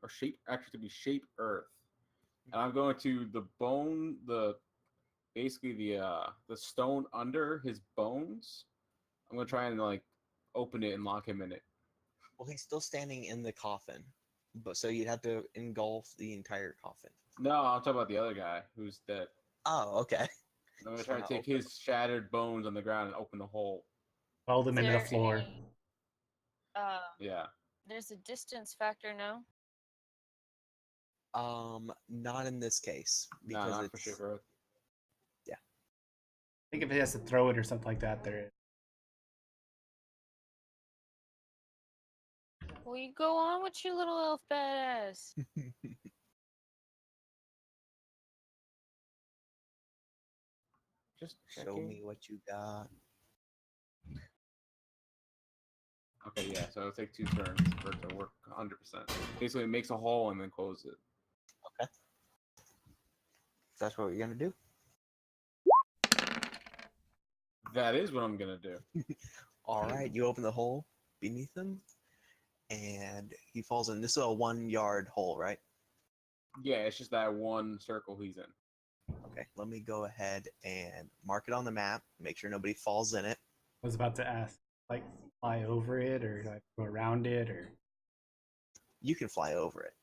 [SPEAKER 1] or shape to be shape Earth, and I'm going to basically the stone under his bones. I'm gonna try and like open it and lock him in it.
[SPEAKER 4] Well, he's still standing in the coffin, but so you'd have to engulf the entire coffin.
[SPEAKER 1] No, I'm talking about the other guy who's dead.
[SPEAKER 4] Oh, okay.
[SPEAKER 1] I'm gonna try to take his shattered bones on the ground and open the hole.
[SPEAKER 5] Weld him
[SPEAKER 2] Is
[SPEAKER 5] into the
[SPEAKER 2] there
[SPEAKER 5] floor.
[SPEAKER 2] any,
[SPEAKER 1] Yeah.
[SPEAKER 2] there's a distance factor, no?
[SPEAKER 4] Not in this case
[SPEAKER 1] No,
[SPEAKER 4] because
[SPEAKER 1] not
[SPEAKER 4] it's
[SPEAKER 1] for shape Earth.
[SPEAKER 5] I think if he has to throw it or something like that, there is.
[SPEAKER 2] Will you go on with your little elf badass?
[SPEAKER 1] Just
[SPEAKER 4] Show
[SPEAKER 1] checking.
[SPEAKER 4] me what you got.
[SPEAKER 1] Okay, yeah. So it'll take 2 turns for it to work 100%. Basically, it makes a hole and then closes it.
[SPEAKER 4] Okay. That's what you're gonna do.
[SPEAKER 1] That is what I'm gonna do.
[SPEAKER 4] All right, you open the hole beneath him, and he falls in. This is a 1-yard hole, right?
[SPEAKER 1] Yeah, it's just that one circle he's in.
[SPEAKER 4] Okay, let me go ahead and mark it on the map. Make sure nobody falls in it.
[SPEAKER 5] I was about to ask, like, fly over it or like go around it or.
[SPEAKER 4] You can fly over it.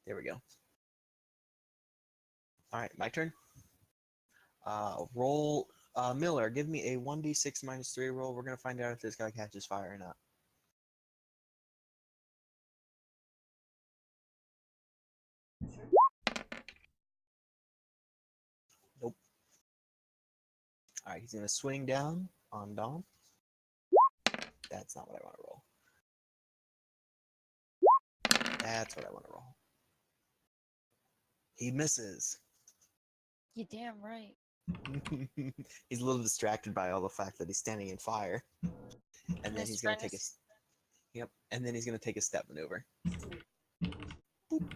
[SPEAKER 4] There we go. All right, my turn. Roll. Miller, give me a 1d6 minus 3 roll. We're gonna find out if this guy catches fire or not. Nope. Alright, he's gonna swing down on Dom. That's not what I want to roll. That's what I want to roll. He misses.
[SPEAKER 2] You damn right.
[SPEAKER 4] He's a little distracted by all the fact that he's standing in fire. And then he's gonna take a Yep, and then he's gonna take a step maneuver. Boop.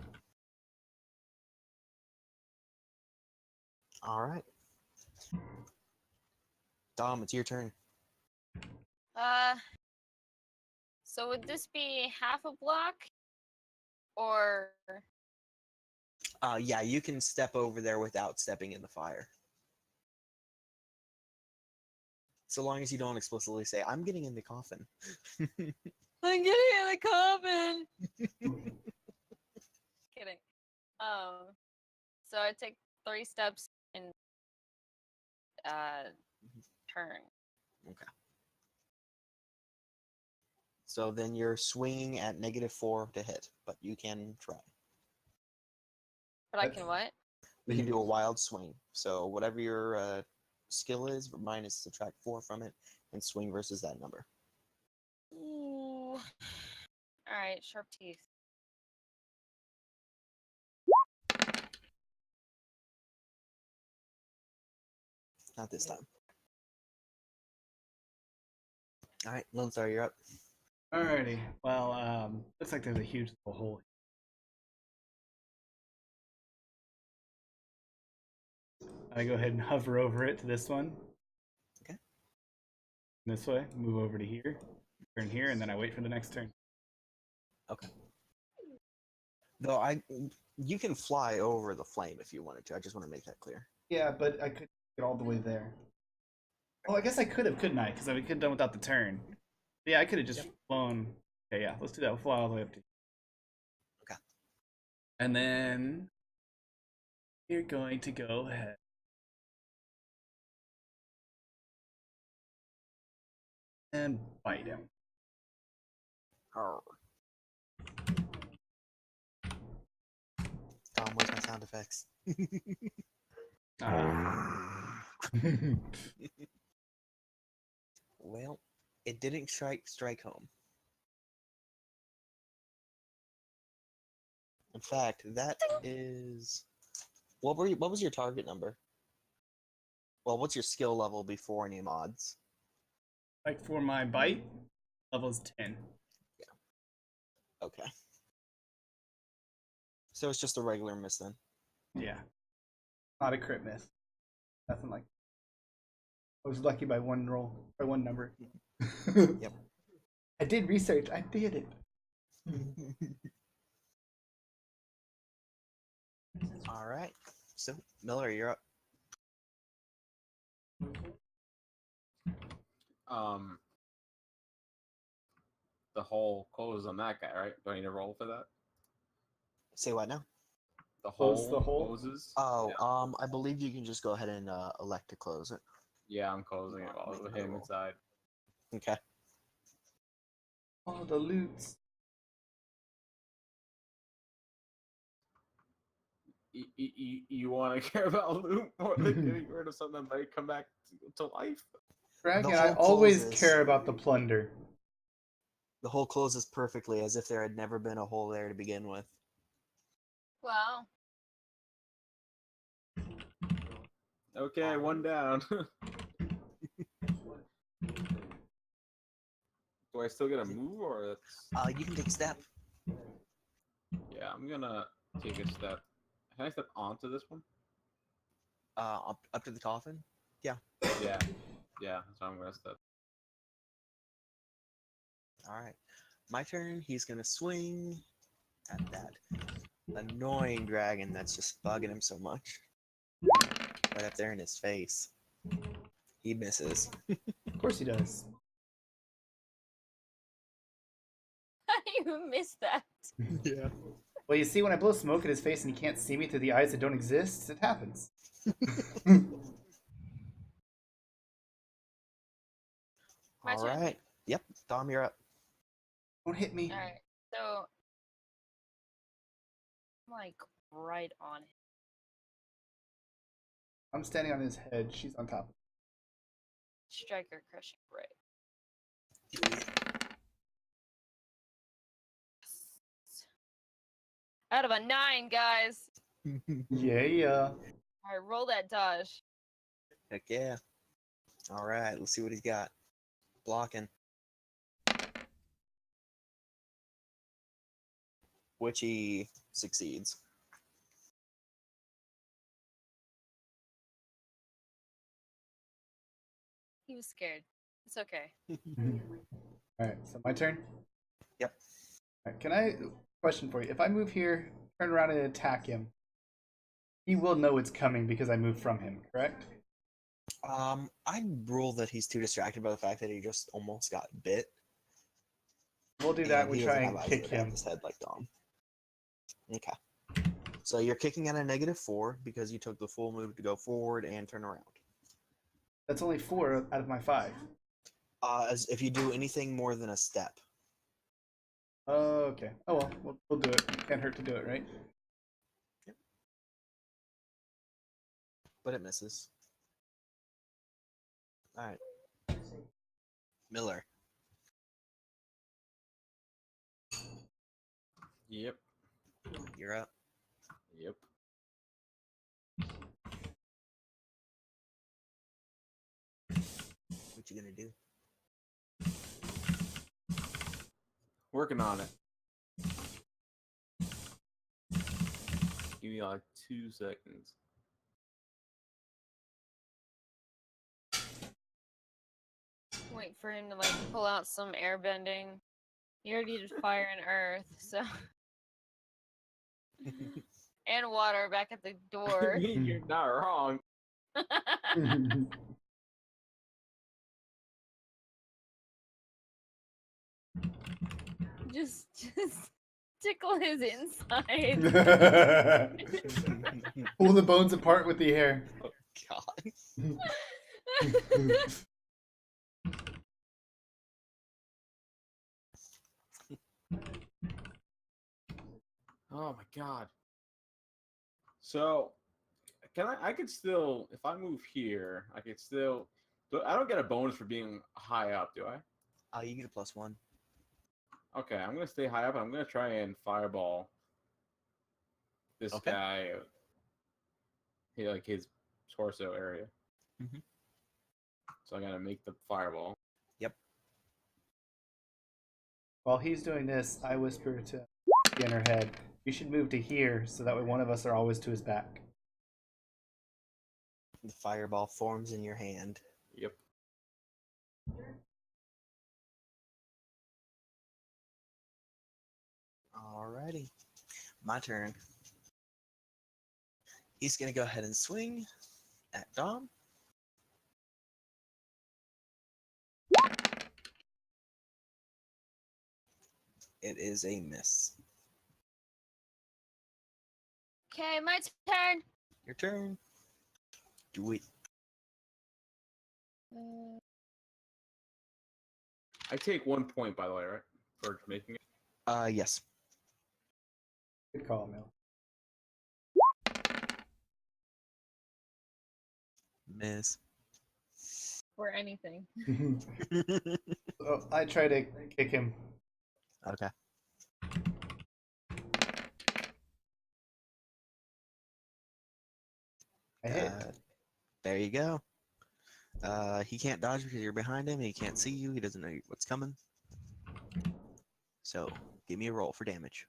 [SPEAKER 4] Alright. Dom, it's your turn.
[SPEAKER 2] So would this be half a block? Or
[SPEAKER 4] Yeah, you can step over there without stepping in the fire. So long as you don't explicitly say, I'm getting in the coffin.
[SPEAKER 2] I'm getting in the coffin. Kidding. So I take 3 steps in turn.
[SPEAKER 4] Okay. So then you're swinging at -4 to hit, but you can try.
[SPEAKER 2] But I can what?
[SPEAKER 4] You can do a wild swing. So whatever your skill is, minus subtract 4 from it, and swing versus that number.
[SPEAKER 2] Ooh. Alright, sharp teeth.
[SPEAKER 4] Not this time. Alright, Lone Star, you're up.
[SPEAKER 5] Alrighty. Well, looks like there's a huge little hole. I go ahead and hover over it to this one.
[SPEAKER 4] Okay.
[SPEAKER 5] This way, move over to here, turn here, and then I wait for the next turn.
[SPEAKER 4] Okay. Though you can fly over the flame if you wanted to. I just want to make that clear.
[SPEAKER 5] Yeah, but I couldn't get all the way there. Oh, I guess I could have, couldn't I? Because I could have done without the turn. Yeah, I could have just flown. Okay, yeah, let's do that. We'll fly all the way up to.
[SPEAKER 4] Okay.
[SPEAKER 5] And then you're going to go ahead. And bite him.
[SPEAKER 4] Arr. Tom, where's my sound effects? Well, it didn't strike home. In fact, that is what was your target number? Well, what's your skill level before any mods?
[SPEAKER 5] Like for my bite, level's 10.
[SPEAKER 4] Yeah. Okay. So it's just a regular miss then.
[SPEAKER 5] Yeah. Not a crit miss. Nothing like. I was lucky by one roll, by one number.
[SPEAKER 4] Yep.
[SPEAKER 5] I did research. I did it.
[SPEAKER 4] All right. So Miller, you're up.
[SPEAKER 1] The hole closes on that guy, right? Do I need to roll for that?
[SPEAKER 4] Say what now?
[SPEAKER 1] The
[SPEAKER 5] Close
[SPEAKER 1] hole
[SPEAKER 5] the hole?
[SPEAKER 1] closes.
[SPEAKER 4] Oh,
[SPEAKER 1] Yeah.
[SPEAKER 4] I believe you can just go ahead and elect to close it.
[SPEAKER 1] Yeah, I'm closing it while with him inside.
[SPEAKER 4] Okay.
[SPEAKER 5] Oh, the loots.
[SPEAKER 1] You want to care about loot more than getting rid of something that might come back to life?
[SPEAKER 5] Dragon,
[SPEAKER 4] The
[SPEAKER 5] I
[SPEAKER 4] hole
[SPEAKER 5] always
[SPEAKER 4] closes.
[SPEAKER 5] care about the plunder.
[SPEAKER 4] The hole closes perfectly as if there had never been a hole there to begin with.
[SPEAKER 2] Wow.
[SPEAKER 1] Okay, one down. Do I still get a move or it's...
[SPEAKER 4] You can take a step.
[SPEAKER 1] Yeah, I'm gonna take a step. Can I step onto this one?
[SPEAKER 4] Up to the coffin? Yeah.
[SPEAKER 1] Yeah. Yeah, so I'm gonna step.
[SPEAKER 4] Alright. My turn. He's gonna swing at that annoying dragon that's just bugging him so much. Right up there in his face. He misses.
[SPEAKER 5] Of course he does.
[SPEAKER 2] How do you miss that?
[SPEAKER 4] Yeah.
[SPEAKER 5] Well, you see, when I blow smoke at his face and he can't see me through the eyes that don't exist, it happens.
[SPEAKER 2] My turn?
[SPEAKER 4] Alright. Yep. Dom, you're up.
[SPEAKER 5] Don't hit me.
[SPEAKER 2] Alright, so I'm like right on it.
[SPEAKER 5] I'm standing on his head. She's on top.
[SPEAKER 2] Striker crushing ray. Out of a 9, guys.
[SPEAKER 5] Yeah.
[SPEAKER 2] Alright, roll that dodge.
[SPEAKER 4] Heck yeah. All right, let's see what he's got. Blocking. Which he succeeds.
[SPEAKER 2] He was scared. It's okay.
[SPEAKER 5] Alright, so my turn?
[SPEAKER 4] Yep.
[SPEAKER 5] Alright, can I question for you? If I move here, turn around and attack him, he will know it's coming because I moved from him, correct?
[SPEAKER 4] I'd rule that he's too distracted by the fact that he just almost got bit.
[SPEAKER 5] We'll do that.
[SPEAKER 4] And
[SPEAKER 5] We
[SPEAKER 4] he
[SPEAKER 5] try
[SPEAKER 4] doesn't
[SPEAKER 5] and
[SPEAKER 4] have eyes
[SPEAKER 5] kick
[SPEAKER 4] that have
[SPEAKER 5] him.
[SPEAKER 4] his head like Dom. Okay. So you're kicking at a -4 because you took the full move to go forward and turn around.
[SPEAKER 5] That's only 4 out of my 5.
[SPEAKER 4] As if you do anything more than a step.
[SPEAKER 5] Oh, okay. Oh well, we'll do it. Can't hurt to do it, right?
[SPEAKER 4] Yep. But it misses. All right. Miller.
[SPEAKER 1] Yep.
[SPEAKER 4] You're up.
[SPEAKER 1] Yep.
[SPEAKER 4] What you gonna do?
[SPEAKER 1] Working on it. Give me like 2 seconds.
[SPEAKER 2] Wait for him to like pull out some airbending. He already did fire and earth, so and water back at the door.
[SPEAKER 1] You're not wrong.
[SPEAKER 2] just tickle his inside.
[SPEAKER 5] Pull the bones apart with the hair.
[SPEAKER 4] God.
[SPEAKER 1] Oh my god. So, can I could still, if I move here, I could still, I don't get a bonus for being high up, do I?
[SPEAKER 4] You get a +1.
[SPEAKER 1] Okay, I'm gonna stay high up. I'm gonna try and fireball this
[SPEAKER 4] Okay.
[SPEAKER 1] guy. Like his torso area.
[SPEAKER 4] Mhm.
[SPEAKER 1] So I gotta make the fireball.
[SPEAKER 4] Yep.
[SPEAKER 5] While he's doing this, I whisper to in her head, "You should move to here, so that way one of us are always to his back."
[SPEAKER 4] The fireball forms in your hand.
[SPEAKER 1] Yep.
[SPEAKER 4] Alrighty. My turn. He's gonna go ahead and swing at Dom. It is a miss.
[SPEAKER 2] Okay, my turn.
[SPEAKER 4] Your turn. Do it.
[SPEAKER 1] I take 1 point, by the way, right? For making it.
[SPEAKER 4] Yes.
[SPEAKER 5] Good call, Mel.
[SPEAKER 4] Miss.
[SPEAKER 2] Or anything.
[SPEAKER 5] Oh, I try to kick him.
[SPEAKER 4] Okay.
[SPEAKER 5] I hit.
[SPEAKER 4] There you go. He can't dodge because you're behind him. He can't see you. He doesn't know what's coming. So, give me a roll for damage.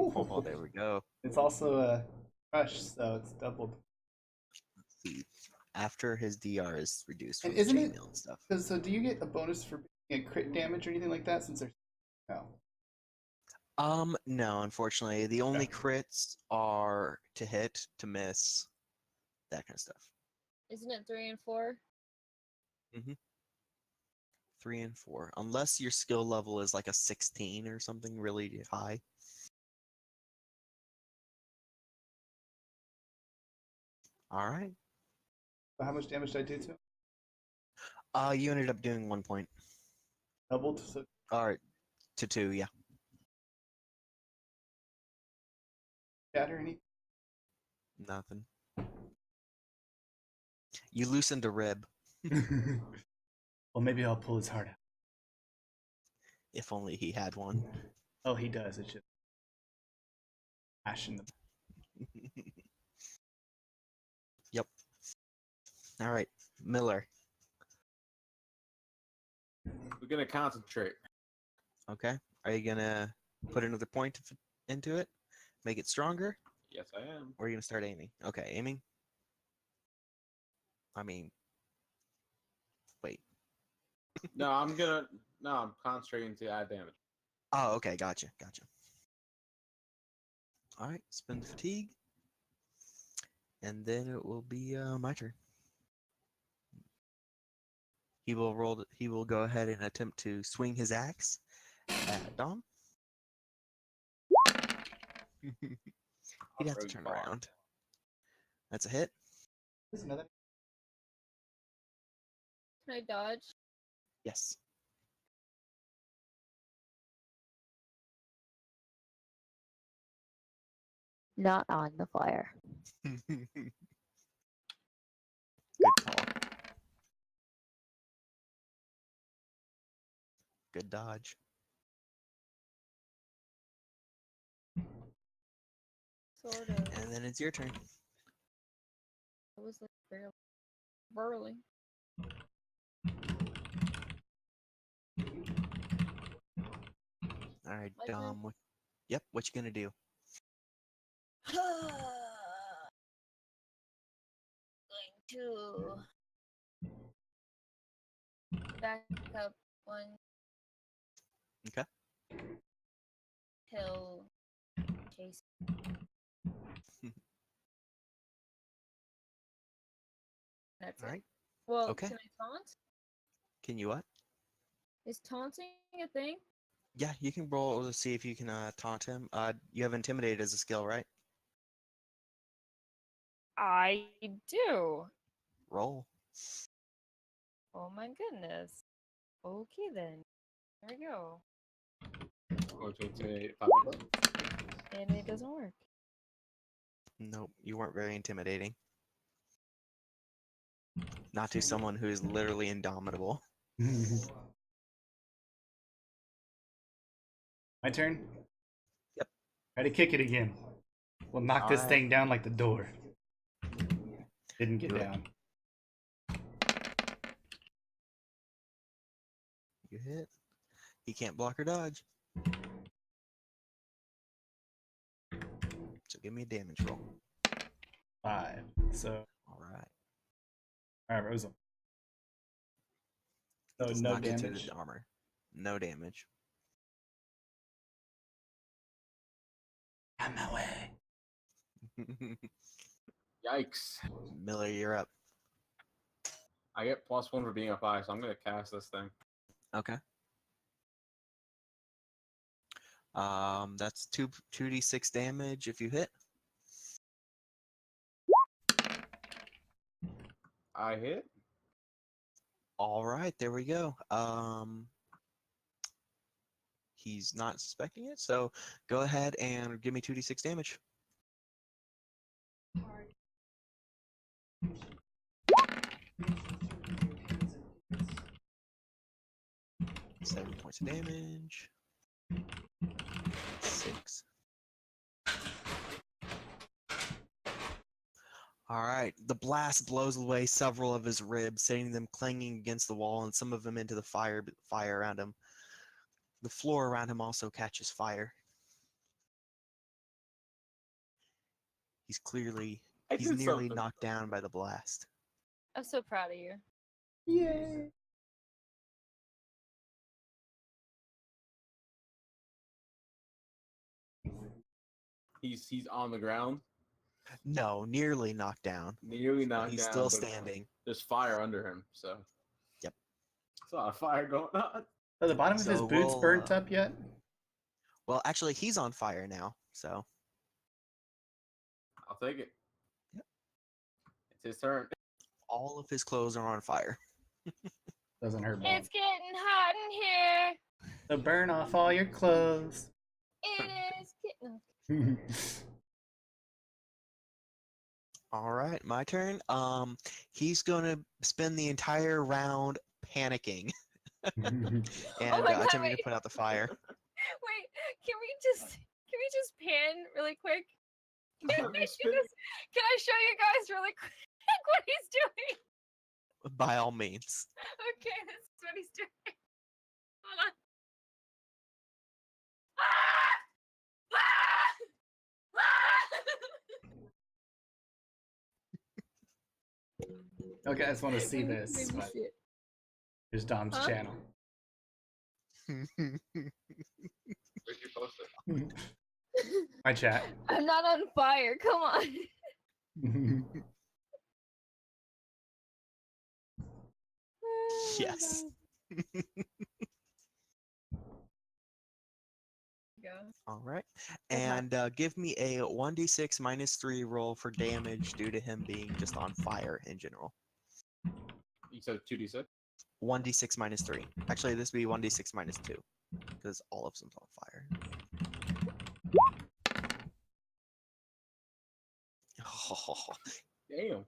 [SPEAKER 4] Oh, there we go.
[SPEAKER 5] It's also a crush, so it's doubled.
[SPEAKER 4] Let's see. After his DR is reduced from
[SPEAKER 5] And
[SPEAKER 4] the
[SPEAKER 5] isn't it-
[SPEAKER 4] chainmail and stuff.
[SPEAKER 5] So do you get a bonus for being a crit damage or anything like that? Since there's no.
[SPEAKER 4] No, unfortunately. The only crits are to hit, to miss, that kind of stuff.
[SPEAKER 2] Isn't it 3 and 4?
[SPEAKER 4] 3 and 4. Unless your skill level is like a 16 or something really high. Alright.
[SPEAKER 5] So how much damage did I do to him?
[SPEAKER 4] You ended up doing 1 point.
[SPEAKER 5] Doubled. So
[SPEAKER 4] Alright. To 2, yeah.
[SPEAKER 5] Chat or anything?
[SPEAKER 4] Nothing. You loosened a rib.
[SPEAKER 5] Well, maybe I'll pull his heart out.
[SPEAKER 4] If only he had one.
[SPEAKER 5] Oh, he does. It's just ash in the.
[SPEAKER 4] Yep. All right, Miller.
[SPEAKER 1] We're gonna concentrate.
[SPEAKER 4] Okay. Are you gonna put another point into it? Make it stronger?
[SPEAKER 1] Yes, I am.
[SPEAKER 4] Or are you gonna start aiming? Okay, aiming. I mean, wait.
[SPEAKER 1] No, I'm concentrating to add damage.
[SPEAKER 4] Oh, okay, gotcha. All right, spend the fatigue, and then it will be my turn. He will roll. He will go ahead and attempt to swing his axe at Dom. He'd have to turn around. That's a hit.
[SPEAKER 5] There's another.
[SPEAKER 2] Can I dodge?
[SPEAKER 4] Yes.
[SPEAKER 2] Not on the flyer.
[SPEAKER 4] Good call. Good dodge.
[SPEAKER 2] Sort of.
[SPEAKER 4] And then it's your turn.
[SPEAKER 2] It was like barely whirling.
[SPEAKER 4] All right,
[SPEAKER 2] My turn?
[SPEAKER 4] Dom. Yep. What you gonna do?
[SPEAKER 2] Going to back up one
[SPEAKER 4] Okay.
[SPEAKER 2] hill chase. That's
[SPEAKER 4] All
[SPEAKER 2] it.
[SPEAKER 4] right.
[SPEAKER 2] Well,
[SPEAKER 4] Okay.
[SPEAKER 2] can I taunt?
[SPEAKER 4] Can you what?
[SPEAKER 2] Is taunting a thing?
[SPEAKER 4] Yeah, you can roll to see if you can taunt him. You have Intimidate as a skill, right?
[SPEAKER 2] I do.
[SPEAKER 4] Roll.
[SPEAKER 2] Oh my goodness. Okay then. There we go.
[SPEAKER 1] Going to intimidate 5.
[SPEAKER 2] And it doesn't work.
[SPEAKER 4] Nope, you weren't very intimidating. Not to someone who is literally indomitable.
[SPEAKER 5] My turn?
[SPEAKER 4] Yep.
[SPEAKER 5] Try to kick it again. We'll knock this
[SPEAKER 4] Alright.
[SPEAKER 5] thing down like the door. Didn't get
[SPEAKER 4] Do it.
[SPEAKER 5] down.
[SPEAKER 4] You hit. He can't block or dodge. So give me a damage roll.
[SPEAKER 5] 5. So,
[SPEAKER 4] Alright.
[SPEAKER 5] alright, Rosa. So
[SPEAKER 4] Does
[SPEAKER 5] no
[SPEAKER 4] not get through
[SPEAKER 5] damage.
[SPEAKER 4] the armor. No damage.
[SPEAKER 5] On my way.
[SPEAKER 1] Yikes!
[SPEAKER 4] Miller, you're up.
[SPEAKER 1] I get +1 for being up high, so I'm gonna cast this thing.
[SPEAKER 4] Okay. That's 2d6 damage if you hit.
[SPEAKER 1] I hit.
[SPEAKER 4] All right, there we go. He's not suspecting it, so go ahead and give me 2d6 damage. Seven points of damage. 6. All right, the blast blows away several of his ribs, sending them clanging against the wall, and some of them into the fire around him. The floor around him also catches fire. He's
[SPEAKER 1] did
[SPEAKER 4] nearly
[SPEAKER 1] something.
[SPEAKER 4] knocked down by the blast.
[SPEAKER 2] I'm so proud of you.
[SPEAKER 5] Yay!
[SPEAKER 1] He's on the ground,
[SPEAKER 4] No, nearly knocked down.
[SPEAKER 1] nearly knocked
[SPEAKER 4] He's
[SPEAKER 1] down.
[SPEAKER 4] still
[SPEAKER 1] but
[SPEAKER 4] standing.
[SPEAKER 1] There's fire under him, so.
[SPEAKER 4] Yep.
[SPEAKER 1] There's a lot of fire going on.
[SPEAKER 5] Are the bottom of his
[SPEAKER 4] So
[SPEAKER 5] boots
[SPEAKER 4] roll,
[SPEAKER 5] burnt up yet?
[SPEAKER 4] Well, actually, he's on fire now, so.
[SPEAKER 1] I'll take it.
[SPEAKER 4] Yep.
[SPEAKER 1] It's his turn.
[SPEAKER 4] All of his clothes are on fire.
[SPEAKER 5] Doesn't hurt bad.
[SPEAKER 2] It's getting hot in here.
[SPEAKER 5] So burn off all your clothes.
[SPEAKER 2] It is getting.
[SPEAKER 4] All right, my turn. He's gonna spend the entire round panicking and
[SPEAKER 2] Oh my God,
[SPEAKER 4] attempting to
[SPEAKER 2] wait.
[SPEAKER 4] put out the fire.
[SPEAKER 2] Wait, can we just pan really quick? Can
[SPEAKER 1] Let me
[SPEAKER 2] I
[SPEAKER 1] spin-
[SPEAKER 2] can I show you guys really quick what he's doing?
[SPEAKER 4] By all means.
[SPEAKER 2] Okay, this is what he's doing. Hold on. Ah! Ah!
[SPEAKER 5] Okay, I just want to see
[SPEAKER 2] Let me-
[SPEAKER 5] this.
[SPEAKER 2] let me
[SPEAKER 5] But
[SPEAKER 2] see it.
[SPEAKER 5] here's Dom's
[SPEAKER 2] Huh?
[SPEAKER 5] channel.
[SPEAKER 1] Where'd you post it?
[SPEAKER 5] My chat.
[SPEAKER 2] I'm not on fire. Come on.
[SPEAKER 4] Yes.
[SPEAKER 2] Go.
[SPEAKER 4] All right.
[SPEAKER 2] Okay.
[SPEAKER 4] And give me a 1d6 minus 3 roll for damage due to him being just on fire in general.
[SPEAKER 1] You said 2d6?
[SPEAKER 4] 1d6 minus 3. Actually, this would be 1d6 minus 2 because all of them's on fire.
[SPEAKER 1] Damn.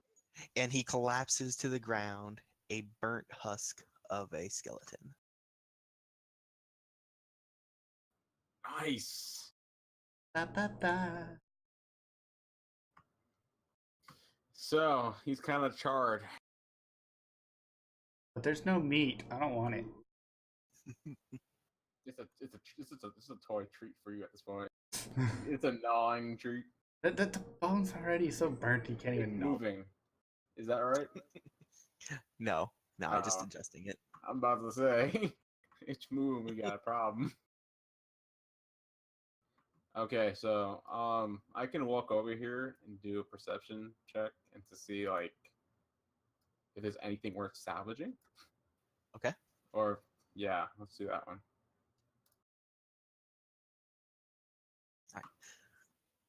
[SPEAKER 4] And he collapses to the ground, a burnt husk of a skeleton.
[SPEAKER 1] Nice.
[SPEAKER 5] Ba, ba, ba.
[SPEAKER 1] So he's kind of charred.
[SPEAKER 5] But there's no meat. I don't want it.
[SPEAKER 1] It's a toy treat for you at this point. It's a gnawing treat.
[SPEAKER 5] The bone's already so burnt you can't even know.
[SPEAKER 1] Moving. Is that right?
[SPEAKER 4] No, I'm just
[SPEAKER 1] Uh-oh.
[SPEAKER 4] adjusting it.
[SPEAKER 1] I'm about to say. It's moving, we got a problem. Okay, so I can walk over here and do a perception check and to see like if there's anything worth salvaging.
[SPEAKER 4] Okay.
[SPEAKER 1] Or yeah, let's do that one.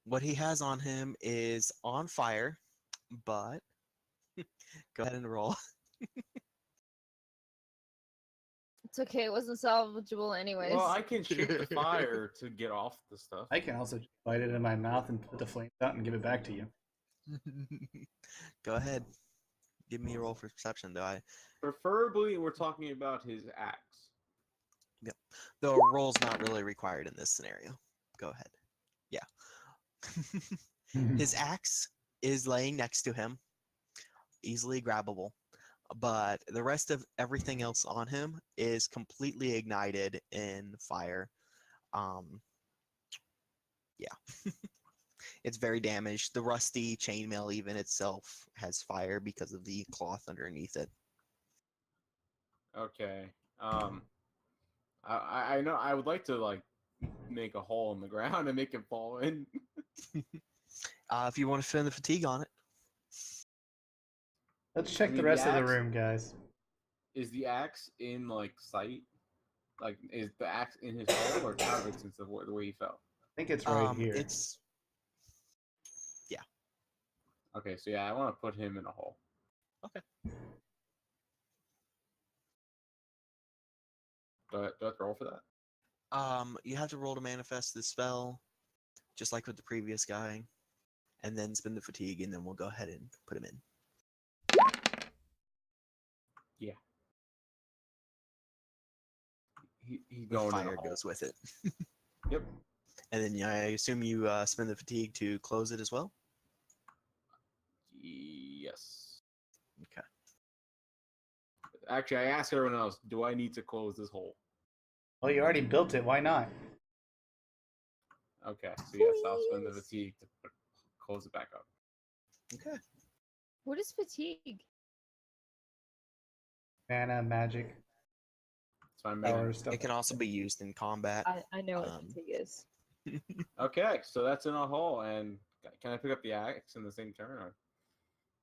[SPEAKER 4] What he has on him is on fire, but go ahead and roll.
[SPEAKER 2] It's okay. It wasn't salvageable anyways.
[SPEAKER 1] Well, I can shoot the fire to get off the stuff.
[SPEAKER 5] I can also bite it in my mouth and put the flames out and give it back to you.
[SPEAKER 4] Go ahead. Give me a roll for perception, though.
[SPEAKER 1] Preferably, we're talking about his axe.
[SPEAKER 4] The roll's not really required in this scenario. Go ahead. Yeah. His axe is laying next to him, easily grabbable, but the rest of everything else on him is completely ignited in fire. Yeah. It's very damaged. The rusty chainmail even itself has fire because of the cloth underneath it.
[SPEAKER 1] Okay. I know I would like to like make a hole in the ground and make it fall in.
[SPEAKER 4] If you want to spend the fatigue on it.
[SPEAKER 5] Let's check
[SPEAKER 1] mean,
[SPEAKER 5] the
[SPEAKER 1] the
[SPEAKER 5] rest of the
[SPEAKER 1] axe-
[SPEAKER 5] room, guys.
[SPEAKER 1] Is the axe in like sight? Like, is the axe in his hole or out of it since the way he fell?
[SPEAKER 5] I think it's right here.
[SPEAKER 4] It's
[SPEAKER 1] Okay, so yeah, I want to put him in a hole.
[SPEAKER 4] okay.
[SPEAKER 1] Do I have to roll for that?
[SPEAKER 4] You have to roll to manifest the spell, just like with the previous guy, and then spend the fatigue, and then we'll go ahead and put him in.
[SPEAKER 1] Yeah. He's
[SPEAKER 4] The
[SPEAKER 1] going in a
[SPEAKER 4] fire
[SPEAKER 1] hole.
[SPEAKER 4] goes with it.
[SPEAKER 1] Yep.
[SPEAKER 4] And then I assume you spend the fatigue to close it as well?
[SPEAKER 1] Yes.
[SPEAKER 4] Okay.
[SPEAKER 1] Actually, I asked everyone else, do I need to close this hole?
[SPEAKER 5] Well, you already built it. Why not?
[SPEAKER 1] Okay, so yes, I'll spend the fatigue to close it back up.
[SPEAKER 4] Okay.
[SPEAKER 2] What is fatigue?
[SPEAKER 5] Mana, magic,
[SPEAKER 1] That's my
[SPEAKER 5] power,
[SPEAKER 1] main.
[SPEAKER 5] stuff.
[SPEAKER 4] It can also be used in combat.
[SPEAKER 2] I know what
[SPEAKER 4] Um,
[SPEAKER 2] fatigue is.
[SPEAKER 1] Okay, so that's in a hole, and can I pick up the axe in the same turn? Or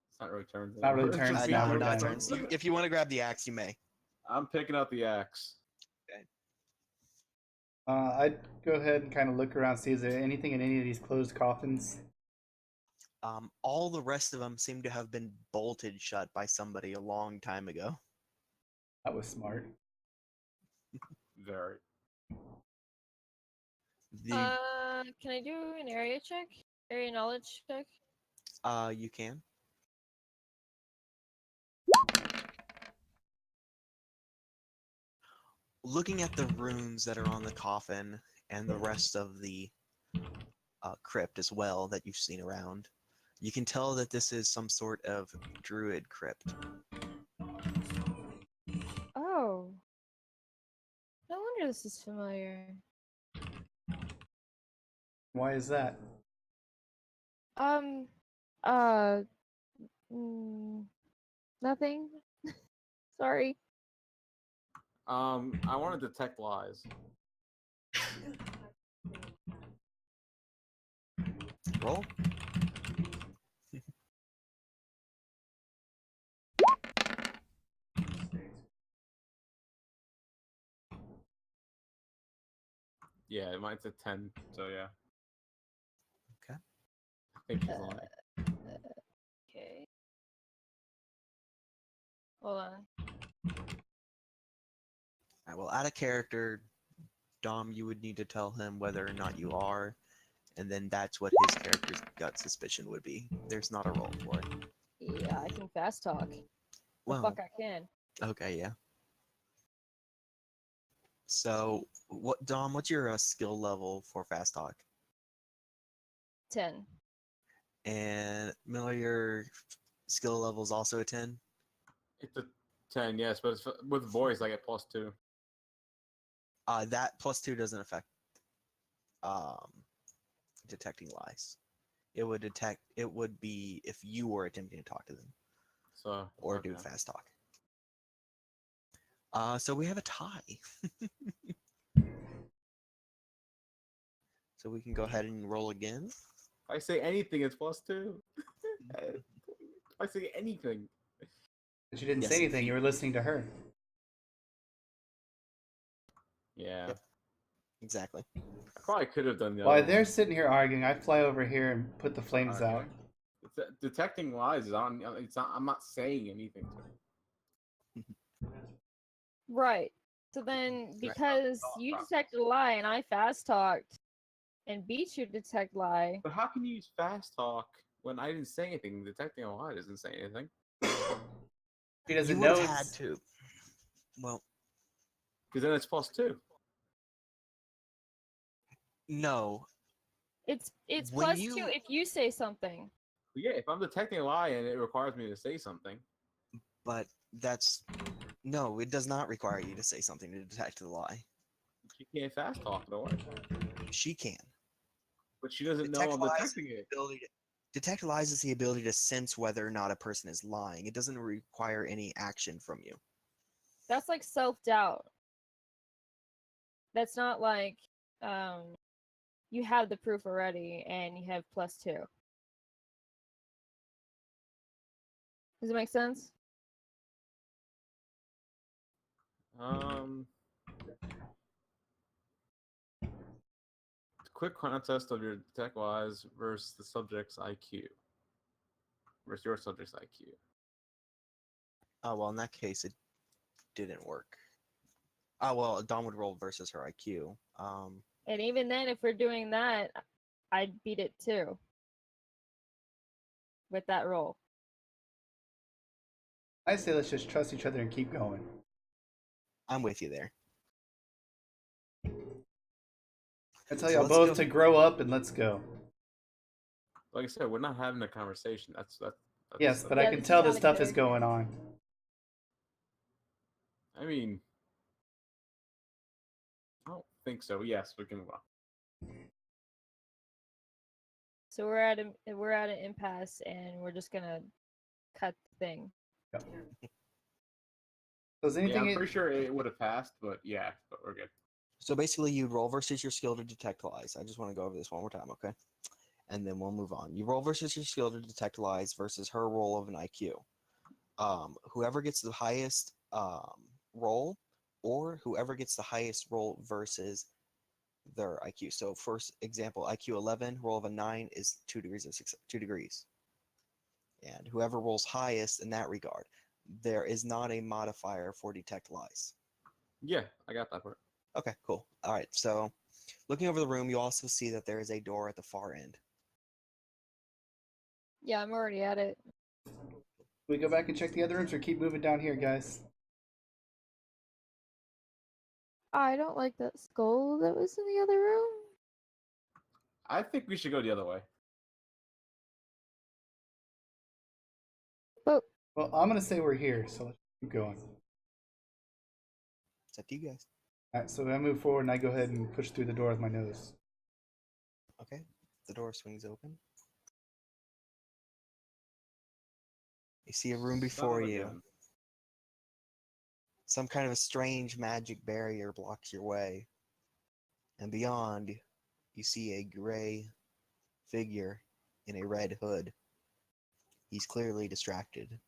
[SPEAKER 1] it's not really turns.
[SPEAKER 5] Not really
[SPEAKER 1] anymore.
[SPEAKER 5] turns,
[SPEAKER 1] Just
[SPEAKER 5] now
[SPEAKER 4] no,
[SPEAKER 5] we're
[SPEAKER 1] beat
[SPEAKER 4] not
[SPEAKER 5] done.
[SPEAKER 1] turns.
[SPEAKER 4] turns. If you want to grab the axe, you may.
[SPEAKER 1] I'm picking up the axe.
[SPEAKER 5] I'd go ahead and kind of look around, see is there anything in any of these closed coffins?
[SPEAKER 4] All the rest of them seem to have been bolted shut by somebody a long time ago.
[SPEAKER 5] That was smart.
[SPEAKER 1] Very.
[SPEAKER 4] The
[SPEAKER 2] Can I do an area check? Area knowledge check?
[SPEAKER 4] You can. Looking at the runes that are on the coffin and the rest of the crypt as well that you've seen around, you can tell that this is some sort of druid crypt.
[SPEAKER 2] Oh. No wonder this is familiar.
[SPEAKER 5] Why is that?
[SPEAKER 2] Um, uh, nothing. Sorry.
[SPEAKER 1] I want to detect lies.
[SPEAKER 4] Roll.
[SPEAKER 1] Yeah, mine's a 10, so yeah.
[SPEAKER 4] Okay.
[SPEAKER 1] I think he's lying.
[SPEAKER 2] Okay. Hold on.
[SPEAKER 4] Alright, well, out of character, Dom, you would need to tell him whether or not you are, and then that's what his character's gut suspicion would be. There's not a roll for it.
[SPEAKER 2] Yeah, I can fast talk. The
[SPEAKER 4] Well,
[SPEAKER 2] fuck I can.
[SPEAKER 4] okay, yeah. So, what, Dom? What's your skill level for fast talk?
[SPEAKER 2] 10.
[SPEAKER 4] And Miller, your skill level is also a 10.
[SPEAKER 1] It's a 10, yes, but it's, with voice, I get +2.
[SPEAKER 4] That +2 doesn't affect um, detecting lies. It would detect. It would be if you were attempting to talk to them
[SPEAKER 1] So,
[SPEAKER 4] or
[SPEAKER 1] okay.
[SPEAKER 4] do fast talk. So we have a tie. So we can go ahead and roll again.
[SPEAKER 1] If I say anything, it's +2. If I say anything.
[SPEAKER 5] But you didn't
[SPEAKER 4] Yes,
[SPEAKER 5] say
[SPEAKER 4] if
[SPEAKER 5] anything. You were listening to her.
[SPEAKER 1] Yeah.
[SPEAKER 4] Yep. Exactly.
[SPEAKER 1] I probably could have done the
[SPEAKER 5] While
[SPEAKER 1] other
[SPEAKER 5] they're
[SPEAKER 1] one.
[SPEAKER 5] sitting here arguing, I fly over here and put the flames
[SPEAKER 1] Okay.
[SPEAKER 5] out.
[SPEAKER 1] Detecting lies is on. It's not. I'm not saying anything to her.
[SPEAKER 2] Right. So then,
[SPEAKER 4] Right.
[SPEAKER 2] because you detected a lie and I fast talked and beat you to detect lie,
[SPEAKER 1] But how can you use fast talk when I didn't say anything? Detecting a lie doesn't say anything.
[SPEAKER 5] She
[SPEAKER 4] You
[SPEAKER 5] doesn't
[SPEAKER 4] would
[SPEAKER 5] know
[SPEAKER 4] have had
[SPEAKER 5] it's...
[SPEAKER 4] to. Well,
[SPEAKER 1] Because then it's +2.
[SPEAKER 4] no.
[SPEAKER 2] it's
[SPEAKER 4] When
[SPEAKER 2] +2
[SPEAKER 4] you-
[SPEAKER 2] if you say something.
[SPEAKER 1] But yeah, if I'm detecting a lie and it requires me to say something,
[SPEAKER 4] But that's no. It does not require you to say something to detect the lie.
[SPEAKER 1] she can't fast talk it away.
[SPEAKER 4] She can.
[SPEAKER 1] But she doesn't know
[SPEAKER 4] Detect
[SPEAKER 1] I'm
[SPEAKER 4] lies
[SPEAKER 1] detecting it.
[SPEAKER 4] Detect lies is the ability to sense whether or not a person is lying. It doesn't require any action from you.
[SPEAKER 2] That's like self-doubt. That's not like you have the proof already and you have +2. Does it make sense?
[SPEAKER 1] Quick contest of your detect lies versus the subject's IQ. Versus your subject's IQ.
[SPEAKER 4] Oh, well, in that case, it didn't work. Oh, well, Dawn would roll versus her IQ.
[SPEAKER 2] And even then, if we're doing that, I'd beat it too. With that roll.
[SPEAKER 5] I say let's just trust each other and keep going.
[SPEAKER 4] I'm with you there.
[SPEAKER 5] I tell
[SPEAKER 4] So
[SPEAKER 5] y'all
[SPEAKER 4] let's
[SPEAKER 5] both
[SPEAKER 4] go-
[SPEAKER 5] to grow up and let's go.
[SPEAKER 1] Like I said, we're not having a conversation. That's
[SPEAKER 5] Yes, but
[SPEAKER 2] Yeah,
[SPEAKER 5] I can
[SPEAKER 2] this is
[SPEAKER 5] tell this
[SPEAKER 2] out of
[SPEAKER 5] stuff is
[SPEAKER 2] character.
[SPEAKER 5] going on.
[SPEAKER 1] I mean, I don't think so. Yes, we can.
[SPEAKER 2] So we're at an impasse and we're just gonna cut the thing.
[SPEAKER 5] Does
[SPEAKER 1] Yeah,
[SPEAKER 5] anything...
[SPEAKER 1] I'm pretty sure it would have passed, but yeah, but we're good.
[SPEAKER 4] So basically, you roll versus your skill to detect lies. I just want to go over this one more time, okay? And then we'll move on. You roll versus your skill to detect lies versus her roll of an IQ. Whoever gets the highest roll, or whoever gets the highest roll versus their IQ. So, for example, IQ 11, roll of a 9 is 2 degrees of 2 degrees. And whoever rolls highest in that regard, there is not a modifier for detect lies.
[SPEAKER 1] Yeah, I got that part.
[SPEAKER 4] Okay, cool. All right, so looking over the room, you also see that there is a door at the far end.
[SPEAKER 2] Yeah, I'm already at it.
[SPEAKER 5] We go back and check the other rooms, or keep moving down here, guys?
[SPEAKER 2] I don't like that skull that was in the other room.
[SPEAKER 1] I think we should go the other way.
[SPEAKER 2] But
[SPEAKER 5] Well, I'm gonna say we're here, so let's keep going.
[SPEAKER 4] It's up to you guys.
[SPEAKER 5] All right, so I move forward and I go ahead and push through the door with my nose.
[SPEAKER 4] Okay. The door swings open. You see a room before
[SPEAKER 1] Son of a
[SPEAKER 4] you.
[SPEAKER 1] gun.
[SPEAKER 4] Some kind of a strange magic barrier blocks your way. And beyond, you see a gray figure in a red hood. He's clearly distracted.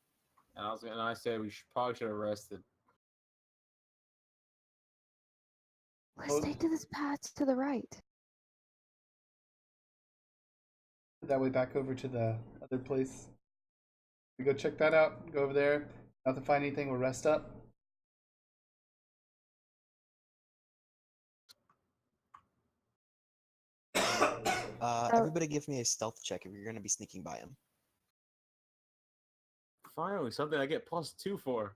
[SPEAKER 1] And I said we probably should have rested.
[SPEAKER 2] let's take to this path to the right.
[SPEAKER 5] That way back over to the other place. We go check that out. Go over there. Not to find anything. We'll rest up.
[SPEAKER 4] Everybody give me a stealth check if you're going to be sneaking by him.
[SPEAKER 1] Finally, something I get +2 for.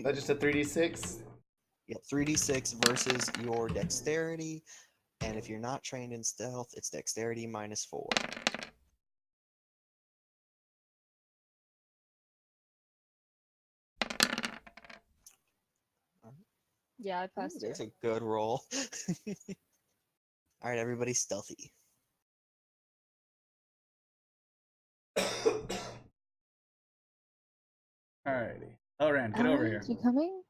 [SPEAKER 5] That's just a 3d6.
[SPEAKER 4] Yep, 3d6 versus your dexterity. And if you're not trained in stealth, it's dexterity -4.
[SPEAKER 2] Yeah, I
[SPEAKER 4] Ooh,
[SPEAKER 2] passed
[SPEAKER 4] there's
[SPEAKER 2] it.
[SPEAKER 4] a good roll. All right, everybody stealthy.
[SPEAKER 5] Alrighty. Elran, get over here.
[SPEAKER 2] You coming?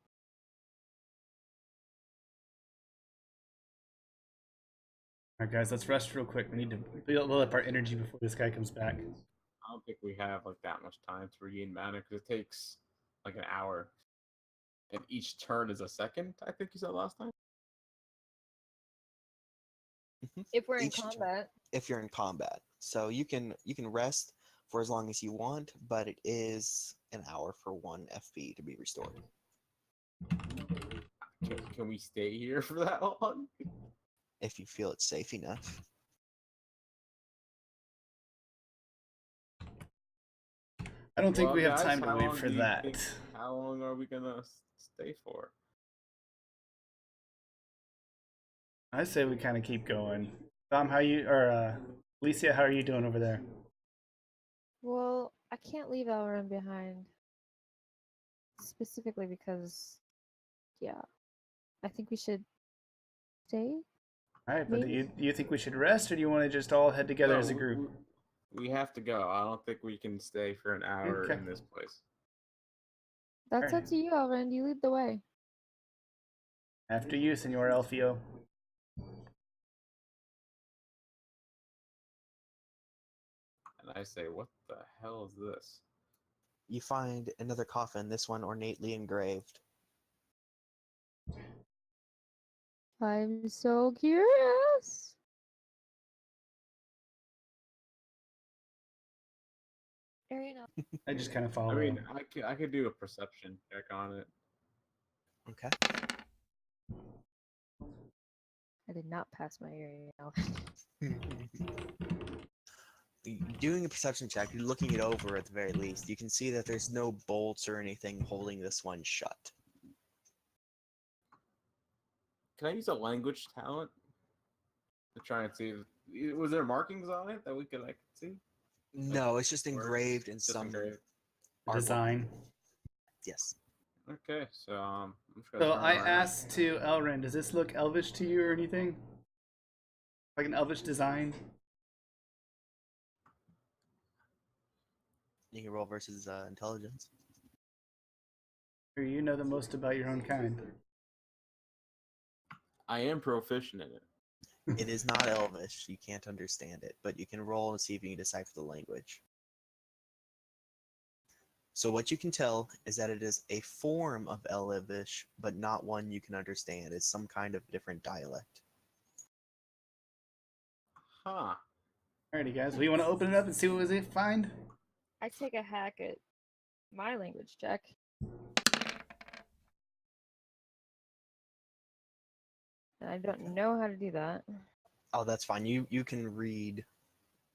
[SPEAKER 5] Alright, guys, let's rest real quick. We need to build up our energy before this guy comes back.
[SPEAKER 1] I don't think we have like that much time to regain mana because it takes like an hour, and each turn is a second. I think you said last time.
[SPEAKER 2] If we're in
[SPEAKER 4] Each turn.
[SPEAKER 2] combat.
[SPEAKER 4] If you're in combat. So you can rest for as long as you want, but it is an hour for 1 FP to be restored.
[SPEAKER 1] Can we stay here for that long?
[SPEAKER 4] If you feel it's safe enough.
[SPEAKER 5] I don't think
[SPEAKER 1] Well,
[SPEAKER 5] we have
[SPEAKER 1] guys,
[SPEAKER 5] time to
[SPEAKER 1] how
[SPEAKER 5] wait
[SPEAKER 1] long
[SPEAKER 5] for
[SPEAKER 1] do you
[SPEAKER 5] that.
[SPEAKER 1] think- How long are we gonna stay for?
[SPEAKER 5] I say we kind of keep going. Dom, how you or Alicia, how are you doing over there?
[SPEAKER 2] Well, I can't leave Elrond behind. Specifically because, yeah, I think we should stay.
[SPEAKER 5] All right, but do
[SPEAKER 2] Maybe.
[SPEAKER 5] you think we should rest, or do you want to just all head together
[SPEAKER 1] No,
[SPEAKER 5] as a group?
[SPEAKER 1] We have to go. I don't think we can stay for an hour
[SPEAKER 5] Okay.
[SPEAKER 1] in this place.
[SPEAKER 2] That's up
[SPEAKER 5] Alright.
[SPEAKER 2] to you, Elrond. You lead the way.
[SPEAKER 5] After you, Senor Elfio.
[SPEAKER 1] And I say, what the hell is this?
[SPEAKER 4] You find another coffin, this one ornately engraved.
[SPEAKER 2] I'm so curious. Ariana.
[SPEAKER 5] I just kind of follow.
[SPEAKER 1] I mean,
[SPEAKER 5] him.
[SPEAKER 1] I could do a perception check on it.
[SPEAKER 4] Okay.
[SPEAKER 2] I did not pass my area.
[SPEAKER 4] Doing a perception check, you're looking it over at the very least. You can see that there's no bolts or anything holding this one shut.
[SPEAKER 1] Can I use a language talent to try and see? Was there markings on it that we could like see?
[SPEAKER 4] No, it's just
[SPEAKER 1] Words?
[SPEAKER 4] engraved in
[SPEAKER 1] Just
[SPEAKER 4] some
[SPEAKER 1] engraved.
[SPEAKER 5] The
[SPEAKER 4] artwork.
[SPEAKER 5] design.
[SPEAKER 4] Yes.
[SPEAKER 1] Okay, so I'm just gonna
[SPEAKER 5] So
[SPEAKER 1] turn
[SPEAKER 5] I
[SPEAKER 1] around.
[SPEAKER 5] asked to Elren, does this look elvish to you or anything? Like an elvish design?
[SPEAKER 4] You can roll versus intelligence.
[SPEAKER 5] Or you know the most about your own kind?
[SPEAKER 1] I am proficient in it.
[SPEAKER 4] It is not Elvish. You can't understand it, but you can roll and see if you can decipher the language. So what you can tell is that it is a form of Elvish, but not one you can understand. It's some kind of different dialect.
[SPEAKER 1] Huh.
[SPEAKER 5] Alrighty, guys. We want to open it up and see what we find?
[SPEAKER 2] I take a hack at my language check. And I don't know how to do that.
[SPEAKER 4] Oh, that's fine. You can read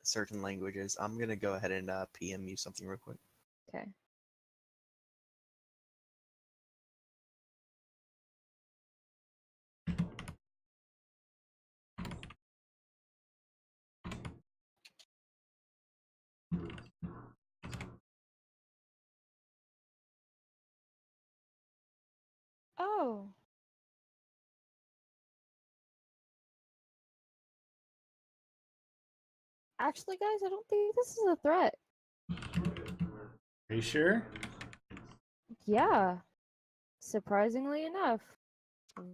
[SPEAKER 4] certain languages. I'm gonna go ahead and PM you something real quick.
[SPEAKER 2] Okay. Oh. Actually, guys, I don't think this is a threat.
[SPEAKER 5] Are you sure?
[SPEAKER 2] Yeah. Surprisingly enough.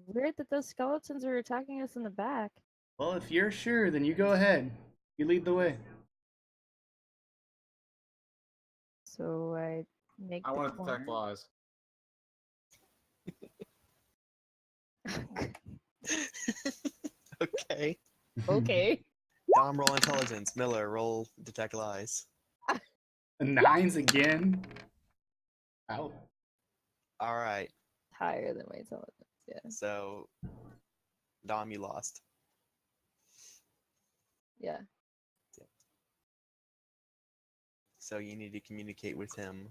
[SPEAKER 2] Weird that those skeletons are attacking us in the back.
[SPEAKER 5] Well, if you're sure, then you go ahead. You lead the way.
[SPEAKER 2] So I make
[SPEAKER 1] I
[SPEAKER 2] the
[SPEAKER 1] want to detect
[SPEAKER 2] corner.
[SPEAKER 1] lies.
[SPEAKER 4] Okay.
[SPEAKER 2] Okay.
[SPEAKER 4] Dom, roll intelligence. Miller, roll detect lies.
[SPEAKER 5] 9s again. Ow.
[SPEAKER 4] All right.
[SPEAKER 2] Higher than my intelligence. Yeah.
[SPEAKER 4] So, Dom, you lost.
[SPEAKER 2] Yeah.
[SPEAKER 4] So you need to communicate with him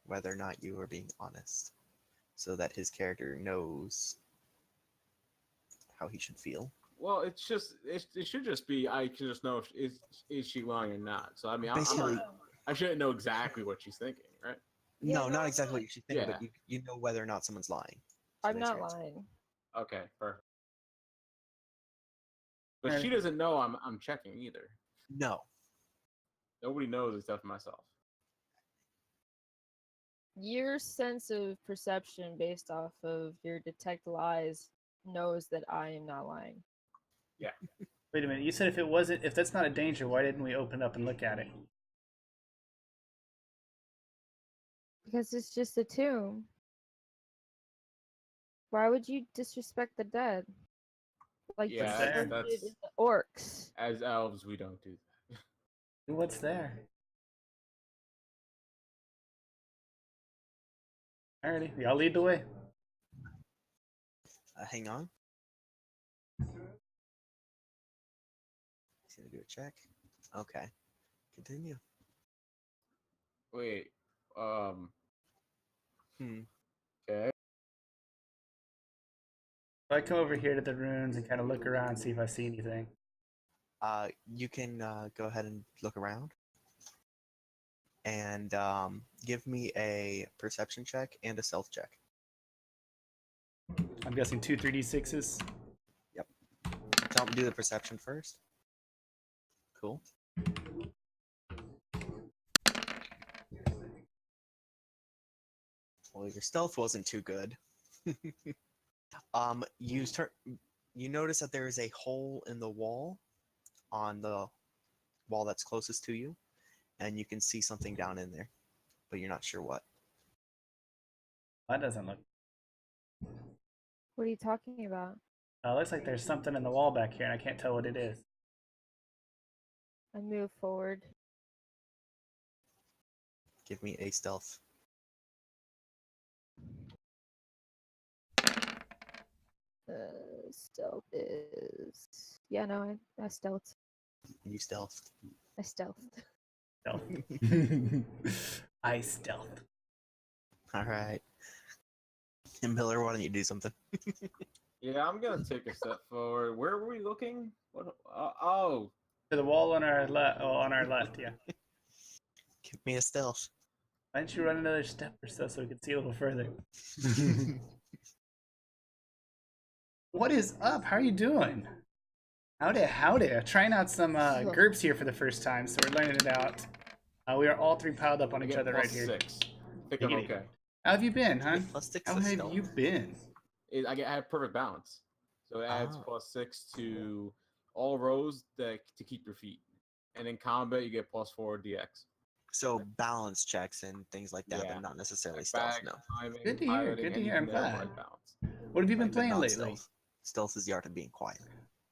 [SPEAKER 4] whether or not you are being honest, so that his character knows how he should feel.
[SPEAKER 1] Well, it should just be I can just know if is she lying or not. So I mean,
[SPEAKER 4] Basically,
[SPEAKER 1] I shouldn't know exactly what she's thinking, right?
[SPEAKER 2] Yeah,
[SPEAKER 4] no,
[SPEAKER 2] no,
[SPEAKER 4] not
[SPEAKER 2] I'm
[SPEAKER 4] exactly
[SPEAKER 2] not.
[SPEAKER 4] what you think,
[SPEAKER 1] Yeah.
[SPEAKER 4] but you know whether or not someone's lying.
[SPEAKER 2] I'm
[SPEAKER 4] there's
[SPEAKER 2] not
[SPEAKER 4] your answer.
[SPEAKER 2] lying.
[SPEAKER 1] Okay, perfect. But
[SPEAKER 5] Alright.
[SPEAKER 1] she doesn't know I'm checking either.
[SPEAKER 4] No.
[SPEAKER 1] Nobody knows except for myself.
[SPEAKER 2] Your sense of perception based off of your detect lies knows that I am not lying.
[SPEAKER 5] Wait a minute. You said if that's not a danger, why didn't we open up and look at it?
[SPEAKER 2] Because it's just a tomb. Why would you disrespect the dead? Like you
[SPEAKER 1] Yeah,
[SPEAKER 5] there?
[SPEAKER 2] did
[SPEAKER 1] that's
[SPEAKER 2] in the orcs.
[SPEAKER 1] as elves we don't do that.
[SPEAKER 5] What's there? Alrighty, y'all lead the way.
[SPEAKER 4] Hang on. He's gonna do a check. Okay. Continue.
[SPEAKER 1] Wait,
[SPEAKER 4] Hmm.
[SPEAKER 1] okay.
[SPEAKER 5] So I come over here to the ruins and kind of look around, see if I see anything.
[SPEAKER 4] You can go ahead and look around, and give me a perception check and a stealth check.
[SPEAKER 5] I'm guessing 2 3d6s.
[SPEAKER 4] Tell him to do the perception first. Cool. Well, your stealth wasn't too good. You notice that there is a hole in the wall on the wall that's closest to you, and you can see something down in there, but you're not sure what.
[SPEAKER 5] That doesn't look.
[SPEAKER 2] What are you talking about?
[SPEAKER 5] Looks like there's something in the wall back here, and I can't tell what it is.
[SPEAKER 2] I move forward.
[SPEAKER 4] Give me a stealth.
[SPEAKER 2] Stealth is. Yeah, no, I stealth.
[SPEAKER 4] You stealthed.
[SPEAKER 2] I stealthed.
[SPEAKER 5] Stealth. I stealth.
[SPEAKER 4] All right. And Miller, why don't you do something?
[SPEAKER 1] Yeah, I'm gonna take a step forward. Where were we looking? What? Oh,
[SPEAKER 5] To the wall on our left. Oh, on our left, yeah.
[SPEAKER 4] Give me a stealth.
[SPEAKER 5] Why don't you run another step or so we can see a little further? What is up? How are you doing? Howdy. Trying out some GURPS here for the first time, so we're learning it out. We are all three piled up on
[SPEAKER 1] I
[SPEAKER 5] each
[SPEAKER 1] get
[SPEAKER 5] other right here.
[SPEAKER 1] +6. I think I'm
[SPEAKER 5] Giggity.
[SPEAKER 1] okay.
[SPEAKER 5] How have you been, huh?
[SPEAKER 4] +6
[SPEAKER 5] How
[SPEAKER 4] to
[SPEAKER 5] have
[SPEAKER 4] stealth.
[SPEAKER 5] you been?
[SPEAKER 1] I have perfect balance, so it adds
[SPEAKER 4] Ah.
[SPEAKER 1] +6 to all rows to keep your feet, and in combat you get +4 DX.
[SPEAKER 4] So balance checks and things like that,
[SPEAKER 1] Yeah.
[SPEAKER 4] but not necessarily
[SPEAKER 1] Like
[SPEAKER 4] stealth.
[SPEAKER 1] back,
[SPEAKER 4] No.
[SPEAKER 1] timing,
[SPEAKER 5] Good to hear,
[SPEAKER 1] piloting,
[SPEAKER 5] good to
[SPEAKER 1] and
[SPEAKER 5] hear,
[SPEAKER 1] you
[SPEAKER 5] I'm
[SPEAKER 1] can nail
[SPEAKER 5] glad.
[SPEAKER 1] right balance.
[SPEAKER 5] What have you been
[SPEAKER 4] But
[SPEAKER 5] playing
[SPEAKER 4] not
[SPEAKER 5] lately?
[SPEAKER 4] stealth. Stealth is the art of being quiet.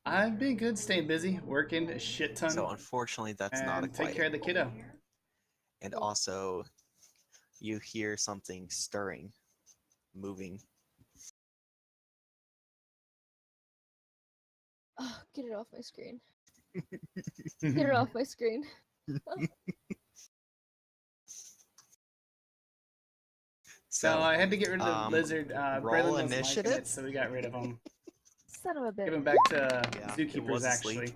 [SPEAKER 5] I've been good, staying busy, working a shit ton,
[SPEAKER 4] So unfortunately, that's not a
[SPEAKER 5] and take
[SPEAKER 4] quiet.
[SPEAKER 5] care of the kiddo.
[SPEAKER 4] And also, you hear something stirring, moving.
[SPEAKER 2] Oh, get it off my screen. Get her off my screen.
[SPEAKER 5] So I had to get rid of the
[SPEAKER 4] um,
[SPEAKER 5] lizard.
[SPEAKER 4] roll
[SPEAKER 5] Braylon wasn't liking
[SPEAKER 4] initiative?
[SPEAKER 5] it, so we got rid of him.
[SPEAKER 2] Son of a bitch.
[SPEAKER 5] Give him back to
[SPEAKER 4] Yeah, it was
[SPEAKER 5] zookeepers,
[SPEAKER 4] asleep.
[SPEAKER 5] actually.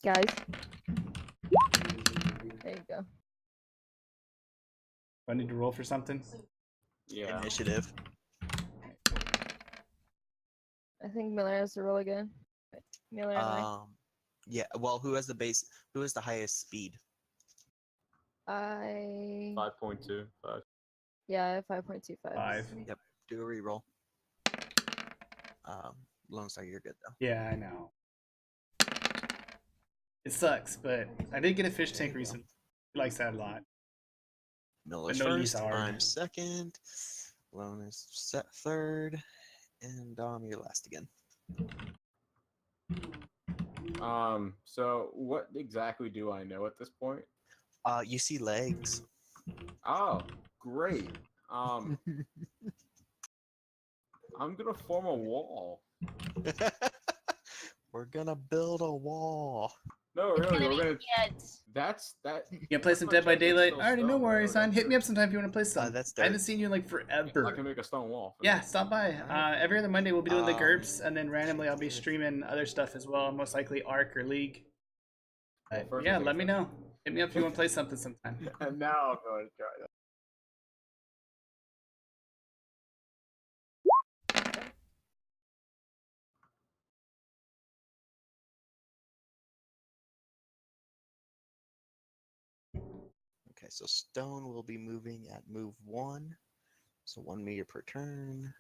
[SPEAKER 2] Guys. There you go.
[SPEAKER 5] Do I need to roll for something?
[SPEAKER 1] Yeah.
[SPEAKER 4] Initiative.
[SPEAKER 2] I think Miller has to roll again. Miller and I.
[SPEAKER 4] Yeah. Well, who has the base? Who has the highest speed?
[SPEAKER 1] 5.2. 5.
[SPEAKER 2] Yeah, I have 5.25.
[SPEAKER 5] 5.
[SPEAKER 4] Yep. Do a reroll. Lone Star, you're good though.
[SPEAKER 5] Yeah, I know. It sucks, but I did get a fish tank recently. He likes that a lot.
[SPEAKER 4] Miller's
[SPEAKER 5] no use
[SPEAKER 4] first.
[SPEAKER 5] hard.
[SPEAKER 4] I'm second. Lone is set third, and Dom, you're last again.
[SPEAKER 1] So what exactly do I know at this point?
[SPEAKER 4] You see legs.
[SPEAKER 1] Oh, great. I'm gonna form a wall.
[SPEAKER 4] We're gonna build a wall.
[SPEAKER 1] No, really, we're gonna.
[SPEAKER 3] Yet.
[SPEAKER 1] That's that.
[SPEAKER 5] You gonna play some
[SPEAKER 1] Pretty
[SPEAKER 5] Dead by
[SPEAKER 1] much everything's
[SPEAKER 5] Daylight?
[SPEAKER 1] still
[SPEAKER 5] Alrighty, no
[SPEAKER 1] stone,
[SPEAKER 5] worries,
[SPEAKER 1] right?
[SPEAKER 5] son. Hit me up sometime if you want to play some.
[SPEAKER 4] That's
[SPEAKER 5] I haven't
[SPEAKER 4] dirt.
[SPEAKER 5] seen you in like
[SPEAKER 1] I
[SPEAKER 5] forever.
[SPEAKER 1] can make a stone wall. For
[SPEAKER 5] Yeah,
[SPEAKER 1] that.
[SPEAKER 5] stop by.
[SPEAKER 4] Alright.
[SPEAKER 5] Every other Monday we'll be doing the
[SPEAKER 4] Um,
[SPEAKER 5] GURPS, and then randomly I'll be streaming other stuff as well, most likely Arc or League.
[SPEAKER 1] Well,
[SPEAKER 5] But
[SPEAKER 1] first
[SPEAKER 5] yeah,
[SPEAKER 1] things
[SPEAKER 5] let me
[SPEAKER 1] first.
[SPEAKER 5] know. Hit me up if you want to play something sometime.
[SPEAKER 1] And now I'm going to try that.
[SPEAKER 4] Okay, so stone will be moving at move 1, so 1 meter per turn.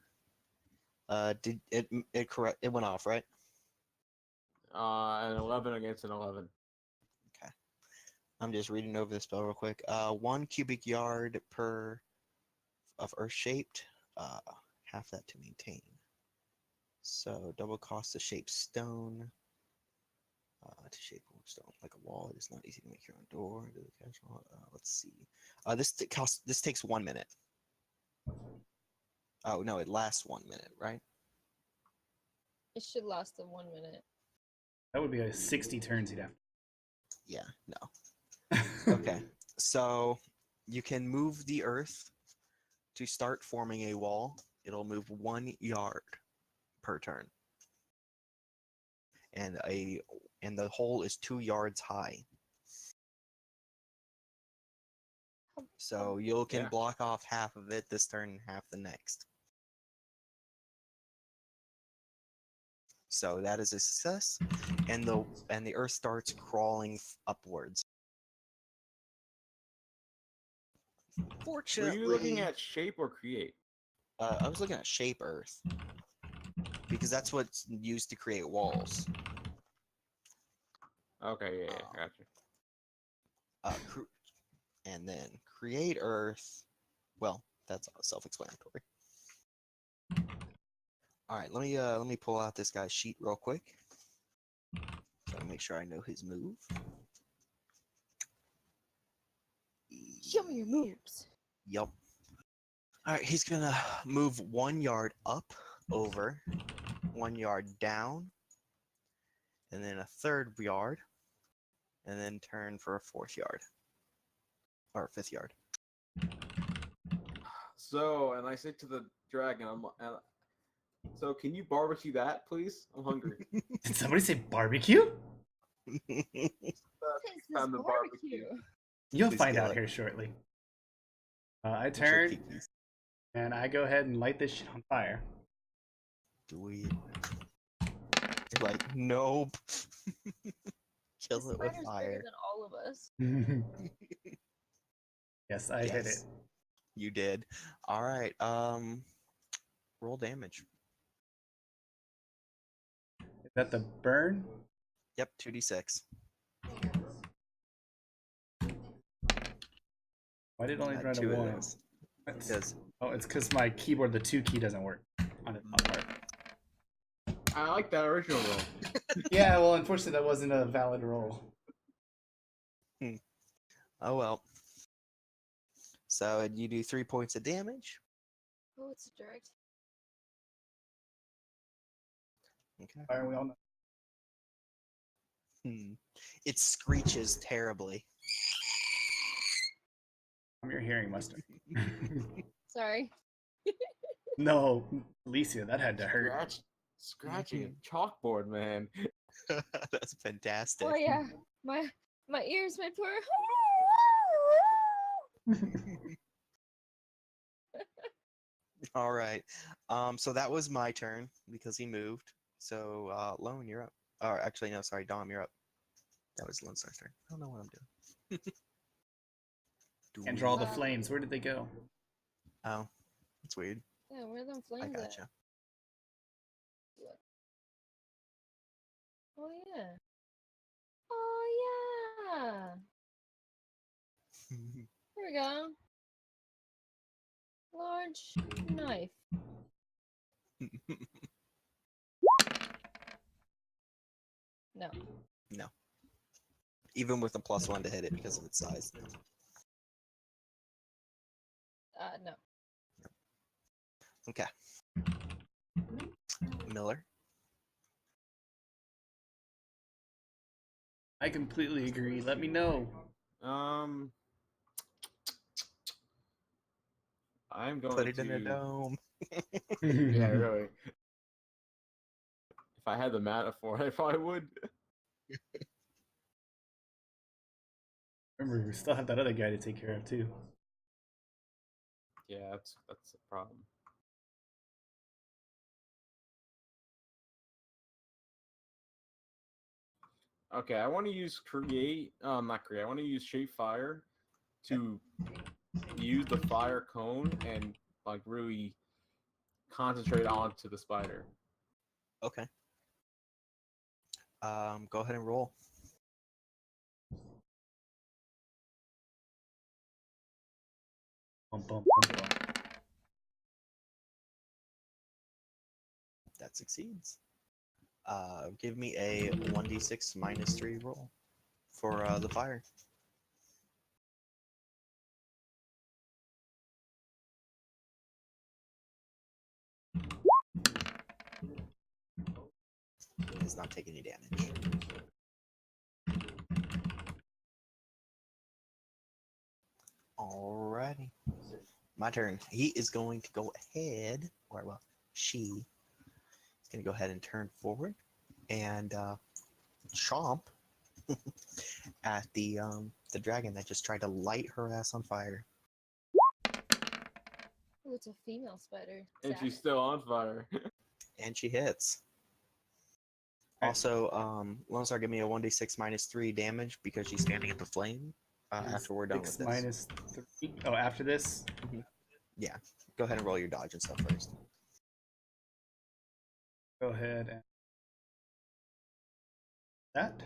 [SPEAKER 4] Did it correct? It went off, right?
[SPEAKER 1] An 11 against an 11.
[SPEAKER 4] Okay. I'm just reading over the spell real quick. 1 cubic yard per of earth shaped. Half that to maintain. So double cost to shape stone. To shape stone like a wall, it is not easy to make your own door. Let's see. This takes 1 minute. Oh no, it lasts 1 minute, right?
[SPEAKER 2] It should last them 1 minute.
[SPEAKER 5] That would be like 60 turns you'd have.
[SPEAKER 4] Yeah, no. Okay, so you can move the earth to start forming a wall. It'll move 1 yard per turn, and the hole is 2 yards high. So you can
[SPEAKER 1] Yeah.
[SPEAKER 4] block off half of it this turn and half the next. So that is a success, and the earth starts crawling upwards.
[SPEAKER 1] Were
[SPEAKER 4] Fortunately,
[SPEAKER 1] you looking at shape or create?
[SPEAKER 4] I was looking at shape earth because that's what's used to create walls.
[SPEAKER 1] Okay, yeah, gotcha.
[SPEAKER 4] And then create earth. Well, that's self-explanatory. All right, let me pull out this guy's sheet real quick. So I make sure I know his move.
[SPEAKER 2] Show me your moves.
[SPEAKER 4] Yep. All right, he's gonna move 1 yard up, over, 1 yard down, and then a 3rd yard, and then turn for a 4th yard or 5th yard.
[SPEAKER 1] So, and I say to the dragon, so can you barbecue that, please? I'm hungry.
[SPEAKER 5] Did somebody say barbecue?
[SPEAKER 2] This
[SPEAKER 1] Found the barbecue.
[SPEAKER 5] You'll
[SPEAKER 4] Please
[SPEAKER 5] find
[SPEAKER 4] kill
[SPEAKER 5] out
[SPEAKER 4] it.
[SPEAKER 5] here shortly. I
[SPEAKER 4] What's your
[SPEAKER 5] turn
[SPEAKER 4] kikis?
[SPEAKER 5] and I go ahead and light this shit on fire.
[SPEAKER 4] Do we? You're like, nope. Kill
[SPEAKER 2] This
[SPEAKER 4] it with
[SPEAKER 2] spider's bigger
[SPEAKER 4] fire.
[SPEAKER 2] than all of us.
[SPEAKER 5] Yes, I hit it.
[SPEAKER 4] Yes, you did. All right. Roll damage.
[SPEAKER 5] Is that the burn?
[SPEAKER 4] Yep, 2d6.
[SPEAKER 5] Why did it only run a
[SPEAKER 4] 2 of
[SPEAKER 5] 1?
[SPEAKER 4] those.
[SPEAKER 5] That's-
[SPEAKER 4] Because
[SPEAKER 5] Oh, it's because my keyboard, the 2 key doesn't work on it.
[SPEAKER 1] I like that original roll.
[SPEAKER 5] Yeah, well, unfortunately, that wasn't a valid roll.
[SPEAKER 4] oh well. So you do 3 points of damage.
[SPEAKER 2] Oh, it's a direct.
[SPEAKER 4] Okay.
[SPEAKER 5] Fire, we all know.
[SPEAKER 4] It screeches terribly.
[SPEAKER 5] Your hearing must have.
[SPEAKER 2] Sorry.
[SPEAKER 5] No, Alicia, that had to hurt.
[SPEAKER 1] Scratching a chalkboard, man.
[SPEAKER 4] That's fantastic.
[SPEAKER 2] Oh yeah, my ears went for.
[SPEAKER 4] All right. So that was my turn because he moved. So Lone, you're up. Or actually, no, sorry, Dom, you're up. That was Lone Star's turn. I don't know what I'm doing.
[SPEAKER 5] And draw the flames. Where did they go?
[SPEAKER 4] Oh, that's weird.
[SPEAKER 2] Yeah, where are them
[SPEAKER 4] I
[SPEAKER 2] flames at?
[SPEAKER 4] gotcha.
[SPEAKER 2] Oh yeah. Oh yeah. Here we go. Large knife. No.
[SPEAKER 4] No. Even with a +1 to hit it because of its size.
[SPEAKER 2] No.
[SPEAKER 4] Okay. Miller.
[SPEAKER 5] I completely agree. Let me know.
[SPEAKER 1] I'm going
[SPEAKER 4] Put it
[SPEAKER 1] to
[SPEAKER 4] in a dome.
[SPEAKER 1] Yeah, really. If I had the mana for it, I probably would.
[SPEAKER 5] Remember, we still have that other guy to take care of too.
[SPEAKER 1] Yeah, that's a problem. Okay, I want to use not create. I want to use shape fire to use the fire cone and like really concentrate onto the spider.
[SPEAKER 4] Okay. Go ahead and roll.
[SPEAKER 5] Bum, bum, bum, bum.
[SPEAKER 4] That succeeds. Give me a 1d6 -3 roll for the fire. It does not take any damage. Alrighty. My turn. He is going to go ahead, or well, she is going to go ahead and turn forward and chomp at the dragon that just tried to light her ass on fire.
[SPEAKER 2] Oh, it's a female spider.
[SPEAKER 1] And
[SPEAKER 2] Sad.
[SPEAKER 1] she's still on fire.
[SPEAKER 4] And she hits. Also, Lone Star, give me a 1d6 -3 damage because she's standing at the flame after we're done with
[SPEAKER 5] 6
[SPEAKER 4] this.
[SPEAKER 5] minus 3. Oh, after this?
[SPEAKER 4] Yeah. Go ahead and roll your dodge and stuff first.
[SPEAKER 5] Go ahead and that.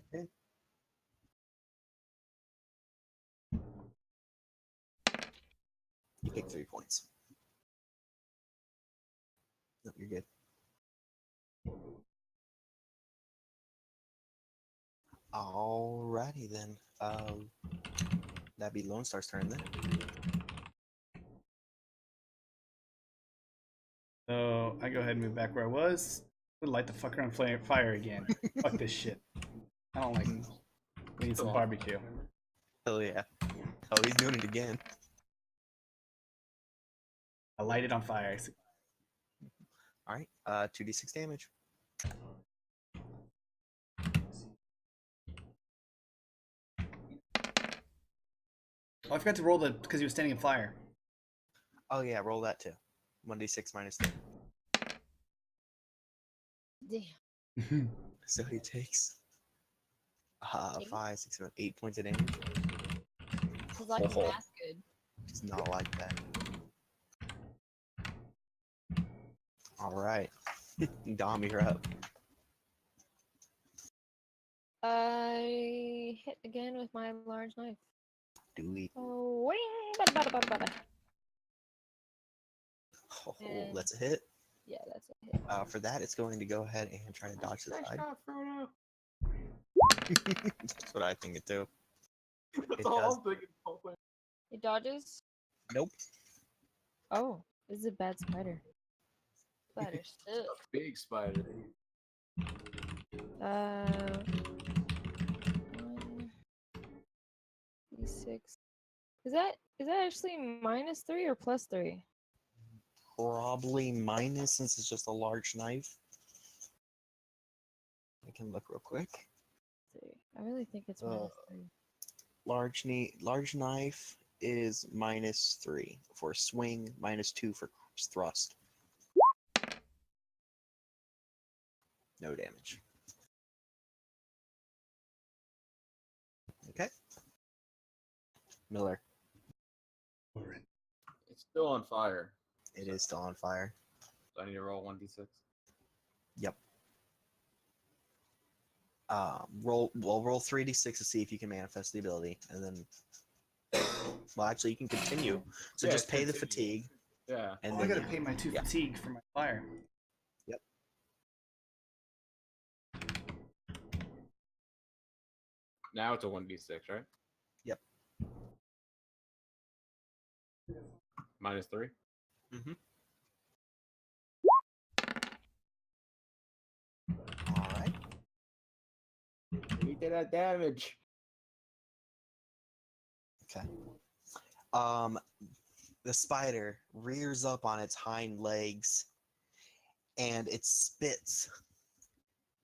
[SPEAKER 4] Okay. You take 3 points. No, you're good. Alrighty then. That'd be Lone Star's turn then.
[SPEAKER 5] So I go ahead and move back where I was. I'm gonna light the fucker on fire again. Fuck this shit. I don't like this. We need some barbecue.
[SPEAKER 4] Hell yeah. Oh, he's doing it again.
[SPEAKER 5] I light it on fire.
[SPEAKER 4] Alright, 2d6 damage.
[SPEAKER 5] Oh, I forgot to roll because he was standing in fire.
[SPEAKER 4] Oh yeah, roll that too. 1d6 -3.
[SPEAKER 2] Damn.
[SPEAKER 4] So he takes
[SPEAKER 2] Eight?
[SPEAKER 4] 5, 6, 7, 8 points of damage.
[SPEAKER 2] He's like
[SPEAKER 4] Oh.
[SPEAKER 2] math good.
[SPEAKER 4] It's not like that. Alright. Dom, you're up.
[SPEAKER 2] I hit again with my large knife.
[SPEAKER 4] Do we?
[SPEAKER 2] Oh, wait, bada, bada, bada, bada.
[SPEAKER 4] Oh,
[SPEAKER 2] And-
[SPEAKER 4] that's a hit.
[SPEAKER 2] Yeah, that's a hit.
[SPEAKER 4] For that, it's going to go ahead and try to dodge the
[SPEAKER 1] Nice
[SPEAKER 4] side.
[SPEAKER 1] shot, Frodo.
[SPEAKER 4] That's what I think it too.
[SPEAKER 1] That's
[SPEAKER 4] It
[SPEAKER 1] all
[SPEAKER 4] does.
[SPEAKER 1] I'm thinking. the whole thing.
[SPEAKER 2] It dodges.
[SPEAKER 4] Nope.
[SPEAKER 2] Oh, this is a bad spider. Spider suck.
[SPEAKER 1] Big spider.
[SPEAKER 2] 1d6. Is that actually -3 or +3?
[SPEAKER 4] Probably minus since it's just a large knife. I can look real quick.
[SPEAKER 2] 3. I really think it's -3.
[SPEAKER 4] Large knife is -3 for swing, -2 for thrust. No damage. Okay. Miller,
[SPEAKER 1] It's still on fire.
[SPEAKER 4] it is still on fire.
[SPEAKER 1] So I need to roll 1d6.
[SPEAKER 4] Yep. Roll 3d6 to see if you can manifest the ability, and then. Well, actually, you can continue. So
[SPEAKER 1] Yeah,
[SPEAKER 4] just pay the
[SPEAKER 1] continue.
[SPEAKER 4] fatigue,
[SPEAKER 1] Yeah.
[SPEAKER 4] and
[SPEAKER 5] Oh, I
[SPEAKER 4] then
[SPEAKER 5] gotta
[SPEAKER 4] yeah.
[SPEAKER 5] pay my 2
[SPEAKER 4] Yeah.
[SPEAKER 5] fatigue for my fire.
[SPEAKER 4] Yep.
[SPEAKER 1] Now it's a 1d6, right?
[SPEAKER 4] Yep.
[SPEAKER 1] -3.
[SPEAKER 4] Mm-hmm. All right.
[SPEAKER 1] We did that damage.
[SPEAKER 4] Okay. The spider rears up on its hind legs, and it spits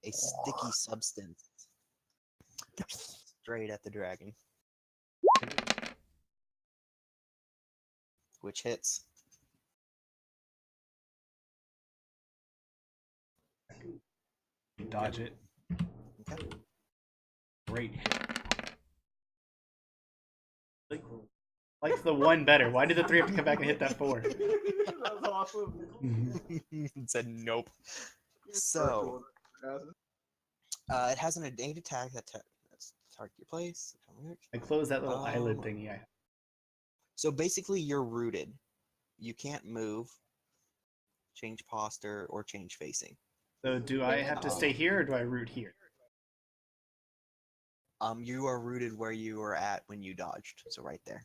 [SPEAKER 4] a sticky substance straight at the dragon, which hits.
[SPEAKER 5] Dodge it.
[SPEAKER 4] Okay.
[SPEAKER 5] Great hit. Like the 1 better. Why did the 3 have to come back and hit that 4?
[SPEAKER 1] That's awesome.
[SPEAKER 4] It said nope. So, it has an innate attack that's target your place.
[SPEAKER 5] I closed that little eyelid thingy I have.
[SPEAKER 4] So basically, you're rooted. You can't move, change posture, or change facing.
[SPEAKER 5] So do I have to stay here or do I root here?
[SPEAKER 4] You are rooted where you were at when you dodged, so right there.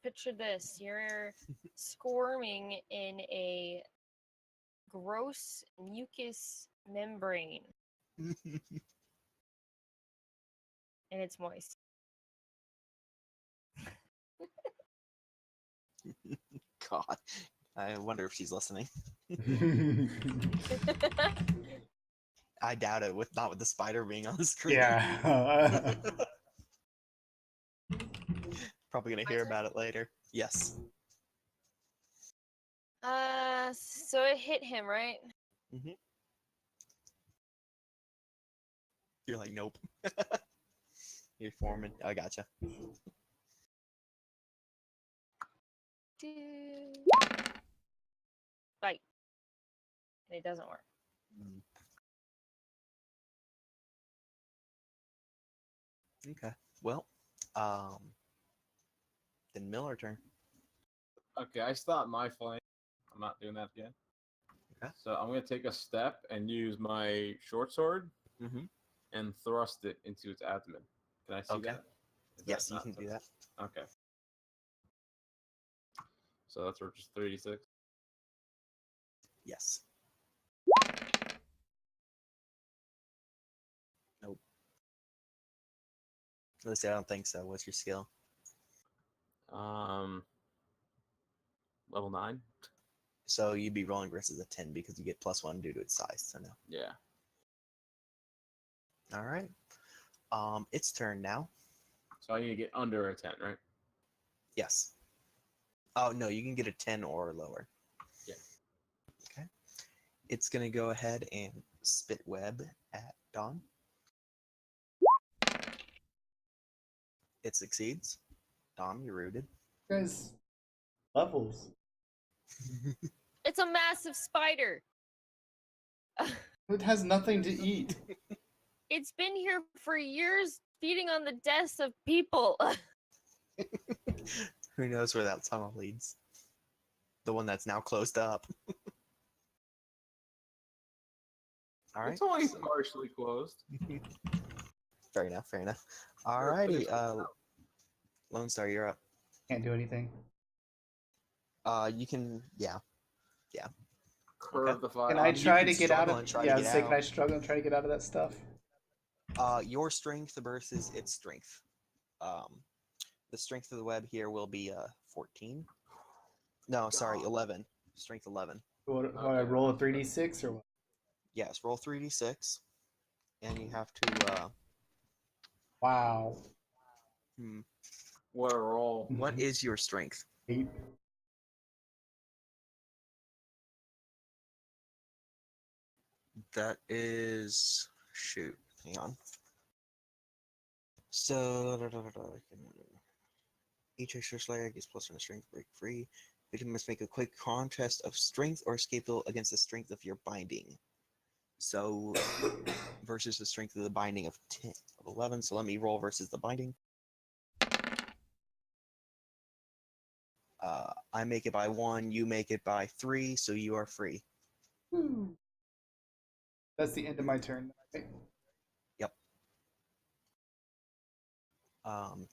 [SPEAKER 2] Picture this: you're squirming in a gross mucus membrane, and it's moist.
[SPEAKER 4] God, I wonder if she's listening. I doubt it. Not with the spider being on the screen.
[SPEAKER 5] Yeah.
[SPEAKER 4] Probably gonna hear about it later. Yes.
[SPEAKER 2] So it hit him, right?
[SPEAKER 4] Mm-hmm. You're like, nope. You're forming. I gotcha.
[SPEAKER 2] Fight. And it doesn't work.
[SPEAKER 4] Okay. Well, then Miller turn.
[SPEAKER 1] Okay, I stopped my flank. I'm not doing that again.
[SPEAKER 4] Okay.
[SPEAKER 1] So I'm gonna take a step and use my short sword
[SPEAKER 4] Mm-hmm.
[SPEAKER 1] and thrust it into its abdomen. Can I see
[SPEAKER 4] Okay.
[SPEAKER 1] that? Is
[SPEAKER 4] Yes,
[SPEAKER 1] that
[SPEAKER 4] you
[SPEAKER 1] not
[SPEAKER 4] can do that.
[SPEAKER 1] Okay. So that's just 36.
[SPEAKER 4] Yes. Nope. Let's see. I don't think so. What's your skill?
[SPEAKER 1] Level 9.
[SPEAKER 4] So you'd be rolling versus a 10 because you get +1 due to its size. So no.
[SPEAKER 1] Yeah.
[SPEAKER 4] All right. Its turn now.
[SPEAKER 1] So I need to get under a 10, right?
[SPEAKER 4] Yes. Oh no, you can get a 10 or lower.
[SPEAKER 1] Yeah.
[SPEAKER 4] Okay. It's gonna go ahead and spit web at Dawn. It succeeds. Dawn, you're rooted.
[SPEAKER 5] Guys, levels.
[SPEAKER 2] It's a massive spider.
[SPEAKER 5] It has nothing to eat.
[SPEAKER 2] It's been here for years, feeding on the deaths of people.
[SPEAKER 4] Who knows where that tunnel leads? The one that's now closed up. All right.
[SPEAKER 1] It's only partially closed.
[SPEAKER 4] Fair enough. Fair enough.
[SPEAKER 1] Sure,
[SPEAKER 4] Alrighty.
[SPEAKER 1] finish
[SPEAKER 4] Lone Star, you're up.
[SPEAKER 5] Can't do anything.
[SPEAKER 4] You can. Yeah.
[SPEAKER 1] Curve the file.
[SPEAKER 5] Can I
[SPEAKER 4] you
[SPEAKER 5] try
[SPEAKER 4] can
[SPEAKER 5] to get out
[SPEAKER 4] struggle
[SPEAKER 5] of?
[SPEAKER 4] and try to
[SPEAKER 5] Yeah,
[SPEAKER 4] get
[SPEAKER 5] say, can I
[SPEAKER 4] out.
[SPEAKER 5] struggle and try to get out of that stuff?
[SPEAKER 4] Your strength versus its strength. The strength of the web here will be 14. No, sorry, 11. Strength 11.
[SPEAKER 5] Do I roll a 3d6 or what?
[SPEAKER 4] Yes, roll 3d6, and you have to.
[SPEAKER 5] Wow.
[SPEAKER 1] What a roll.
[SPEAKER 4] What is your strength?
[SPEAKER 5] 8.
[SPEAKER 4] That is shoot. Hang on. So each extra slayer gets plus on strength, break free. Victim must make a quick contest of strength or escape roll against the strength of your binding. So versus the strength of the binding of 11. So let me roll versus the binding. I make it by 1, you make it by 3, so you are free.
[SPEAKER 5] That's the end of my turn. Right?
[SPEAKER 4] Yep.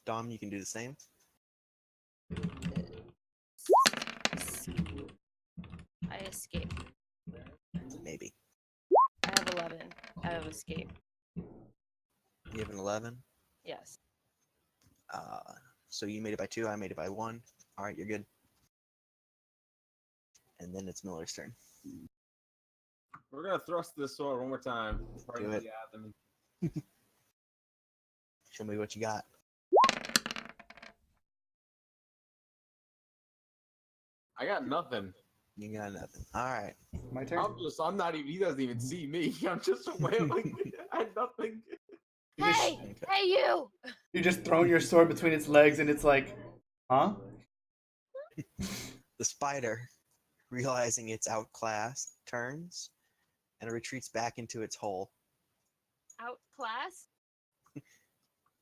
[SPEAKER 4] Dom, you can do the same.
[SPEAKER 3] I escape.
[SPEAKER 4] Maybe.
[SPEAKER 3] I have 11. I have escape.
[SPEAKER 4] You have an 11.
[SPEAKER 3] Yes.
[SPEAKER 4] So you made it by 2, I made it by 1. All right, you're good. And then it's Miller's turn.
[SPEAKER 1] We're gonna thrust this sword one more time.
[SPEAKER 4] Do it. Show me what you got.
[SPEAKER 1] I got nothing.
[SPEAKER 4] You got nothing. All right.
[SPEAKER 5] My turn.
[SPEAKER 1] I'm not even. He doesn't even see me. I'm just wailing. I had nothing.
[SPEAKER 3] Hey! Hey, you!
[SPEAKER 5] You're just throwing your sword between its legs, and it's like, huh?
[SPEAKER 4] The spider, realizing it's outclassed, turns and retreats back into its hole.
[SPEAKER 3] Outclass?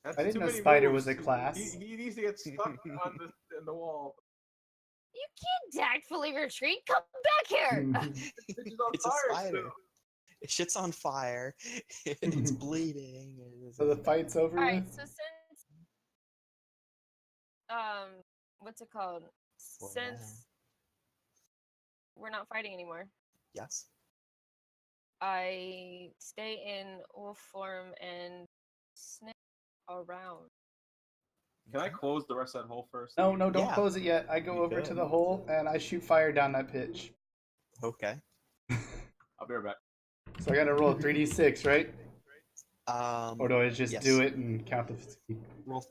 [SPEAKER 1] That's
[SPEAKER 5] I didn't
[SPEAKER 1] too
[SPEAKER 5] know
[SPEAKER 1] many
[SPEAKER 5] spider
[SPEAKER 1] moves.
[SPEAKER 5] was a class.
[SPEAKER 1] He needs to get stuck on in the wall.
[SPEAKER 3] You can't tactfully retreat. Come back here!
[SPEAKER 4] It's a spider. It shit's on fire. It's bleeding.
[SPEAKER 5] So the fight's over
[SPEAKER 3] Alright,
[SPEAKER 5] with?
[SPEAKER 3] so since what's it called?
[SPEAKER 4] Well,
[SPEAKER 3] Since we're not fighting anymore,
[SPEAKER 4] yes.
[SPEAKER 3] I stay in wolf form and sniff around.
[SPEAKER 1] Can I close the rest of that hole first?
[SPEAKER 5] No, don't
[SPEAKER 4] Yeah.
[SPEAKER 5] close it yet. I go
[SPEAKER 4] You
[SPEAKER 5] over to
[SPEAKER 4] could.
[SPEAKER 5] the hole and I shoot fire down that pitch.
[SPEAKER 4] Okay.
[SPEAKER 1] I'll be right back.
[SPEAKER 5] So I gotta roll a 3d6, right? Or do I just
[SPEAKER 4] yes.
[SPEAKER 5] do it and count the...
[SPEAKER 4] Roll.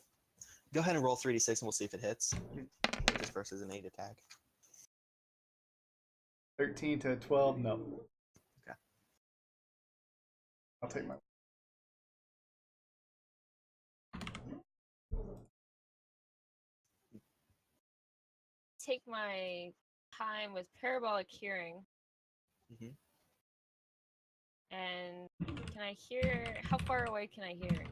[SPEAKER 4] Go ahead and roll 3d6 and we'll see if it hits. Just versus an 8 attack.
[SPEAKER 5] 13 to 12, no.
[SPEAKER 4] Okay.
[SPEAKER 5] I'll take my...
[SPEAKER 3] Take my time with parabolic hearing.
[SPEAKER 4] Mhm.
[SPEAKER 3] And can I hear? How far away can I hear?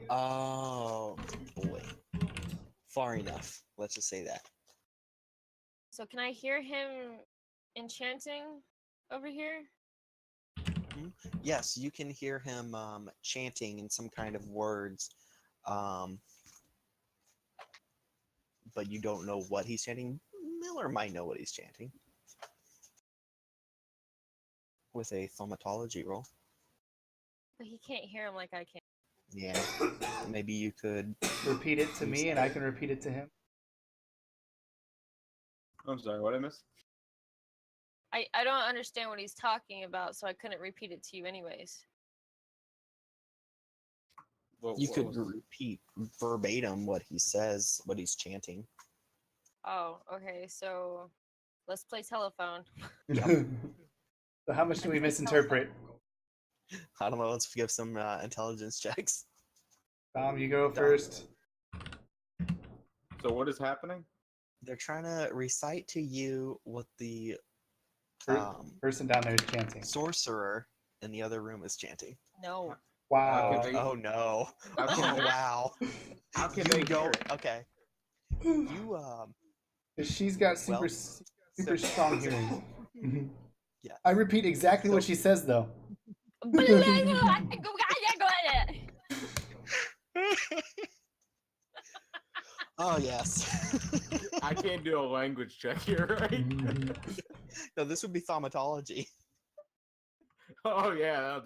[SPEAKER 4] Oh boy. Far enough. Let's just say that.
[SPEAKER 3] So can I hear him enchanting over here?
[SPEAKER 4] Yes, you can hear him chanting in some kind of words, but you don't know what he's chanting. Miller might know what he's chanting. With a thaumatology roll.
[SPEAKER 3] But he can't hear him like I can.
[SPEAKER 4] Yeah, maybe you could.
[SPEAKER 5] Repeat it to me and I can repeat it to him.
[SPEAKER 1] I'm sorry, what I missed?
[SPEAKER 3] I don't understand what he's talking about, so I couldn't repeat it to you anyways.
[SPEAKER 4] You could repeat verbatim what he says, what he's chanting.
[SPEAKER 3] Oh, okay, so let's play telephone.
[SPEAKER 5] So how much do we misinterpret?
[SPEAKER 4] I don't know. Let's give some intelligence checks.
[SPEAKER 5] Tom, you go first.
[SPEAKER 1] So what is happening?
[SPEAKER 4] They're trying to recite to you what the
[SPEAKER 5] Person down there is chanting.
[SPEAKER 4] sorcerer in the other room is chanting.
[SPEAKER 3] No.
[SPEAKER 5] Wow.
[SPEAKER 1] Okay.
[SPEAKER 4] Oh no!
[SPEAKER 1] How
[SPEAKER 4] Oh
[SPEAKER 1] can they-
[SPEAKER 4] wow!
[SPEAKER 1] How can
[SPEAKER 4] You
[SPEAKER 1] they
[SPEAKER 4] go?
[SPEAKER 1] hear it?
[SPEAKER 4] Okay. You
[SPEAKER 5] 'Cause she's got super...
[SPEAKER 4] Well-
[SPEAKER 5] Super strong hearing. Mhm.
[SPEAKER 4] Yeah.
[SPEAKER 5] I repeat exactly what she says though.
[SPEAKER 4] Oh yes.
[SPEAKER 1] I can't do a language check here, right?
[SPEAKER 4] No, this would be thaumatology.
[SPEAKER 1] Oh yeah,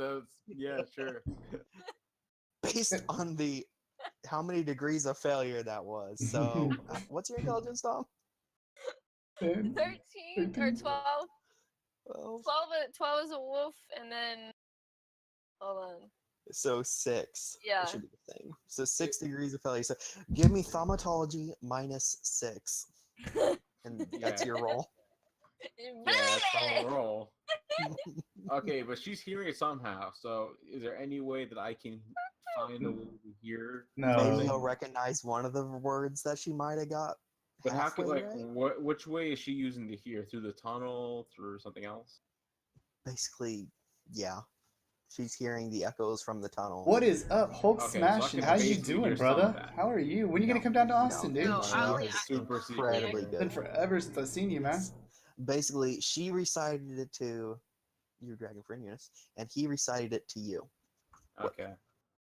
[SPEAKER 1] yeah, sure.
[SPEAKER 4] Based on the how many degrees of failure that was. So, what's your intelligence, Tom?
[SPEAKER 3] 13 or 12.
[SPEAKER 4] 12.
[SPEAKER 3] 12 is a wolf, and then hold on.
[SPEAKER 4] So 6.
[SPEAKER 3] Yeah.
[SPEAKER 4] That should be the thing. So 6 degrees of failure. So give me thaumatology minus 6. And that's your roll.
[SPEAKER 1] Yeah, that's on a roll. Okay, but she's hearing it somehow. So, is there any way that I can find a way to hear?
[SPEAKER 5] No.
[SPEAKER 4] Maybe
[SPEAKER 1] something?
[SPEAKER 4] you'll recognize one of the words that she might have got.
[SPEAKER 1] But how can
[SPEAKER 4] halfway
[SPEAKER 1] like
[SPEAKER 4] right?
[SPEAKER 1] which way is she using to hear? Through the tunnel? Through something else?
[SPEAKER 4] Basically, yeah. She's hearing the echoes from the tunnel.
[SPEAKER 5] What is up, Hulk
[SPEAKER 1] Okay, so I
[SPEAKER 5] smashing?
[SPEAKER 1] can
[SPEAKER 5] How you
[SPEAKER 1] basically
[SPEAKER 5] doing,
[SPEAKER 1] hear some of
[SPEAKER 5] brother?
[SPEAKER 1] that.
[SPEAKER 5] How are you? When are you gonna
[SPEAKER 4] No,
[SPEAKER 5] come down to Austin,
[SPEAKER 4] no,
[SPEAKER 5] dude?
[SPEAKER 3] No,
[SPEAKER 4] she
[SPEAKER 3] I only
[SPEAKER 4] is
[SPEAKER 3] have
[SPEAKER 1] super
[SPEAKER 4] incredibly
[SPEAKER 1] secret.
[SPEAKER 5] It's been
[SPEAKER 4] good.
[SPEAKER 5] forever since I've seen you, man.
[SPEAKER 4] Basically, she recited it to your dragon friend Eunice, and he recited it to you.
[SPEAKER 1] Okay.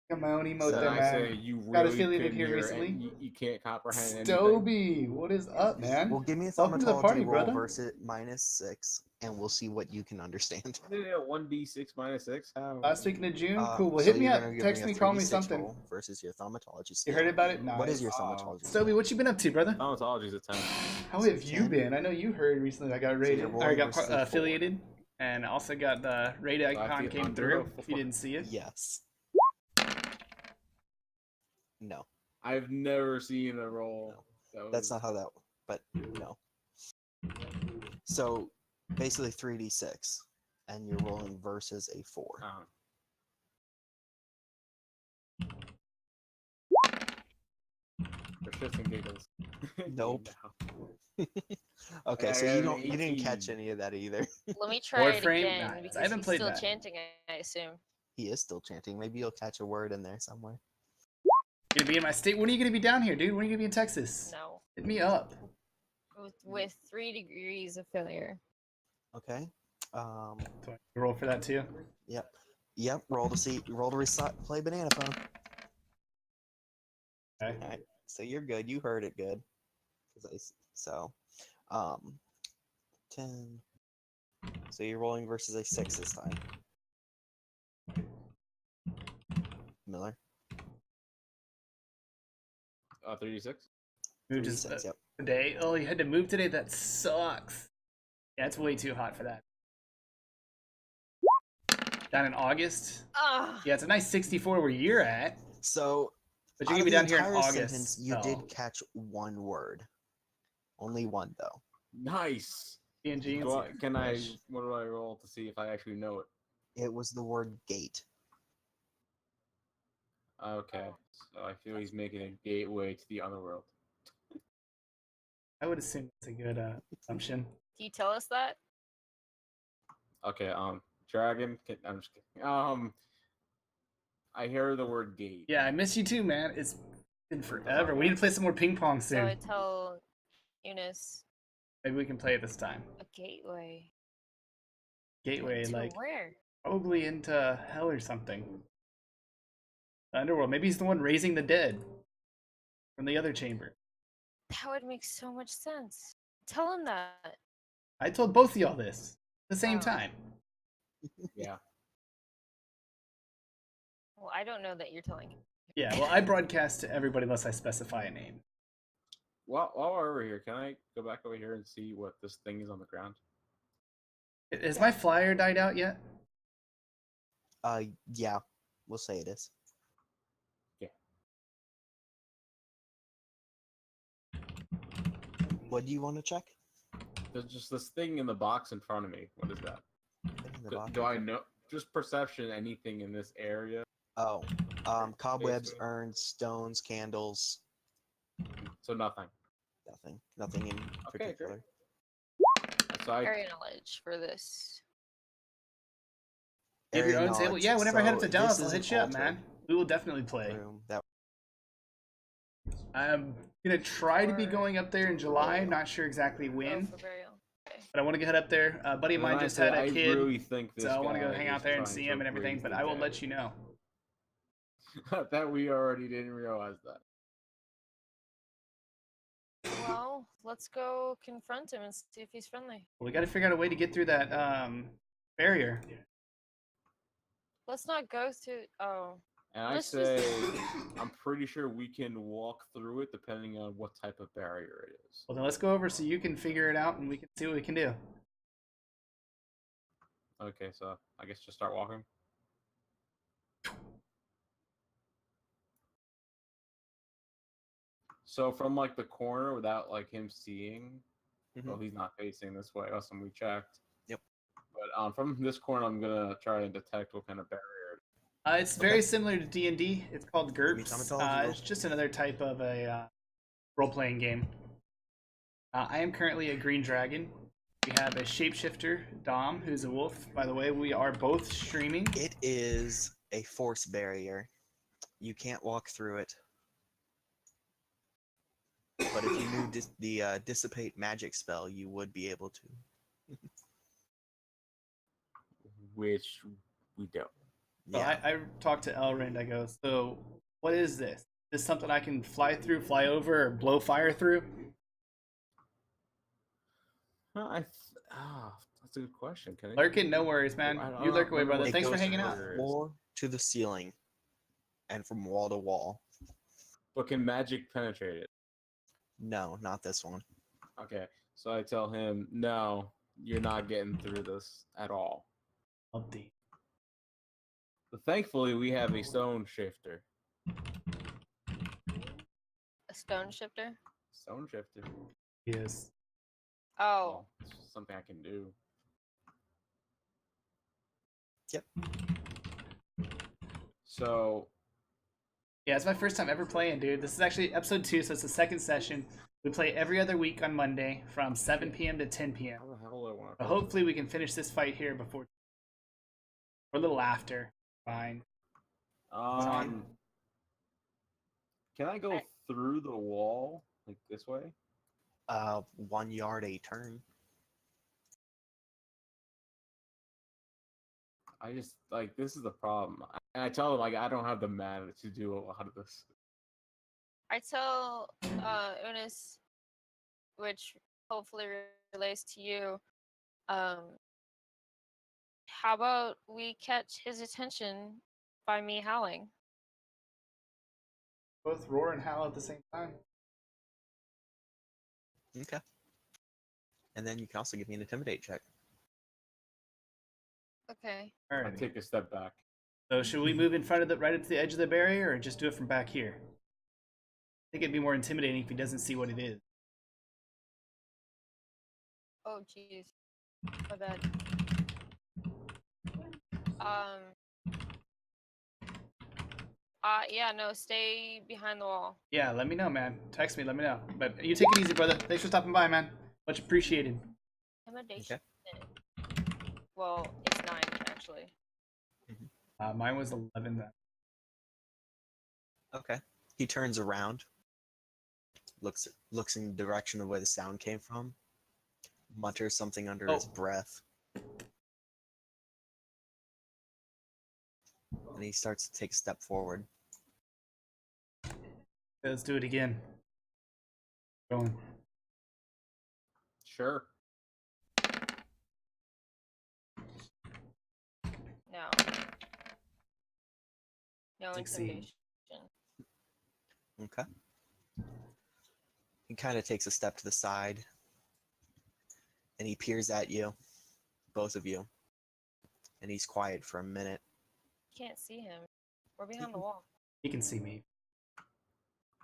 [SPEAKER 5] Got my own emote
[SPEAKER 1] So then
[SPEAKER 5] there,
[SPEAKER 1] I
[SPEAKER 5] man.
[SPEAKER 1] say you
[SPEAKER 5] Got
[SPEAKER 1] really
[SPEAKER 5] affiliated
[SPEAKER 1] couldn't
[SPEAKER 5] here
[SPEAKER 1] hear
[SPEAKER 5] recently.
[SPEAKER 1] and you can't comprehend anything.
[SPEAKER 5] Stoby, what is up, man?
[SPEAKER 4] Well, give me a
[SPEAKER 5] Welcome to the
[SPEAKER 4] thaumatology
[SPEAKER 5] party,
[SPEAKER 4] roll
[SPEAKER 5] brother.
[SPEAKER 4] versus minus 6, and we'll see what you can understand.
[SPEAKER 1] 1d6 minus 6? How?
[SPEAKER 5] Last week in June? Cool. Well,
[SPEAKER 4] So
[SPEAKER 5] hit me
[SPEAKER 4] you're
[SPEAKER 5] up.
[SPEAKER 4] gonna give
[SPEAKER 5] Text
[SPEAKER 4] me
[SPEAKER 5] me,
[SPEAKER 4] a
[SPEAKER 5] call me
[SPEAKER 4] 3d6
[SPEAKER 5] something.
[SPEAKER 4] roll versus your thaumatology
[SPEAKER 5] You
[SPEAKER 4] skill.
[SPEAKER 5] heard about it?
[SPEAKER 4] What is
[SPEAKER 5] Nice.
[SPEAKER 4] your thaumatology
[SPEAKER 5] Stoby,
[SPEAKER 4] skill?
[SPEAKER 5] what you been up to, brother?
[SPEAKER 1] Thaumatology's a 10.
[SPEAKER 5] How
[SPEAKER 4] So
[SPEAKER 5] have you
[SPEAKER 4] 10.
[SPEAKER 5] been? I know you heard recently I got rated.
[SPEAKER 4] you're
[SPEAKER 5] Or I
[SPEAKER 4] rolling
[SPEAKER 5] got
[SPEAKER 4] versus a 4.
[SPEAKER 5] affiliated. And also got the raid
[SPEAKER 1] So I
[SPEAKER 5] icon
[SPEAKER 1] feel
[SPEAKER 5] came
[SPEAKER 1] under
[SPEAKER 5] through.
[SPEAKER 1] a
[SPEAKER 5] If you
[SPEAKER 1] 4.
[SPEAKER 5] didn't see it.
[SPEAKER 4] Yes. No.
[SPEAKER 1] I've never seen a roll.
[SPEAKER 4] No. That's not how that. But no. So basically 3d6, and you're rolling versus a 4.
[SPEAKER 1] For shits and giggles.
[SPEAKER 4] Nope.
[SPEAKER 1] No.
[SPEAKER 4] Okay,
[SPEAKER 1] I
[SPEAKER 4] so
[SPEAKER 1] got an
[SPEAKER 4] you didn't catch
[SPEAKER 1] 18.
[SPEAKER 4] any of that either.
[SPEAKER 3] Let me try it
[SPEAKER 5] Warframe?
[SPEAKER 3] again
[SPEAKER 5] Nice. I
[SPEAKER 3] because
[SPEAKER 5] haven't
[SPEAKER 3] he's
[SPEAKER 5] played
[SPEAKER 3] still
[SPEAKER 5] that.
[SPEAKER 3] chanting, I assume.
[SPEAKER 4] He is still chanting. Maybe you'll catch a word in there somewhere.
[SPEAKER 5] Gonna be in my state. When are you gonna be down here, dude? When are you gonna be in Texas?
[SPEAKER 3] No.
[SPEAKER 5] Hit me up.
[SPEAKER 3] With 3 degrees of failure.
[SPEAKER 4] Okay.
[SPEAKER 5] Do I roll for that too?
[SPEAKER 4] Yep. Yep. Roll to play banana phone.
[SPEAKER 5] Okay.
[SPEAKER 4] All right. So you're good. You heard it good. So, 10. So you're rolling versus a 6 this time. Miller.
[SPEAKER 1] 36?
[SPEAKER 5] Moved just
[SPEAKER 4] 3d6. Yep.
[SPEAKER 5] today. Oh, you had to move today. That sucks. Yeah, it's way too hot for that. Down in August.
[SPEAKER 3] Ah.
[SPEAKER 5] Yeah, it's a nice 64 where you're at.
[SPEAKER 4] So,
[SPEAKER 5] But you're
[SPEAKER 4] out
[SPEAKER 5] gonna
[SPEAKER 4] of
[SPEAKER 5] be
[SPEAKER 4] the
[SPEAKER 5] down here in
[SPEAKER 4] entire
[SPEAKER 5] August.
[SPEAKER 4] sentence, you
[SPEAKER 5] Oh.
[SPEAKER 4] did catch one word. Only one though.
[SPEAKER 1] Nice.
[SPEAKER 5] PNG.
[SPEAKER 1] What do I roll to see if I actually know it?
[SPEAKER 4] It was the word gate.
[SPEAKER 1] Okay. So I feel he's making a gateway to the underworld.
[SPEAKER 5] I would assume that's a good assumption.
[SPEAKER 3] Can you tell us that?
[SPEAKER 1] Okay, dragon. I'm just kidding. I hear the word gate.
[SPEAKER 5] Yeah, I miss you too, man. It's been forever. We need to play some more ping pong
[SPEAKER 3] So
[SPEAKER 5] soon.
[SPEAKER 3] I tell Eunice
[SPEAKER 5] Maybe we can play it this time.
[SPEAKER 3] a gateway.
[SPEAKER 5] Gateway,
[SPEAKER 3] To
[SPEAKER 5] like
[SPEAKER 3] where?
[SPEAKER 5] probably into hell or something. The underworld. Maybe he's the one raising the dead from the other chamber.
[SPEAKER 3] That would make so much sense. Tell him that.
[SPEAKER 5] I told both of y'all this at the same
[SPEAKER 3] Oh.
[SPEAKER 5] time.
[SPEAKER 1] Yeah.
[SPEAKER 3] Well, I don't know that you're telling him.
[SPEAKER 5] Yeah, well, I broadcast to everybody unless I specify a name.
[SPEAKER 1] While we're over here, can I go back over here and see what this thing is on the ground?
[SPEAKER 5] Has my flyer died out yet?
[SPEAKER 4] Yeah. We'll say it is.
[SPEAKER 1] Yeah.
[SPEAKER 4] What do you want to check?
[SPEAKER 1] There's just this thing in the box in front of me. What is that?
[SPEAKER 4] In the box?
[SPEAKER 1] Do I know? Just perception, anything in this area?
[SPEAKER 4] Oh, cobwebs,
[SPEAKER 1] Basically.
[SPEAKER 4] urns, stones, candles.
[SPEAKER 1] So nothing.
[SPEAKER 4] Nothing in
[SPEAKER 1] Okay,
[SPEAKER 4] particular.
[SPEAKER 1] So I
[SPEAKER 3] Area knowledge for this.
[SPEAKER 5] You have your
[SPEAKER 4] Area
[SPEAKER 5] own table?
[SPEAKER 4] knowledge.
[SPEAKER 5] Yeah, whenever I head up
[SPEAKER 4] So
[SPEAKER 5] to Dallas,
[SPEAKER 4] this
[SPEAKER 5] I'll
[SPEAKER 4] is
[SPEAKER 5] hit
[SPEAKER 4] an
[SPEAKER 5] you up,
[SPEAKER 4] altar
[SPEAKER 5] man. We will definitely play.
[SPEAKER 4] room. That
[SPEAKER 5] I'm gonna try to be
[SPEAKER 3] Or-
[SPEAKER 5] going up there in July.
[SPEAKER 4] Burial.
[SPEAKER 5] Not sure exactly
[SPEAKER 3] Oh,
[SPEAKER 5] when.
[SPEAKER 3] for burial. Okay.
[SPEAKER 5] But I want to head up there. A buddy of mine
[SPEAKER 1] And
[SPEAKER 5] just had a
[SPEAKER 1] I
[SPEAKER 5] kid,
[SPEAKER 1] really think this
[SPEAKER 5] so I want to go
[SPEAKER 1] guy
[SPEAKER 5] hang
[SPEAKER 1] is
[SPEAKER 5] out there and
[SPEAKER 1] trying
[SPEAKER 5] see
[SPEAKER 1] to
[SPEAKER 5] him and everything.
[SPEAKER 1] raise
[SPEAKER 5] But
[SPEAKER 1] the
[SPEAKER 5] I will
[SPEAKER 1] dead.
[SPEAKER 5] let you know.
[SPEAKER 1] That we already didn't realize that.
[SPEAKER 3] Well, let's go confront him and see if he's friendly.
[SPEAKER 5] We got to figure out a way to get through that barrier.
[SPEAKER 3] Let's not go through. Oh,
[SPEAKER 1] And I
[SPEAKER 3] Let's
[SPEAKER 1] say,
[SPEAKER 3] just-
[SPEAKER 1] I'm pretty sure we can walk through it depending on what type of barrier it is.
[SPEAKER 5] Well, then let's go over so you can figure it out and we can see what we can do.
[SPEAKER 1] Okay, so I guess just start walking. So from like the corner without like him seeing, well, he's not facing this way. Awesome, we checked.
[SPEAKER 4] Yep.
[SPEAKER 1] But from this corner, I'm gonna try and detect what kind of barrier.
[SPEAKER 5] It's very similar to D&D. It's called GURPS.
[SPEAKER 4] Thaumatology roll.
[SPEAKER 5] It's just another type of a role-playing game. I am currently a green dragon. We have a shapeshifter, Dom, who's a wolf. By the way, we are both streaming.
[SPEAKER 4] It is a force barrier. You can't walk through it. But if you knew the dissipate magic spell, you would be able to.
[SPEAKER 1] Which we don't.
[SPEAKER 5] Well, I talked to Elrond. I go, so what is this? Is this something I can fly through, fly over, or blow fire through?
[SPEAKER 1] That's a good question. Can I?
[SPEAKER 5] Lurkin, no worries, man. You lurk away, brother.
[SPEAKER 4] It
[SPEAKER 5] Thanks for
[SPEAKER 4] goes
[SPEAKER 5] hanging
[SPEAKER 4] from
[SPEAKER 5] out.
[SPEAKER 1] There is.
[SPEAKER 4] Floor to the ceiling, and from wall to wall.
[SPEAKER 1] But can magic penetrate it?
[SPEAKER 4] No, not this one.
[SPEAKER 1] Okay, so I tell him, no, you're not getting through this at all.
[SPEAKER 5] Update.
[SPEAKER 1] But thankfully, we have a stone shifter.
[SPEAKER 3] a stone shifter.
[SPEAKER 1] Stone shifter.
[SPEAKER 5] Yes.
[SPEAKER 3] Oh,
[SPEAKER 1] Well, it's just something I can do.
[SPEAKER 4] Yep.
[SPEAKER 1] So,
[SPEAKER 5] Yeah, it's my first time ever playing, dude. This is actually episode 2, so it's the second session. We play every other week on Monday from 7 p.m. to 10 p.m.
[SPEAKER 1] how the hell do I want to?
[SPEAKER 5] But hopefully we can finish this fight here before, or a little after. Fine.
[SPEAKER 1] Can I go through the wall like this way?
[SPEAKER 4] 1 yard a turn.
[SPEAKER 1] I just like this is the problem. And I tell them like I don't have the mana to do a lot of this.
[SPEAKER 3] I tell Eunice, which hopefully relates to you. How about we catch his attention by me howling?
[SPEAKER 5] Both roar and howl at the same time.
[SPEAKER 4] Okay. And then you can also give me an intimidate check.
[SPEAKER 3] Okay.
[SPEAKER 1] I
[SPEAKER 5] Alright.
[SPEAKER 1] take a step back.
[SPEAKER 5] So should we move in front of the right up to the edge of the barrier, or just do it from back here? I think it'd be more intimidating if he doesn't see what it is.
[SPEAKER 3] Oh, jeez. My bad. Yeah, no, stay behind the wall.
[SPEAKER 5] Yeah, let me know, man. Text me, let me know. But you take it easy, brother. Thanks for stopping by, man. Much appreciated.
[SPEAKER 3] Intimidation. Well, it's 9 actually.
[SPEAKER 5] Mine was 11 then.
[SPEAKER 4] Okay. He turns around, looks in the direction of where the sound came from, mutters something under his breath, and he starts to take a step forward.
[SPEAKER 5] Let's do it again. Going.
[SPEAKER 1] Sure.
[SPEAKER 3] No. No
[SPEAKER 5] Succeed.
[SPEAKER 3] intimidation.
[SPEAKER 4] Okay. He kind of takes a step to the side, and he peers at you, both of you, and he's quiet for a minute.
[SPEAKER 3] Can't see him. We're behind the wall.
[SPEAKER 5] He can see me.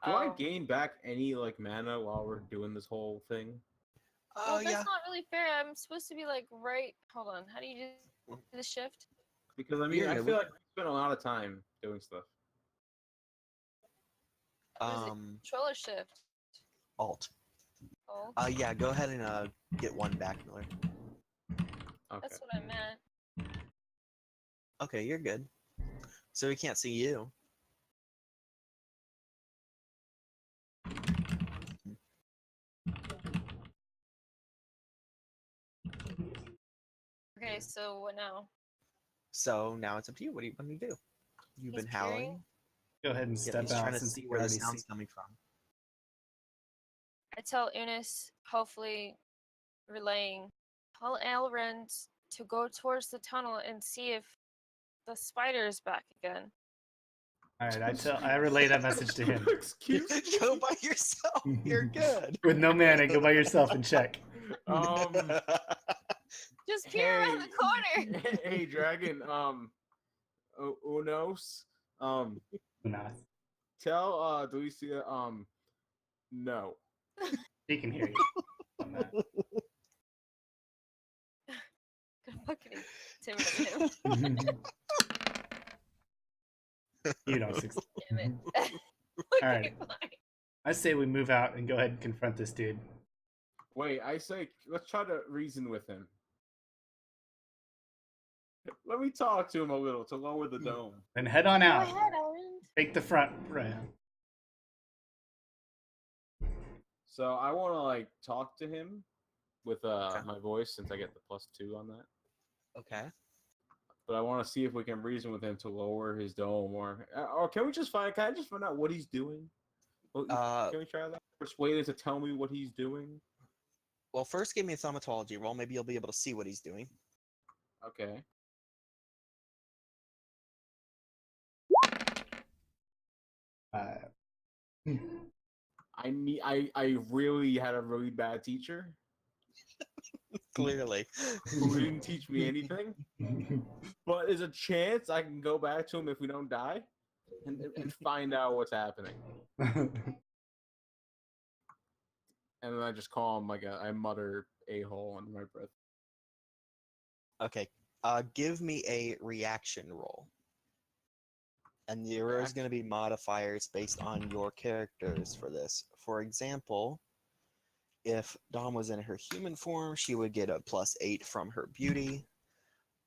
[SPEAKER 1] Do I
[SPEAKER 3] Oh.
[SPEAKER 1] gain back any like mana while we're doing this whole thing?
[SPEAKER 3] Well,
[SPEAKER 4] Oh
[SPEAKER 3] that's
[SPEAKER 4] yeah.
[SPEAKER 3] not really fair. I'm supposed to be like right. Hold on. How do you do the shift?
[SPEAKER 1] Because I mean,
[SPEAKER 4] Yeah,
[SPEAKER 1] I
[SPEAKER 4] we-
[SPEAKER 1] feel like we spend a lot of time doing stuff.
[SPEAKER 3] Controller shift.
[SPEAKER 4] Alt.
[SPEAKER 3] Oh,
[SPEAKER 4] Yeah, go ahead and get one back, Miller.
[SPEAKER 1] Okay.
[SPEAKER 3] that's what I meant.
[SPEAKER 4] Okay, you're good. So he can't see you.
[SPEAKER 3] Okay, so what now?
[SPEAKER 4] So now it's up to you. What do you want to do? You've
[SPEAKER 3] He's
[SPEAKER 4] been howling.
[SPEAKER 3] peering.
[SPEAKER 5] Go ahead and
[SPEAKER 4] Yeah,
[SPEAKER 5] step
[SPEAKER 4] he's
[SPEAKER 5] out
[SPEAKER 4] trying to
[SPEAKER 5] since
[SPEAKER 4] see
[SPEAKER 5] he
[SPEAKER 4] where the
[SPEAKER 5] already
[SPEAKER 4] sound's
[SPEAKER 5] see.
[SPEAKER 4] coming from.
[SPEAKER 3] I tell Eunice, hopefully relaying, tell Elrond to go towards the tunnel and see if the spider is back again.
[SPEAKER 5] All right, I relay that message to him.
[SPEAKER 1] Excuse me.
[SPEAKER 4] Go by yourself. You're good.
[SPEAKER 5] With no mana, go by yourself and check.
[SPEAKER 3] Just peer around the corner.
[SPEAKER 1] Hey, Dragon. Unos.
[SPEAKER 5] Nah,
[SPEAKER 1] Tell Delicia. No.
[SPEAKER 5] he can hear you on that.
[SPEAKER 3] Gonna fucking intimidate him.
[SPEAKER 5] You don't succeed.
[SPEAKER 3] Damn it.
[SPEAKER 5] All right. I say we move out and go ahead and confront this dude.
[SPEAKER 1] Wait, I say let's try to reason with him. Let me talk to him a little to lower the dome.
[SPEAKER 5] Then head on
[SPEAKER 3] Go
[SPEAKER 5] out.
[SPEAKER 3] ahead, Elrond.
[SPEAKER 5] Take the front round.
[SPEAKER 1] So I want to like talk to him with
[SPEAKER 4] Okay.
[SPEAKER 1] my voice since I get the +2 on that.
[SPEAKER 4] Okay.
[SPEAKER 1] But I want to see if we can reason with him to lower his dome, or can we just find? Can I just find out what he's doing? Well, can we try that? Persuade him to tell me what he's doing.
[SPEAKER 4] Well, first give me a thaumatology roll. Maybe you'll be able to see what he's doing.
[SPEAKER 1] Okay. I really had a really bad teacher
[SPEAKER 4] Clearly.
[SPEAKER 1] who didn't teach me anything. But there's a chance I can go back to him if we don't die, and find out what's happening. And then I just call him I mutter a-hole under my breath.
[SPEAKER 4] Okay. Give me a reaction roll. And there is going to be modifiers based on your characters for this. For example, if Dawn was in her human form, she would get a +8 from her beauty.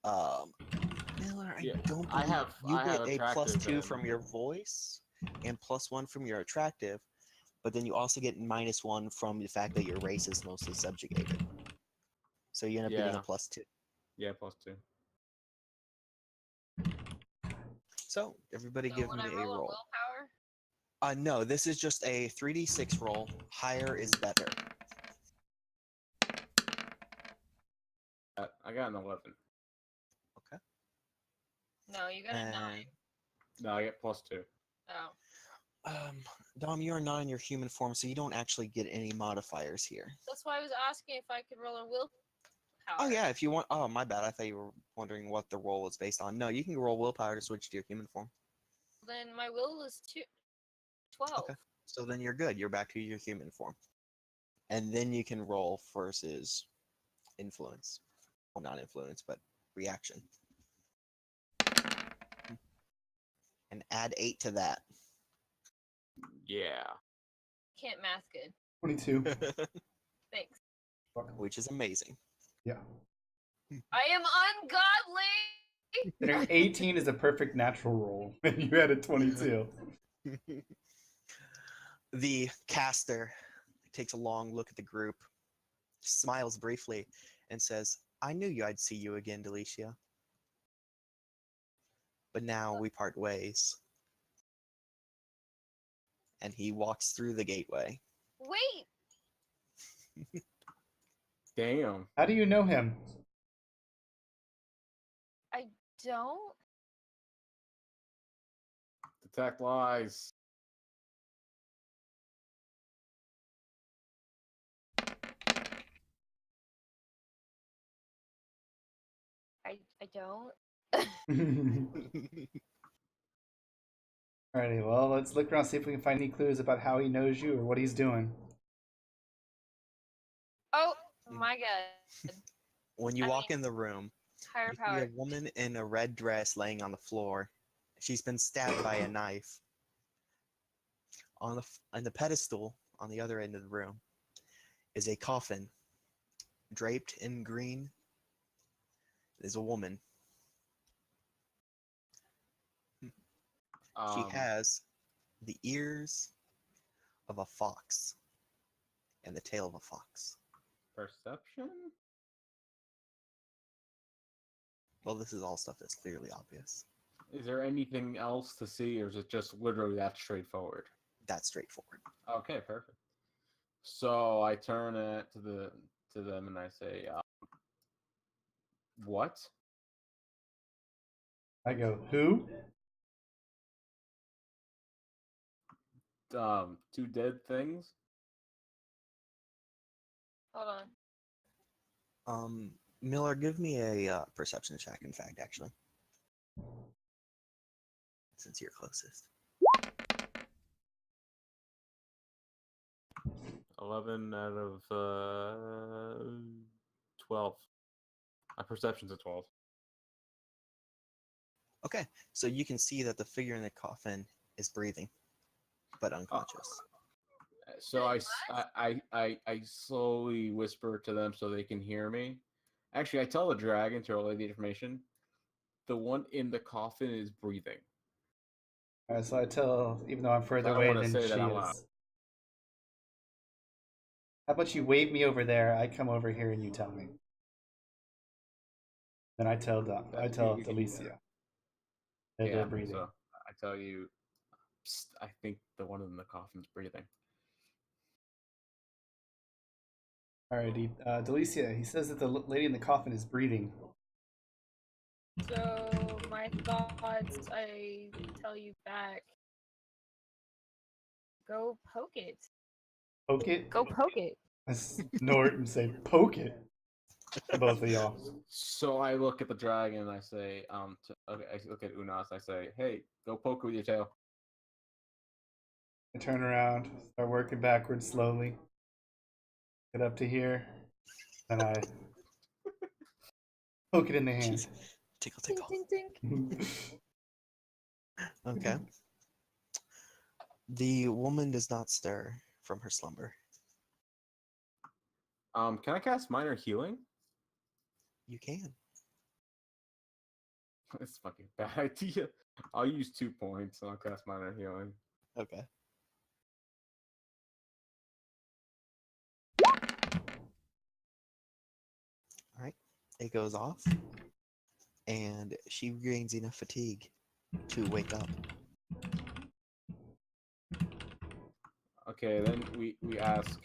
[SPEAKER 4] Miller,
[SPEAKER 1] Yeah,
[SPEAKER 4] don't
[SPEAKER 1] I
[SPEAKER 4] believe
[SPEAKER 1] have-
[SPEAKER 4] you
[SPEAKER 1] I
[SPEAKER 4] get
[SPEAKER 1] have
[SPEAKER 4] a
[SPEAKER 1] attractive
[SPEAKER 4] +2
[SPEAKER 1] then.
[SPEAKER 4] from your voice and +1 from your attractive, but then you also get -1 from the fact that your race is mostly subjugated. So you end up getting a
[SPEAKER 1] Yeah.
[SPEAKER 4] +2.
[SPEAKER 1] Yeah, +2.
[SPEAKER 4] So everybody
[SPEAKER 3] So
[SPEAKER 4] give
[SPEAKER 3] when
[SPEAKER 4] me
[SPEAKER 3] I
[SPEAKER 4] a
[SPEAKER 3] roll a
[SPEAKER 4] roll.
[SPEAKER 3] willpower,
[SPEAKER 4] No, this is just a 3d6 roll. Higher is better.
[SPEAKER 1] I got an 11.
[SPEAKER 3] no, you got a 9.
[SPEAKER 1] No, I get +2.
[SPEAKER 3] Oh,
[SPEAKER 4] Dom, you are not in your human form, so you don't actually get any modifiers here.
[SPEAKER 3] that's why I was asking if I could roll a willpower.
[SPEAKER 4] Oh yeah, if you want. Oh, my bad. I thought you were wondering what the roll was based on. No, you can roll willpower to switch to your human form.
[SPEAKER 3] Then my will is 12.
[SPEAKER 4] Okay. So then you're good. You're back to your human form. And then you can roll versus influence. Well, not influence, but reaction. And add 8 to that.
[SPEAKER 1] Yeah.
[SPEAKER 3] Can't math good.
[SPEAKER 5] 22.
[SPEAKER 3] Thanks.
[SPEAKER 4] Which is amazing.
[SPEAKER 5] Yeah.
[SPEAKER 3] I am ungodly.
[SPEAKER 5] An 18 is a perfect natural roll, and you had a 22.
[SPEAKER 4] The caster takes a long look at the group, smiles briefly, and says, I knew I'd see you again, Delicia. But now we part ways. And he walks through the gateway.
[SPEAKER 3] Wait.
[SPEAKER 1] Damn.
[SPEAKER 5] How do you know him?
[SPEAKER 3] I don't.
[SPEAKER 1] Detect lies.
[SPEAKER 3] I don't.
[SPEAKER 5] Alrighty, well, let's look around, see if we can find any clues about how he knows you or what he's doing.
[SPEAKER 3] Oh my god.
[SPEAKER 4] When you walk in the room,
[SPEAKER 3] Higher
[SPEAKER 4] you see
[SPEAKER 3] power.
[SPEAKER 4] a woman in a red dress laying on the floor. She's been stabbed by a knife. On the pedestal on the other end of the room is a coffin draped in green. There's a woman. She has the ears of a fox and the tail of a fox.
[SPEAKER 1] Perception?
[SPEAKER 4] Well, this is all stuff that's clearly obvious.
[SPEAKER 1] Is there anything else to see, or is it just literally that straightforward?
[SPEAKER 4] That's straightforward.
[SPEAKER 1] Okay, perfect. So I turn it to them and I say, "What?
[SPEAKER 5] I go, who?
[SPEAKER 1] Two dead things?"
[SPEAKER 3] Hold on.
[SPEAKER 4] Miller, give me a perception check, in fact, actually. Since you're closest.
[SPEAKER 1] 11 out of 12. My perception's a 12.
[SPEAKER 4] Okay, so you can see that the figure in the coffin is breathing, but unconscious.
[SPEAKER 1] So I slowly whisper to them so they can hear me. Actually, I tell the dragon to relay the information. The one in the coffin is breathing.
[SPEAKER 5] Alright, so I tell, even though I'm further
[SPEAKER 1] I don't
[SPEAKER 5] away
[SPEAKER 1] wanna
[SPEAKER 5] than
[SPEAKER 1] say
[SPEAKER 5] she
[SPEAKER 1] that out
[SPEAKER 5] is.
[SPEAKER 1] loud.
[SPEAKER 5] How about you wave me over there? I come over here and you tell me. Then I tell
[SPEAKER 1] You can do
[SPEAKER 5] Delicia
[SPEAKER 1] that.
[SPEAKER 5] that
[SPEAKER 1] Yeah,
[SPEAKER 5] they're breathing.
[SPEAKER 1] so I tell you, "Psst, I think the one in the coffin's breathing."
[SPEAKER 5] Alrighty, Delicia, he says that the lady in the coffin is breathing.
[SPEAKER 3] So my thoughts, I tell you back. Go poke it.
[SPEAKER 5] Poke it?
[SPEAKER 2] Go poke it.
[SPEAKER 5] I snort and say, poke it. To both of y'all.
[SPEAKER 1] So I look at the dragon and I say, okay, I look at Unas and I say, "Hey, go poke with your tail."
[SPEAKER 5] I turn around, start working backwards slowly. Get up to here, and I poke it in the hand.
[SPEAKER 4] Jeez. Tickle,
[SPEAKER 2] Tink,
[SPEAKER 4] tickle.
[SPEAKER 2] tink, tink.
[SPEAKER 4] Okay. The woman does not stir from her slumber.
[SPEAKER 1] Can I cast minor healing?
[SPEAKER 4] You can.
[SPEAKER 1] It's a fucking bad idea. I'll use 2 points and I'll cast minor healing.
[SPEAKER 4] Okay. Alright. It goes off, and she regains enough fatigue to wake up.
[SPEAKER 1] Okay, then we ask.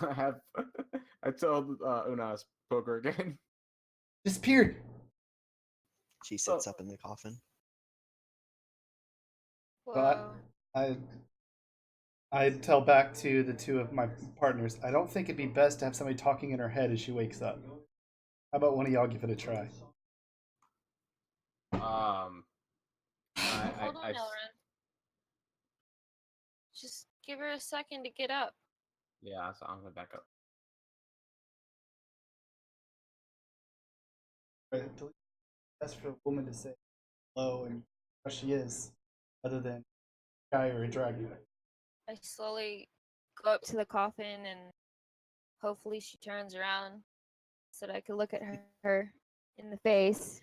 [SPEAKER 1] I have. I tell Unas, poke her again.
[SPEAKER 5] Disappeared!
[SPEAKER 4] She sits up in the coffin.
[SPEAKER 3] Whoa.
[SPEAKER 5] I tell back to the two of my partners, I don't think it'd be best to have somebody talking in her head as she wakes up. How about one of y'all give it a try?
[SPEAKER 1] Um,
[SPEAKER 3] Hold on,
[SPEAKER 1] I
[SPEAKER 3] Elren. Just give her a second to get up.
[SPEAKER 1] yeah, so I'm gonna back up.
[SPEAKER 5] That's for a woman to say hello and how she is, other than a guy or a dragon.
[SPEAKER 3] I slowly go up to the coffin and hopefully she turns around so that I can look at her in the face.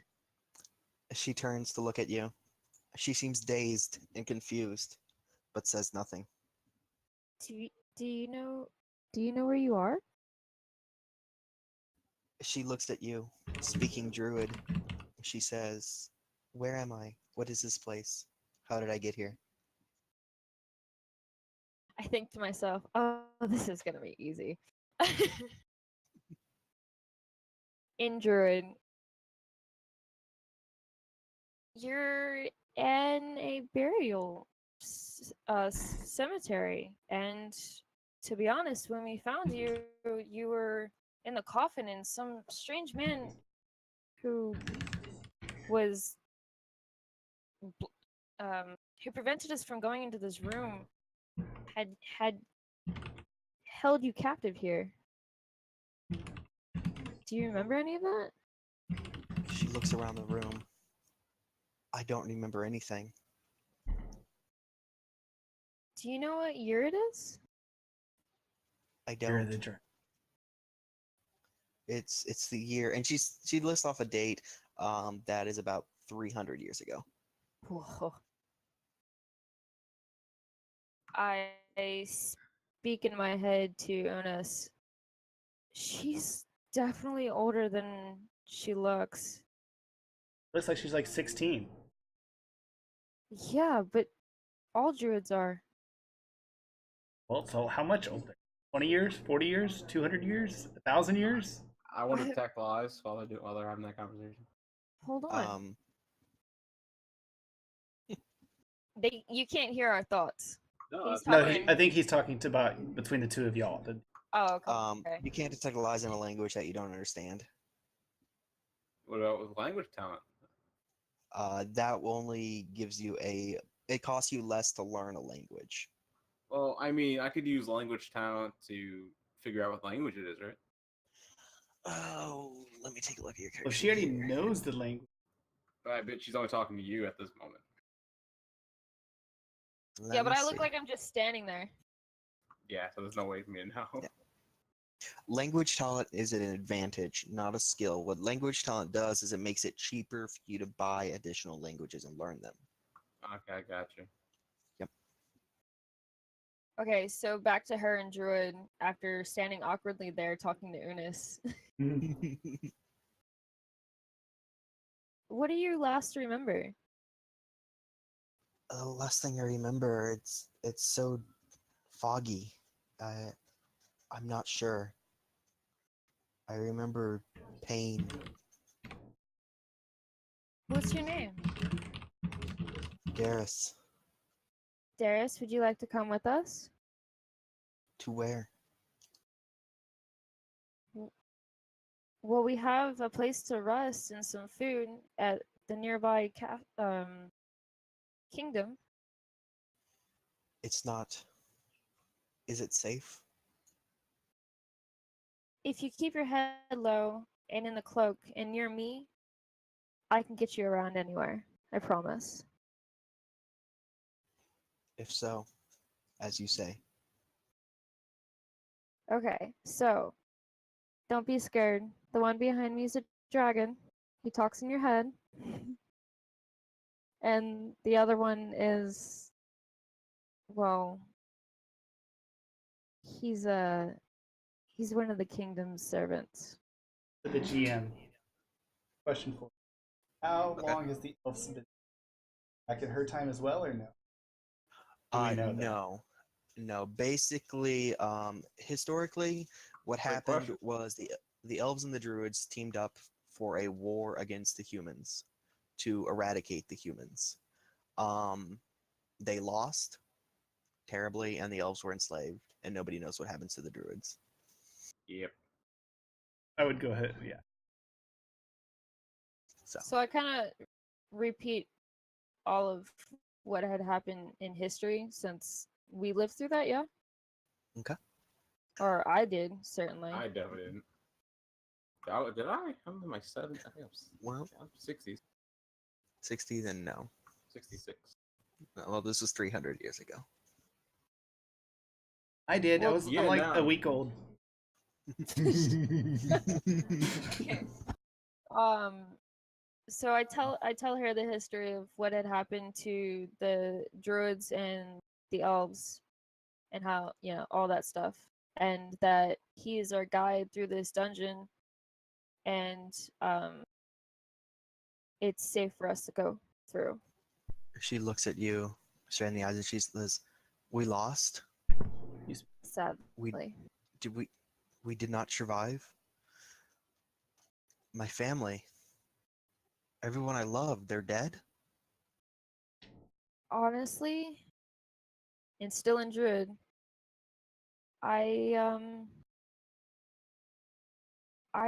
[SPEAKER 4] She turns to look at you. She seems dazed and confused, but says nothing.
[SPEAKER 2] Do you know where you are?
[SPEAKER 4] She looks at you, speaking Druid. She says, "Where am I? What is this place? How did I get here?"
[SPEAKER 2] I think to myself, oh, this is gonna be easy. In Druid, you're in a burial cemetery, and to be honest, when we found you, you were in the coffin, and some strange man who was who prevented us from going into this room had held you captive here. Do you remember any of that?
[SPEAKER 4] She looks around the room. I don't remember anything.
[SPEAKER 2] Do you know what year it is?
[SPEAKER 4] I
[SPEAKER 5] You're
[SPEAKER 4] don't.
[SPEAKER 5] the dragon.
[SPEAKER 4] It's the year, and she lists off a date that is about 300 years ago.
[SPEAKER 2] Whoa. I speak in my head to Onis. She's definitely older than she looks.
[SPEAKER 5] Looks like she's like 16.
[SPEAKER 2] Yeah, but all druids are.
[SPEAKER 5] Well, so how much older? 20 years? 40 years? 200 years? 1,000 years?
[SPEAKER 1] I want to detect lies while they're having that conversation.
[SPEAKER 2] Hold on.
[SPEAKER 4] Um,
[SPEAKER 2] You can't hear our thoughts.
[SPEAKER 1] No,
[SPEAKER 2] He's
[SPEAKER 1] that's
[SPEAKER 5] No,
[SPEAKER 2] talking.
[SPEAKER 5] I think he's talking to about between the two of y'all.
[SPEAKER 2] Oh, okay.
[SPEAKER 4] you can't detect lies in a language that you don't understand.
[SPEAKER 1] what about with language talent?
[SPEAKER 4] That only gives you it costs you less to learn a language.
[SPEAKER 1] Well, I mean, I could use language talent to figure out what language it is, right?
[SPEAKER 4] Oh, let me take a look at your character.
[SPEAKER 5] Well, she already
[SPEAKER 4] here.
[SPEAKER 5] knows the language.
[SPEAKER 1] But I bet she's only talking to you at this moment.
[SPEAKER 2] Yeah, but
[SPEAKER 4] Let me
[SPEAKER 2] I look
[SPEAKER 4] see.
[SPEAKER 2] like I'm just standing there.
[SPEAKER 1] Yeah, so there's no way for me to know.
[SPEAKER 4] Yeah. Language talent is an advantage, not a skill. What language talent does is it makes it cheaper for you to buy additional languages and learn them.
[SPEAKER 1] Okay, I got you.
[SPEAKER 2] Okay, so back to her and Druid after standing awkwardly there talking to Unis. What do you last remember?
[SPEAKER 4] The last thing I remember, it's so foggy. I'm not sure. I remember pain.
[SPEAKER 2] What's your name?
[SPEAKER 4] Garrus.
[SPEAKER 2] Darius, would you like to come with us?
[SPEAKER 4] To where?
[SPEAKER 2] Well, we have a place to rest and some food at the nearby kingdom.
[SPEAKER 4] It's not. Is it safe?
[SPEAKER 2] If you keep your head low and in the cloak and near me, I can get you around anywhere. I promise.
[SPEAKER 4] If so, as you say.
[SPEAKER 2] Okay, so don't be scared. The one behind me is a dragon. He talks in your head. And the other one is, well, he's one of the kingdom's servants.
[SPEAKER 5] To the GM. Question for you. How
[SPEAKER 4] Okay.
[SPEAKER 5] long has the elves been back in her time as well, or no? Do we know that?
[SPEAKER 4] No. Basically, historically, what happened
[SPEAKER 1] question.
[SPEAKER 4] was the elves and the druids teamed up for a war against the humans to eradicate the humans. They lost terribly, and the elves were enslaved, and nobody knows what happens to the druids.
[SPEAKER 1] Yep.
[SPEAKER 5] I would go ahead, yeah.
[SPEAKER 2] So I kind of repeat all of what had happened in history since we lived through that, yeah?
[SPEAKER 4] Okay.
[SPEAKER 2] Or I did, certainly.
[SPEAKER 1] I definitely didn't. Did I? I'm in my 70s. I think I'm 60s.
[SPEAKER 4] 60s and no.
[SPEAKER 1] 66.
[SPEAKER 4] Well, this was 300 years ago.
[SPEAKER 5] I did.
[SPEAKER 1] Well,
[SPEAKER 5] I'm
[SPEAKER 1] yeah,
[SPEAKER 5] like
[SPEAKER 1] now.
[SPEAKER 5] a week old.
[SPEAKER 2] Okay. So I tell her the history of what had happened to the druids and the elves and how, all that stuff. And that he is our guide through this dungeon and it's safe for us to go through.
[SPEAKER 4] She looks at you, straight in the eyes, and she says, "We lost.
[SPEAKER 2] Sadly.
[SPEAKER 4] We did not survive. My family, everyone I love, they're dead."
[SPEAKER 2] Honestly, and still in Druid, I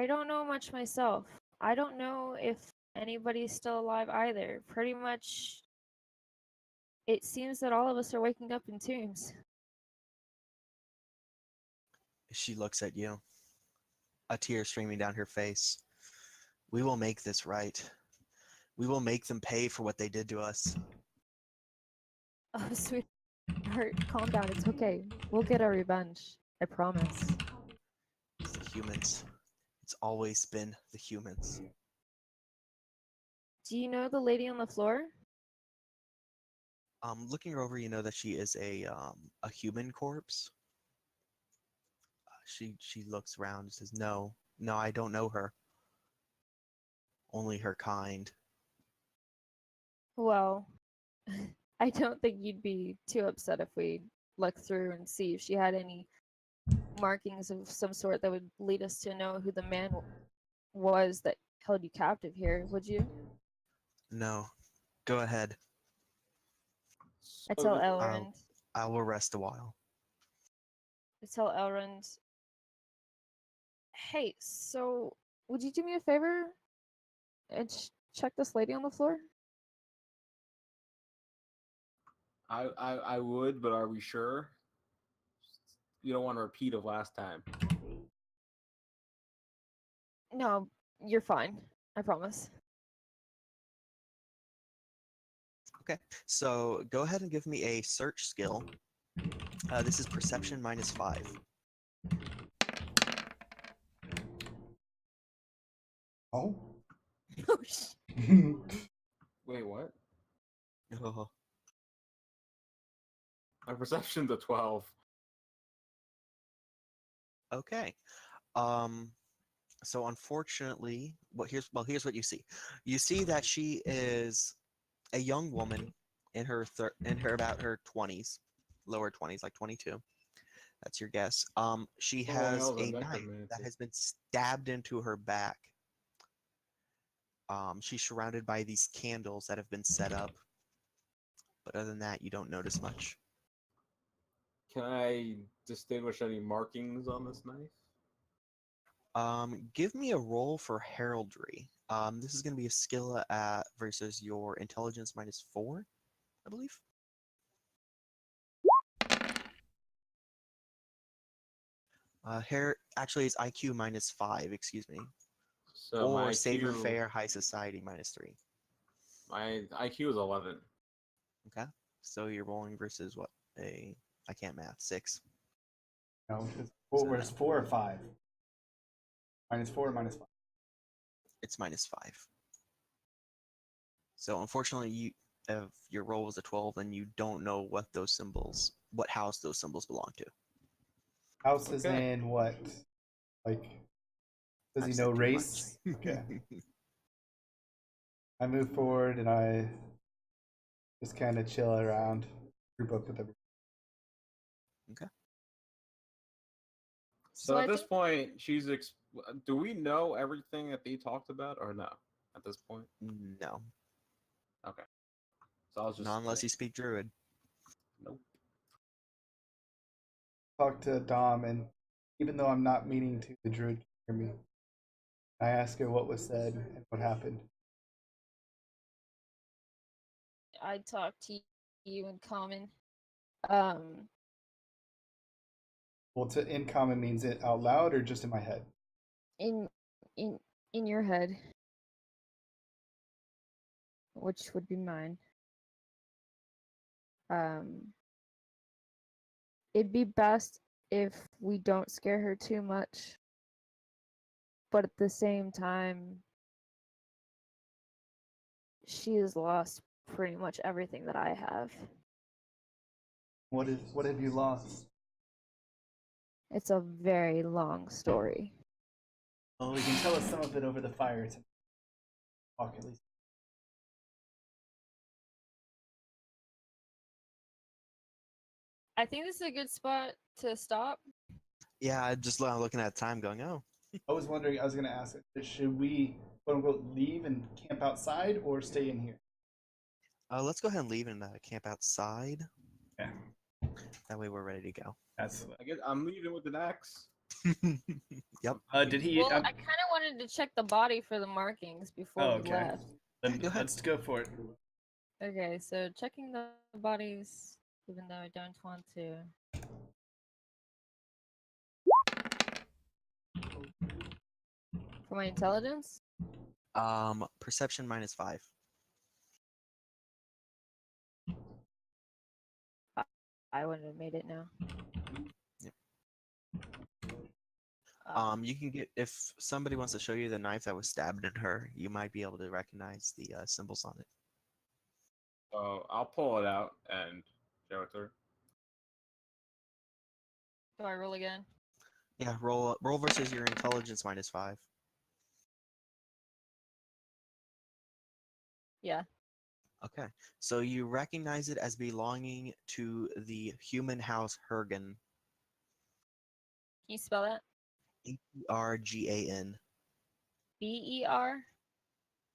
[SPEAKER 2] don't know much myself. I don't know if anybody's still alive either. Pretty much it seems that all of us are waking up in tombs.
[SPEAKER 4] She looks at you, a tear streaming down her face. "We will make this right. We will make them pay for what they did to us."
[SPEAKER 2] Oh, sweetheart, calm down. It's okay. We'll get our revenge. I promise.
[SPEAKER 4] It's the humans. It's always been the humans.
[SPEAKER 2] Do you know the lady on the floor?
[SPEAKER 4] Looking her over, you know that she is a human corpse. She looks around and says, "No, I don't know her. Only her kind."
[SPEAKER 2] Well, I don't think you'd be too upset if we look through and see if she had any markings of some sort that would lead us to know who the man was that held you captive here, would you?
[SPEAKER 4] No. Go ahead.
[SPEAKER 2] I
[SPEAKER 1] So
[SPEAKER 2] tell
[SPEAKER 1] the-
[SPEAKER 2] Elrond.
[SPEAKER 4] I will rest a while.
[SPEAKER 2] I tell Elrond. Hey, so would you do me a favor and check this lady on the floor?
[SPEAKER 1] I would, but are we sure? You don't want to repeat of last time.
[SPEAKER 2] No, you're fine. I promise.
[SPEAKER 4] Okay. So go ahead and give me a search skill. This is perception -5.
[SPEAKER 5] Oh.
[SPEAKER 2] Oh, sh-
[SPEAKER 1] Wait, what?
[SPEAKER 4] Oh,
[SPEAKER 1] My perception's a 12.
[SPEAKER 4] okay. So unfortunately, here's what you see. You see that she is a young woman in her about her 20s, lower 20s, like 22. That's your guess. She
[SPEAKER 1] Oh,
[SPEAKER 4] has
[SPEAKER 1] hell's a
[SPEAKER 4] a knife that
[SPEAKER 1] necromancer.
[SPEAKER 4] has been stabbed into her back. She's surrounded by these candles that have been set up. But other than that, you don't notice much.
[SPEAKER 1] Can I distinguish any markings on this knife?
[SPEAKER 4] Give me a roll for heraldry. This is going to be a skill versus your intelligence -4, I believe. Actually, it's IQ -5. Excuse me.
[SPEAKER 1] So
[SPEAKER 4] Or
[SPEAKER 1] my
[SPEAKER 4] Saver
[SPEAKER 1] IQ,
[SPEAKER 4] Fair High Society -3.
[SPEAKER 1] my IQ is 11.
[SPEAKER 4] Okay. So you're rolling versus what? I can't math. 6.
[SPEAKER 5] No, where's 4 or 5? -4 or -5?
[SPEAKER 4] It's -5. So unfortunately, if your roll was a 12, then you don't know what house those symbols belong to.
[SPEAKER 5] House is
[SPEAKER 1] Okay.
[SPEAKER 5] in what? Like, does he
[SPEAKER 4] I've
[SPEAKER 5] know
[SPEAKER 4] said too
[SPEAKER 5] race?
[SPEAKER 4] much.
[SPEAKER 5] Okay. I move forward and I just kind of chill around, group up with everybody.
[SPEAKER 4] Okay.
[SPEAKER 1] So
[SPEAKER 2] So
[SPEAKER 1] at
[SPEAKER 2] I
[SPEAKER 1] this
[SPEAKER 2] think
[SPEAKER 1] point, do we know everything that they talked about or no? At this point?
[SPEAKER 4] No.
[SPEAKER 1] Okay. So I was just
[SPEAKER 4] Not unless
[SPEAKER 1] kidding.
[SPEAKER 4] you speak Druid.
[SPEAKER 1] Nope.
[SPEAKER 5] Talk to Dom, and even though I'm not meaning to, the druid can hear me. I ask her what was said and what happened.
[SPEAKER 2] I talk to you in common. Um,
[SPEAKER 5] Well, to in common means it out loud or just in my head?
[SPEAKER 2] in in in your head, which would be mine. Um, it'd be best if we don't scare her too much, but at the same time, she has lost pretty much everything that I have.
[SPEAKER 5] What have you lost?
[SPEAKER 2] It's a very long story.
[SPEAKER 5] Well, we can tell us some of it over the fire to talk at least.
[SPEAKER 2] I think this is a good spot to stop.
[SPEAKER 4] Yeah, I just looking at time going, oh.
[SPEAKER 5] I was wondering, I was going to ask, should we, quote unquote, leave and camp outside or stay in here?
[SPEAKER 4] Let's go ahead and leave and camp outside.
[SPEAKER 5] Yeah,
[SPEAKER 4] That way we're ready to go.
[SPEAKER 5] that's.
[SPEAKER 1] I guess I'm leaving with an axe.
[SPEAKER 4] Yep.
[SPEAKER 5] Did he?
[SPEAKER 2] Well, I kind of wanted to check the body for the markings before
[SPEAKER 5] Oh,
[SPEAKER 2] we
[SPEAKER 5] okay.
[SPEAKER 2] left.
[SPEAKER 5] Then
[SPEAKER 4] Go ahead.
[SPEAKER 5] let's go for it.
[SPEAKER 2] Okay, so checking the bodies, even though I don't want to. For my intelligence?
[SPEAKER 4] Perception -5.
[SPEAKER 2] I wouldn't have made it now.
[SPEAKER 4] Yep.
[SPEAKER 2] Um,
[SPEAKER 4] You can get, if somebody wants to show you the knife that was stabbed in her, you might be able to recognize the symbols on it.
[SPEAKER 1] I'll pull it out and show it to her.
[SPEAKER 2] do I roll again?
[SPEAKER 4] Yeah, roll versus your intelligence -5.
[SPEAKER 2] Yeah.
[SPEAKER 4] Okay, so you recognize it as belonging to the human house Hergen.
[SPEAKER 3] Can you spell that?
[SPEAKER 4] Hergan.
[SPEAKER 3] B-E-R?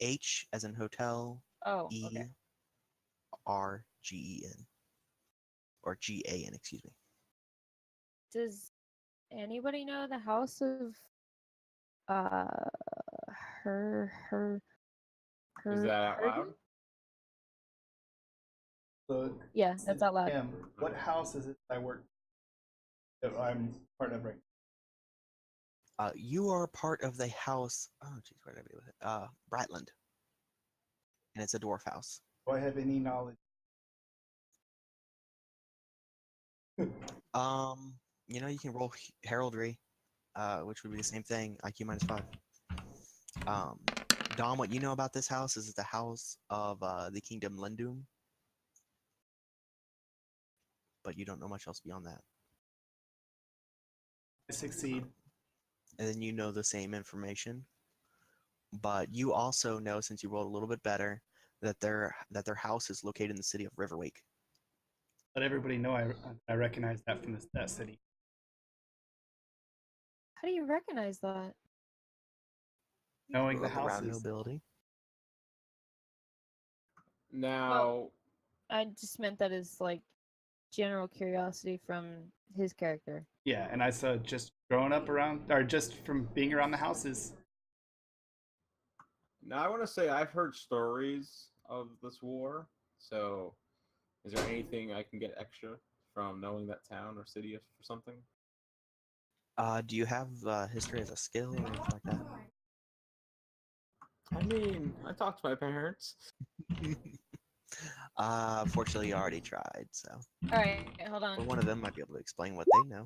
[SPEAKER 4] H as in hotel.
[SPEAKER 3] Oh,
[SPEAKER 4] E
[SPEAKER 3] okay.
[SPEAKER 4] R G E N. Or G-A-N, excuse me.
[SPEAKER 2] Does anybody know the house of uh her
[SPEAKER 1] Is that out
[SPEAKER 2] Hergen?
[SPEAKER 1] loud?
[SPEAKER 5] So,
[SPEAKER 2] Yeah, that's out loud.
[SPEAKER 5] Cam, what house is it I work that I'm part of right
[SPEAKER 4] You are part of the house. Oh, geez, where did I be with it? Bratland. And it's a dwarf house.
[SPEAKER 5] now? Do I have any knowledge?
[SPEAKER 4] You can roll heraldry, which would be the same thing, IQ -5. Dom, what you know about this house is the house of the kingdom Lindum, but you don't know much else beyond that.
[SPEAKER 5] I succeed.
[SPEAKER 4] And then you know the same information, but you also know, since you rolled a little bit better, that their house is located in the city of Riverwake.
[SPEAKER 5] Let everybody know I recognize that from that city.
[SPEAKER 2] How do you recognize that?
[SPEAKER 5] Knowing the
[SPEAKER 4] Round
[SPEAKER 5] houses.
[SPEAKER 4] nobility.
[SPEAKER 1] Now,
[SPEAKER 2] I just meant that as like general curiosity from his character.
[SPEAKER 5] Yeah, and I saw just growing up around, or just from being around the houses.
[SPEAKER 1] I want to say I've heard stories of this war. So, is there anything I can get extra from knowing that town or city or something?
[SPEAKER 4] Do you have history as a skill or anything like that?
[SPEAKER 1] I mean, I talked to my parents.
[SPEAKER 4] Fortunately, you already tried, so.
[SPEAKER 3] Alright, hold
[SPEAKER 4] Or
[SPEAKER 3] on.
[SPEAKER 4] one of them might be able to explain what they know.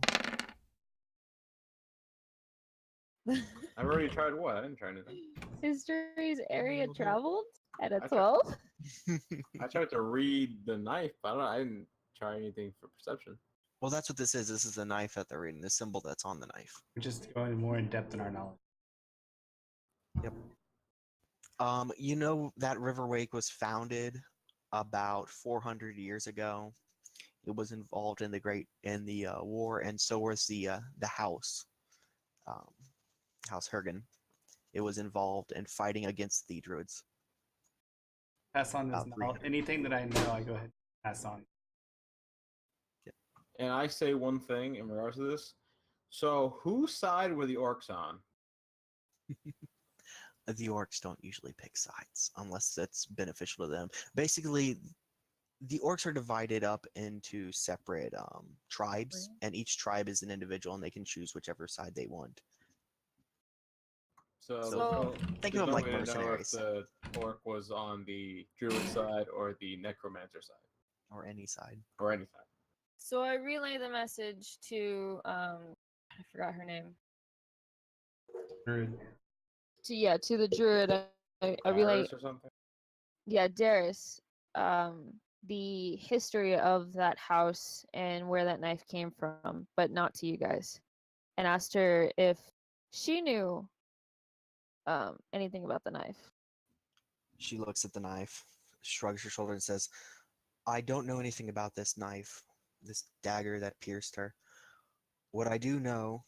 [SPEAKER 1] I've already tried what? I didn't try anything.
[SPEAKER 2] History's area traveled at a
[SPEAKER 1] I tried-
[SPEAKER 2] 12?
[SPEAKER 1] I tried to read the knife, but I didn't try anything for perception.
[SPEAKER 4] Well, that's what this is. This is the knife that they're reading, the symbol that's on the knife.
[SPEAKER 5] We're just going more in depth in our knowledge.
[SPEAKER 4] Yep. You know that Riverwake was founded about 400 years ago. It was involved in the war, and so was the house, House Hergen. It was involved in fighting against the druids.
[SPEAKER 5] Pass on this
[SPEAKER 4] About
[SPEAKER 5] knowledge.
[SPEAKER 4] 300.
[SPEAKER 5] Anything that I know, I go ahead and pass on.
[SPEAKER 1] And I say one thing in regards to this. So, whose side were the orcs on?
[SPEAKER 4] The orcs don't usually pick sides unless that's beneficial to them. Basically, the orcs are divided up into separate tribes, and each tribe is an individual, and they can choose whichever side they want.
[SPEAKER 1] So,
[SPEAKER 3] So-
[SPEAKER 4] Think
[SPEAKER 1] there's
[SPEAKER 4] of them
[SPEAKER 1] no
[SPEAKER 4] like
[SPEAKER 1] way to know if
[SPEAKER 4] mercenaries.
[SPEAKER 1] the orc was on the druid side or the necromancer side
[SPEAKER 4] Or any side.
[SPEAKER 1] or any side.
[SPEAKER 3] So I relay the message to I forgot her name.
[SPEAKER 5] Druid.
[SPEAKER 2] To the druid. I relay
[SPEAKER 1] Darius or something.
[SPEAKER 2] Darius, the history of that house and where that knife came from, but not to you guys. And asked her if she knew anything about the knife.
[SPEAKER 4] She looks at the knife, shrugs her shoulder, and says, I don't know anything about this knife, this dagger that pierced her. What I do know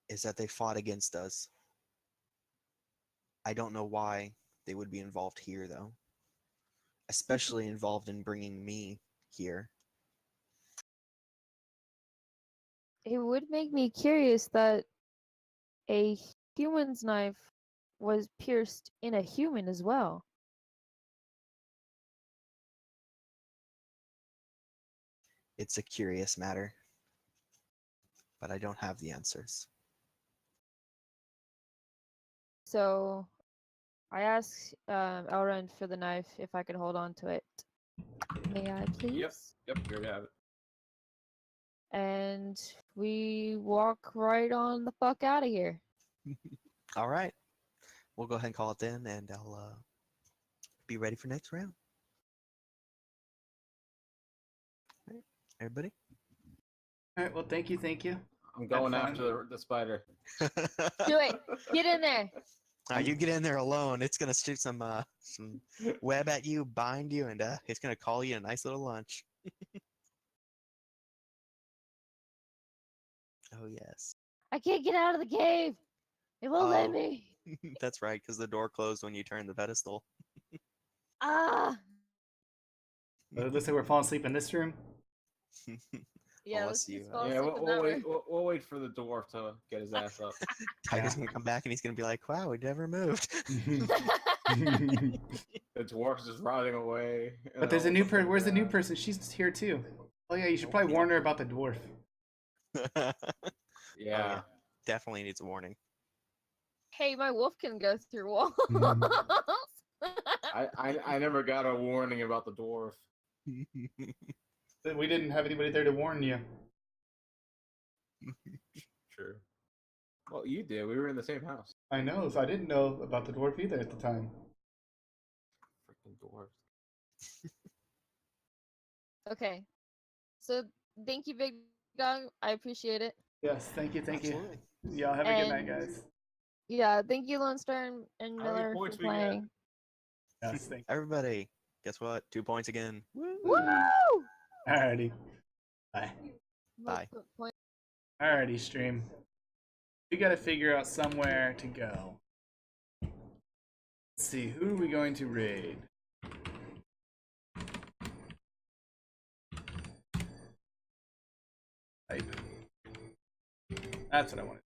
[SPEAKER 4] is that they fought against us. I don't know why they would be involved here, though. Especially involved in bringing me here.
[SPEAKER 2] It would make me curious that a human's knife was pierced in a human as well.
[SPEAKER 4] It's a curious matter, but I don't have the answers.
[SPEAKER 2] So I asked Elrond for the knife if I could hold on to it. May I please?
[SPEAKER 1] Yep, here we have it.
[SPEAKER 2] And we walk right on the fuck out of here.
[SPEAKER 4] All right. We'll go ahead and call it then, and I'll be ready for next round. All right, everybody?
[SPEAKER 5] All right. Well, thank you.
[SPEAKER 1] I'm going
[SPEAKER 5] fun.
[SPEAKER 1] after the spider.
[SPEAKER 2] Do it. Get in there.
[SPEAKER 4] You get in there alone. It's gonna shoot some web at you, bind you, and it's gonna call you a nice little lunch. Oh yes.
[SPEAKER 2] I can't get out of the cave. It won't let
[SPEAKER 4] Oh.
[SPEAKER 2] me.
[SPEAKER 4] That's right, because the door closed when you turned the pedestal.
[SPEAKER 2] Ah.
[SPEAKER 5] It looks like we're falling asleep in this room.
[SPEAKER 2] Yeah,
[SPEAKER 4] Unless
[SPEAKER 2] let's just
[SPEAKER 4] you,
[SPEAKER 2] fall
[SPEAKER 1] Yeah,
[SPEAKER 2] asleep in
[SPEAKER 1] we'll
[SPEAKER 2] that
[SPEAKER 1] wait.
[SPEAKER 2] room.
[SPEAKER 1] We'll wait for the dwarf to get his ass up.
[SPEAKER 4] Tiger's gonna come back and he's gonna be like, "Wow, we never moved."
[SPEAKER 1] The dwarf's just riding away.
[SPEAKER 5] But there's a new person. Where's the new person? She's here too. Oh yeah, you should probably warn her about the dwarf.
[SPEAKER 1] Yeah.
[SPEAKER 4] Definitely needs a warning.
[SPEAKER 2] Hey, my wolf can go through walls.
[SPEAKER 1] I never got a warning about the dwarf.
[SPEAKER 5] We didn't have anybody there to warn you.
[SPEAKER 1] True. Well, you did. We were in the same house.
[SPEAKER 5] I know, so I didn't know about the dwarf either at the time.
[SPEAKER 1] Freaking dwarf.
[SPEAKER 2] Okay. So thank you, Big Dog. I appreciate it.
[SPEAKER 5] Yes, thank you.
[SPEAKER 4] Absolutely.
[SPEAKER 5] Y'all have a good night,
[SPEAKER 2] And-
[SPEAKER 5] guys.
[SPEAKER 2] Yeah, thank you, Lone Star and
[SPEAKER 1] How many
[SPEAKER 2] Miller, for
[SPEAKER 1] points we get?
[SPEAKER 2] playing.
[SPEAKER 5] Yes, thank
[SPEAKER 4] Everybody, guess what? 2 points again.
[SPEAKER 2] Woo!
[SPEAKER 5] you. Alrighty. Bye.
[SPEAKER 4] Bye.
[SPEAKER 5] Alrighty, stream. We gotta figure out somewhere to go. Let's see, who are we going to raid? Type. That's what I wanted.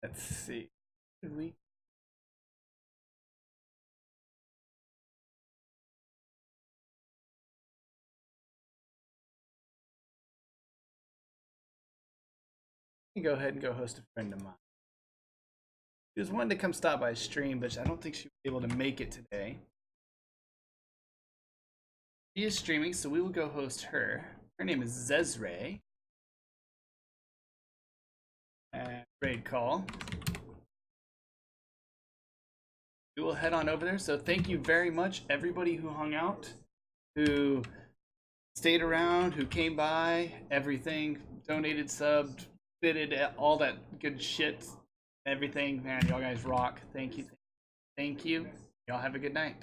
[SPEAKER 5] Let's see. Did we? Go ahead and go host a friend of mine. She was wanting to come stop by stream, but I don't think she was able to make it today. She is streaming, so we will go host her. Her name is Zezre. And raid call. We will head on over there. So thank you very much, everybody who hung out, who stayed around, who came by, everything, donated, subbed, bidded, all that good shit, everything. Man, y'all guys rock. Thank you. Thank you. Y'all have a good night.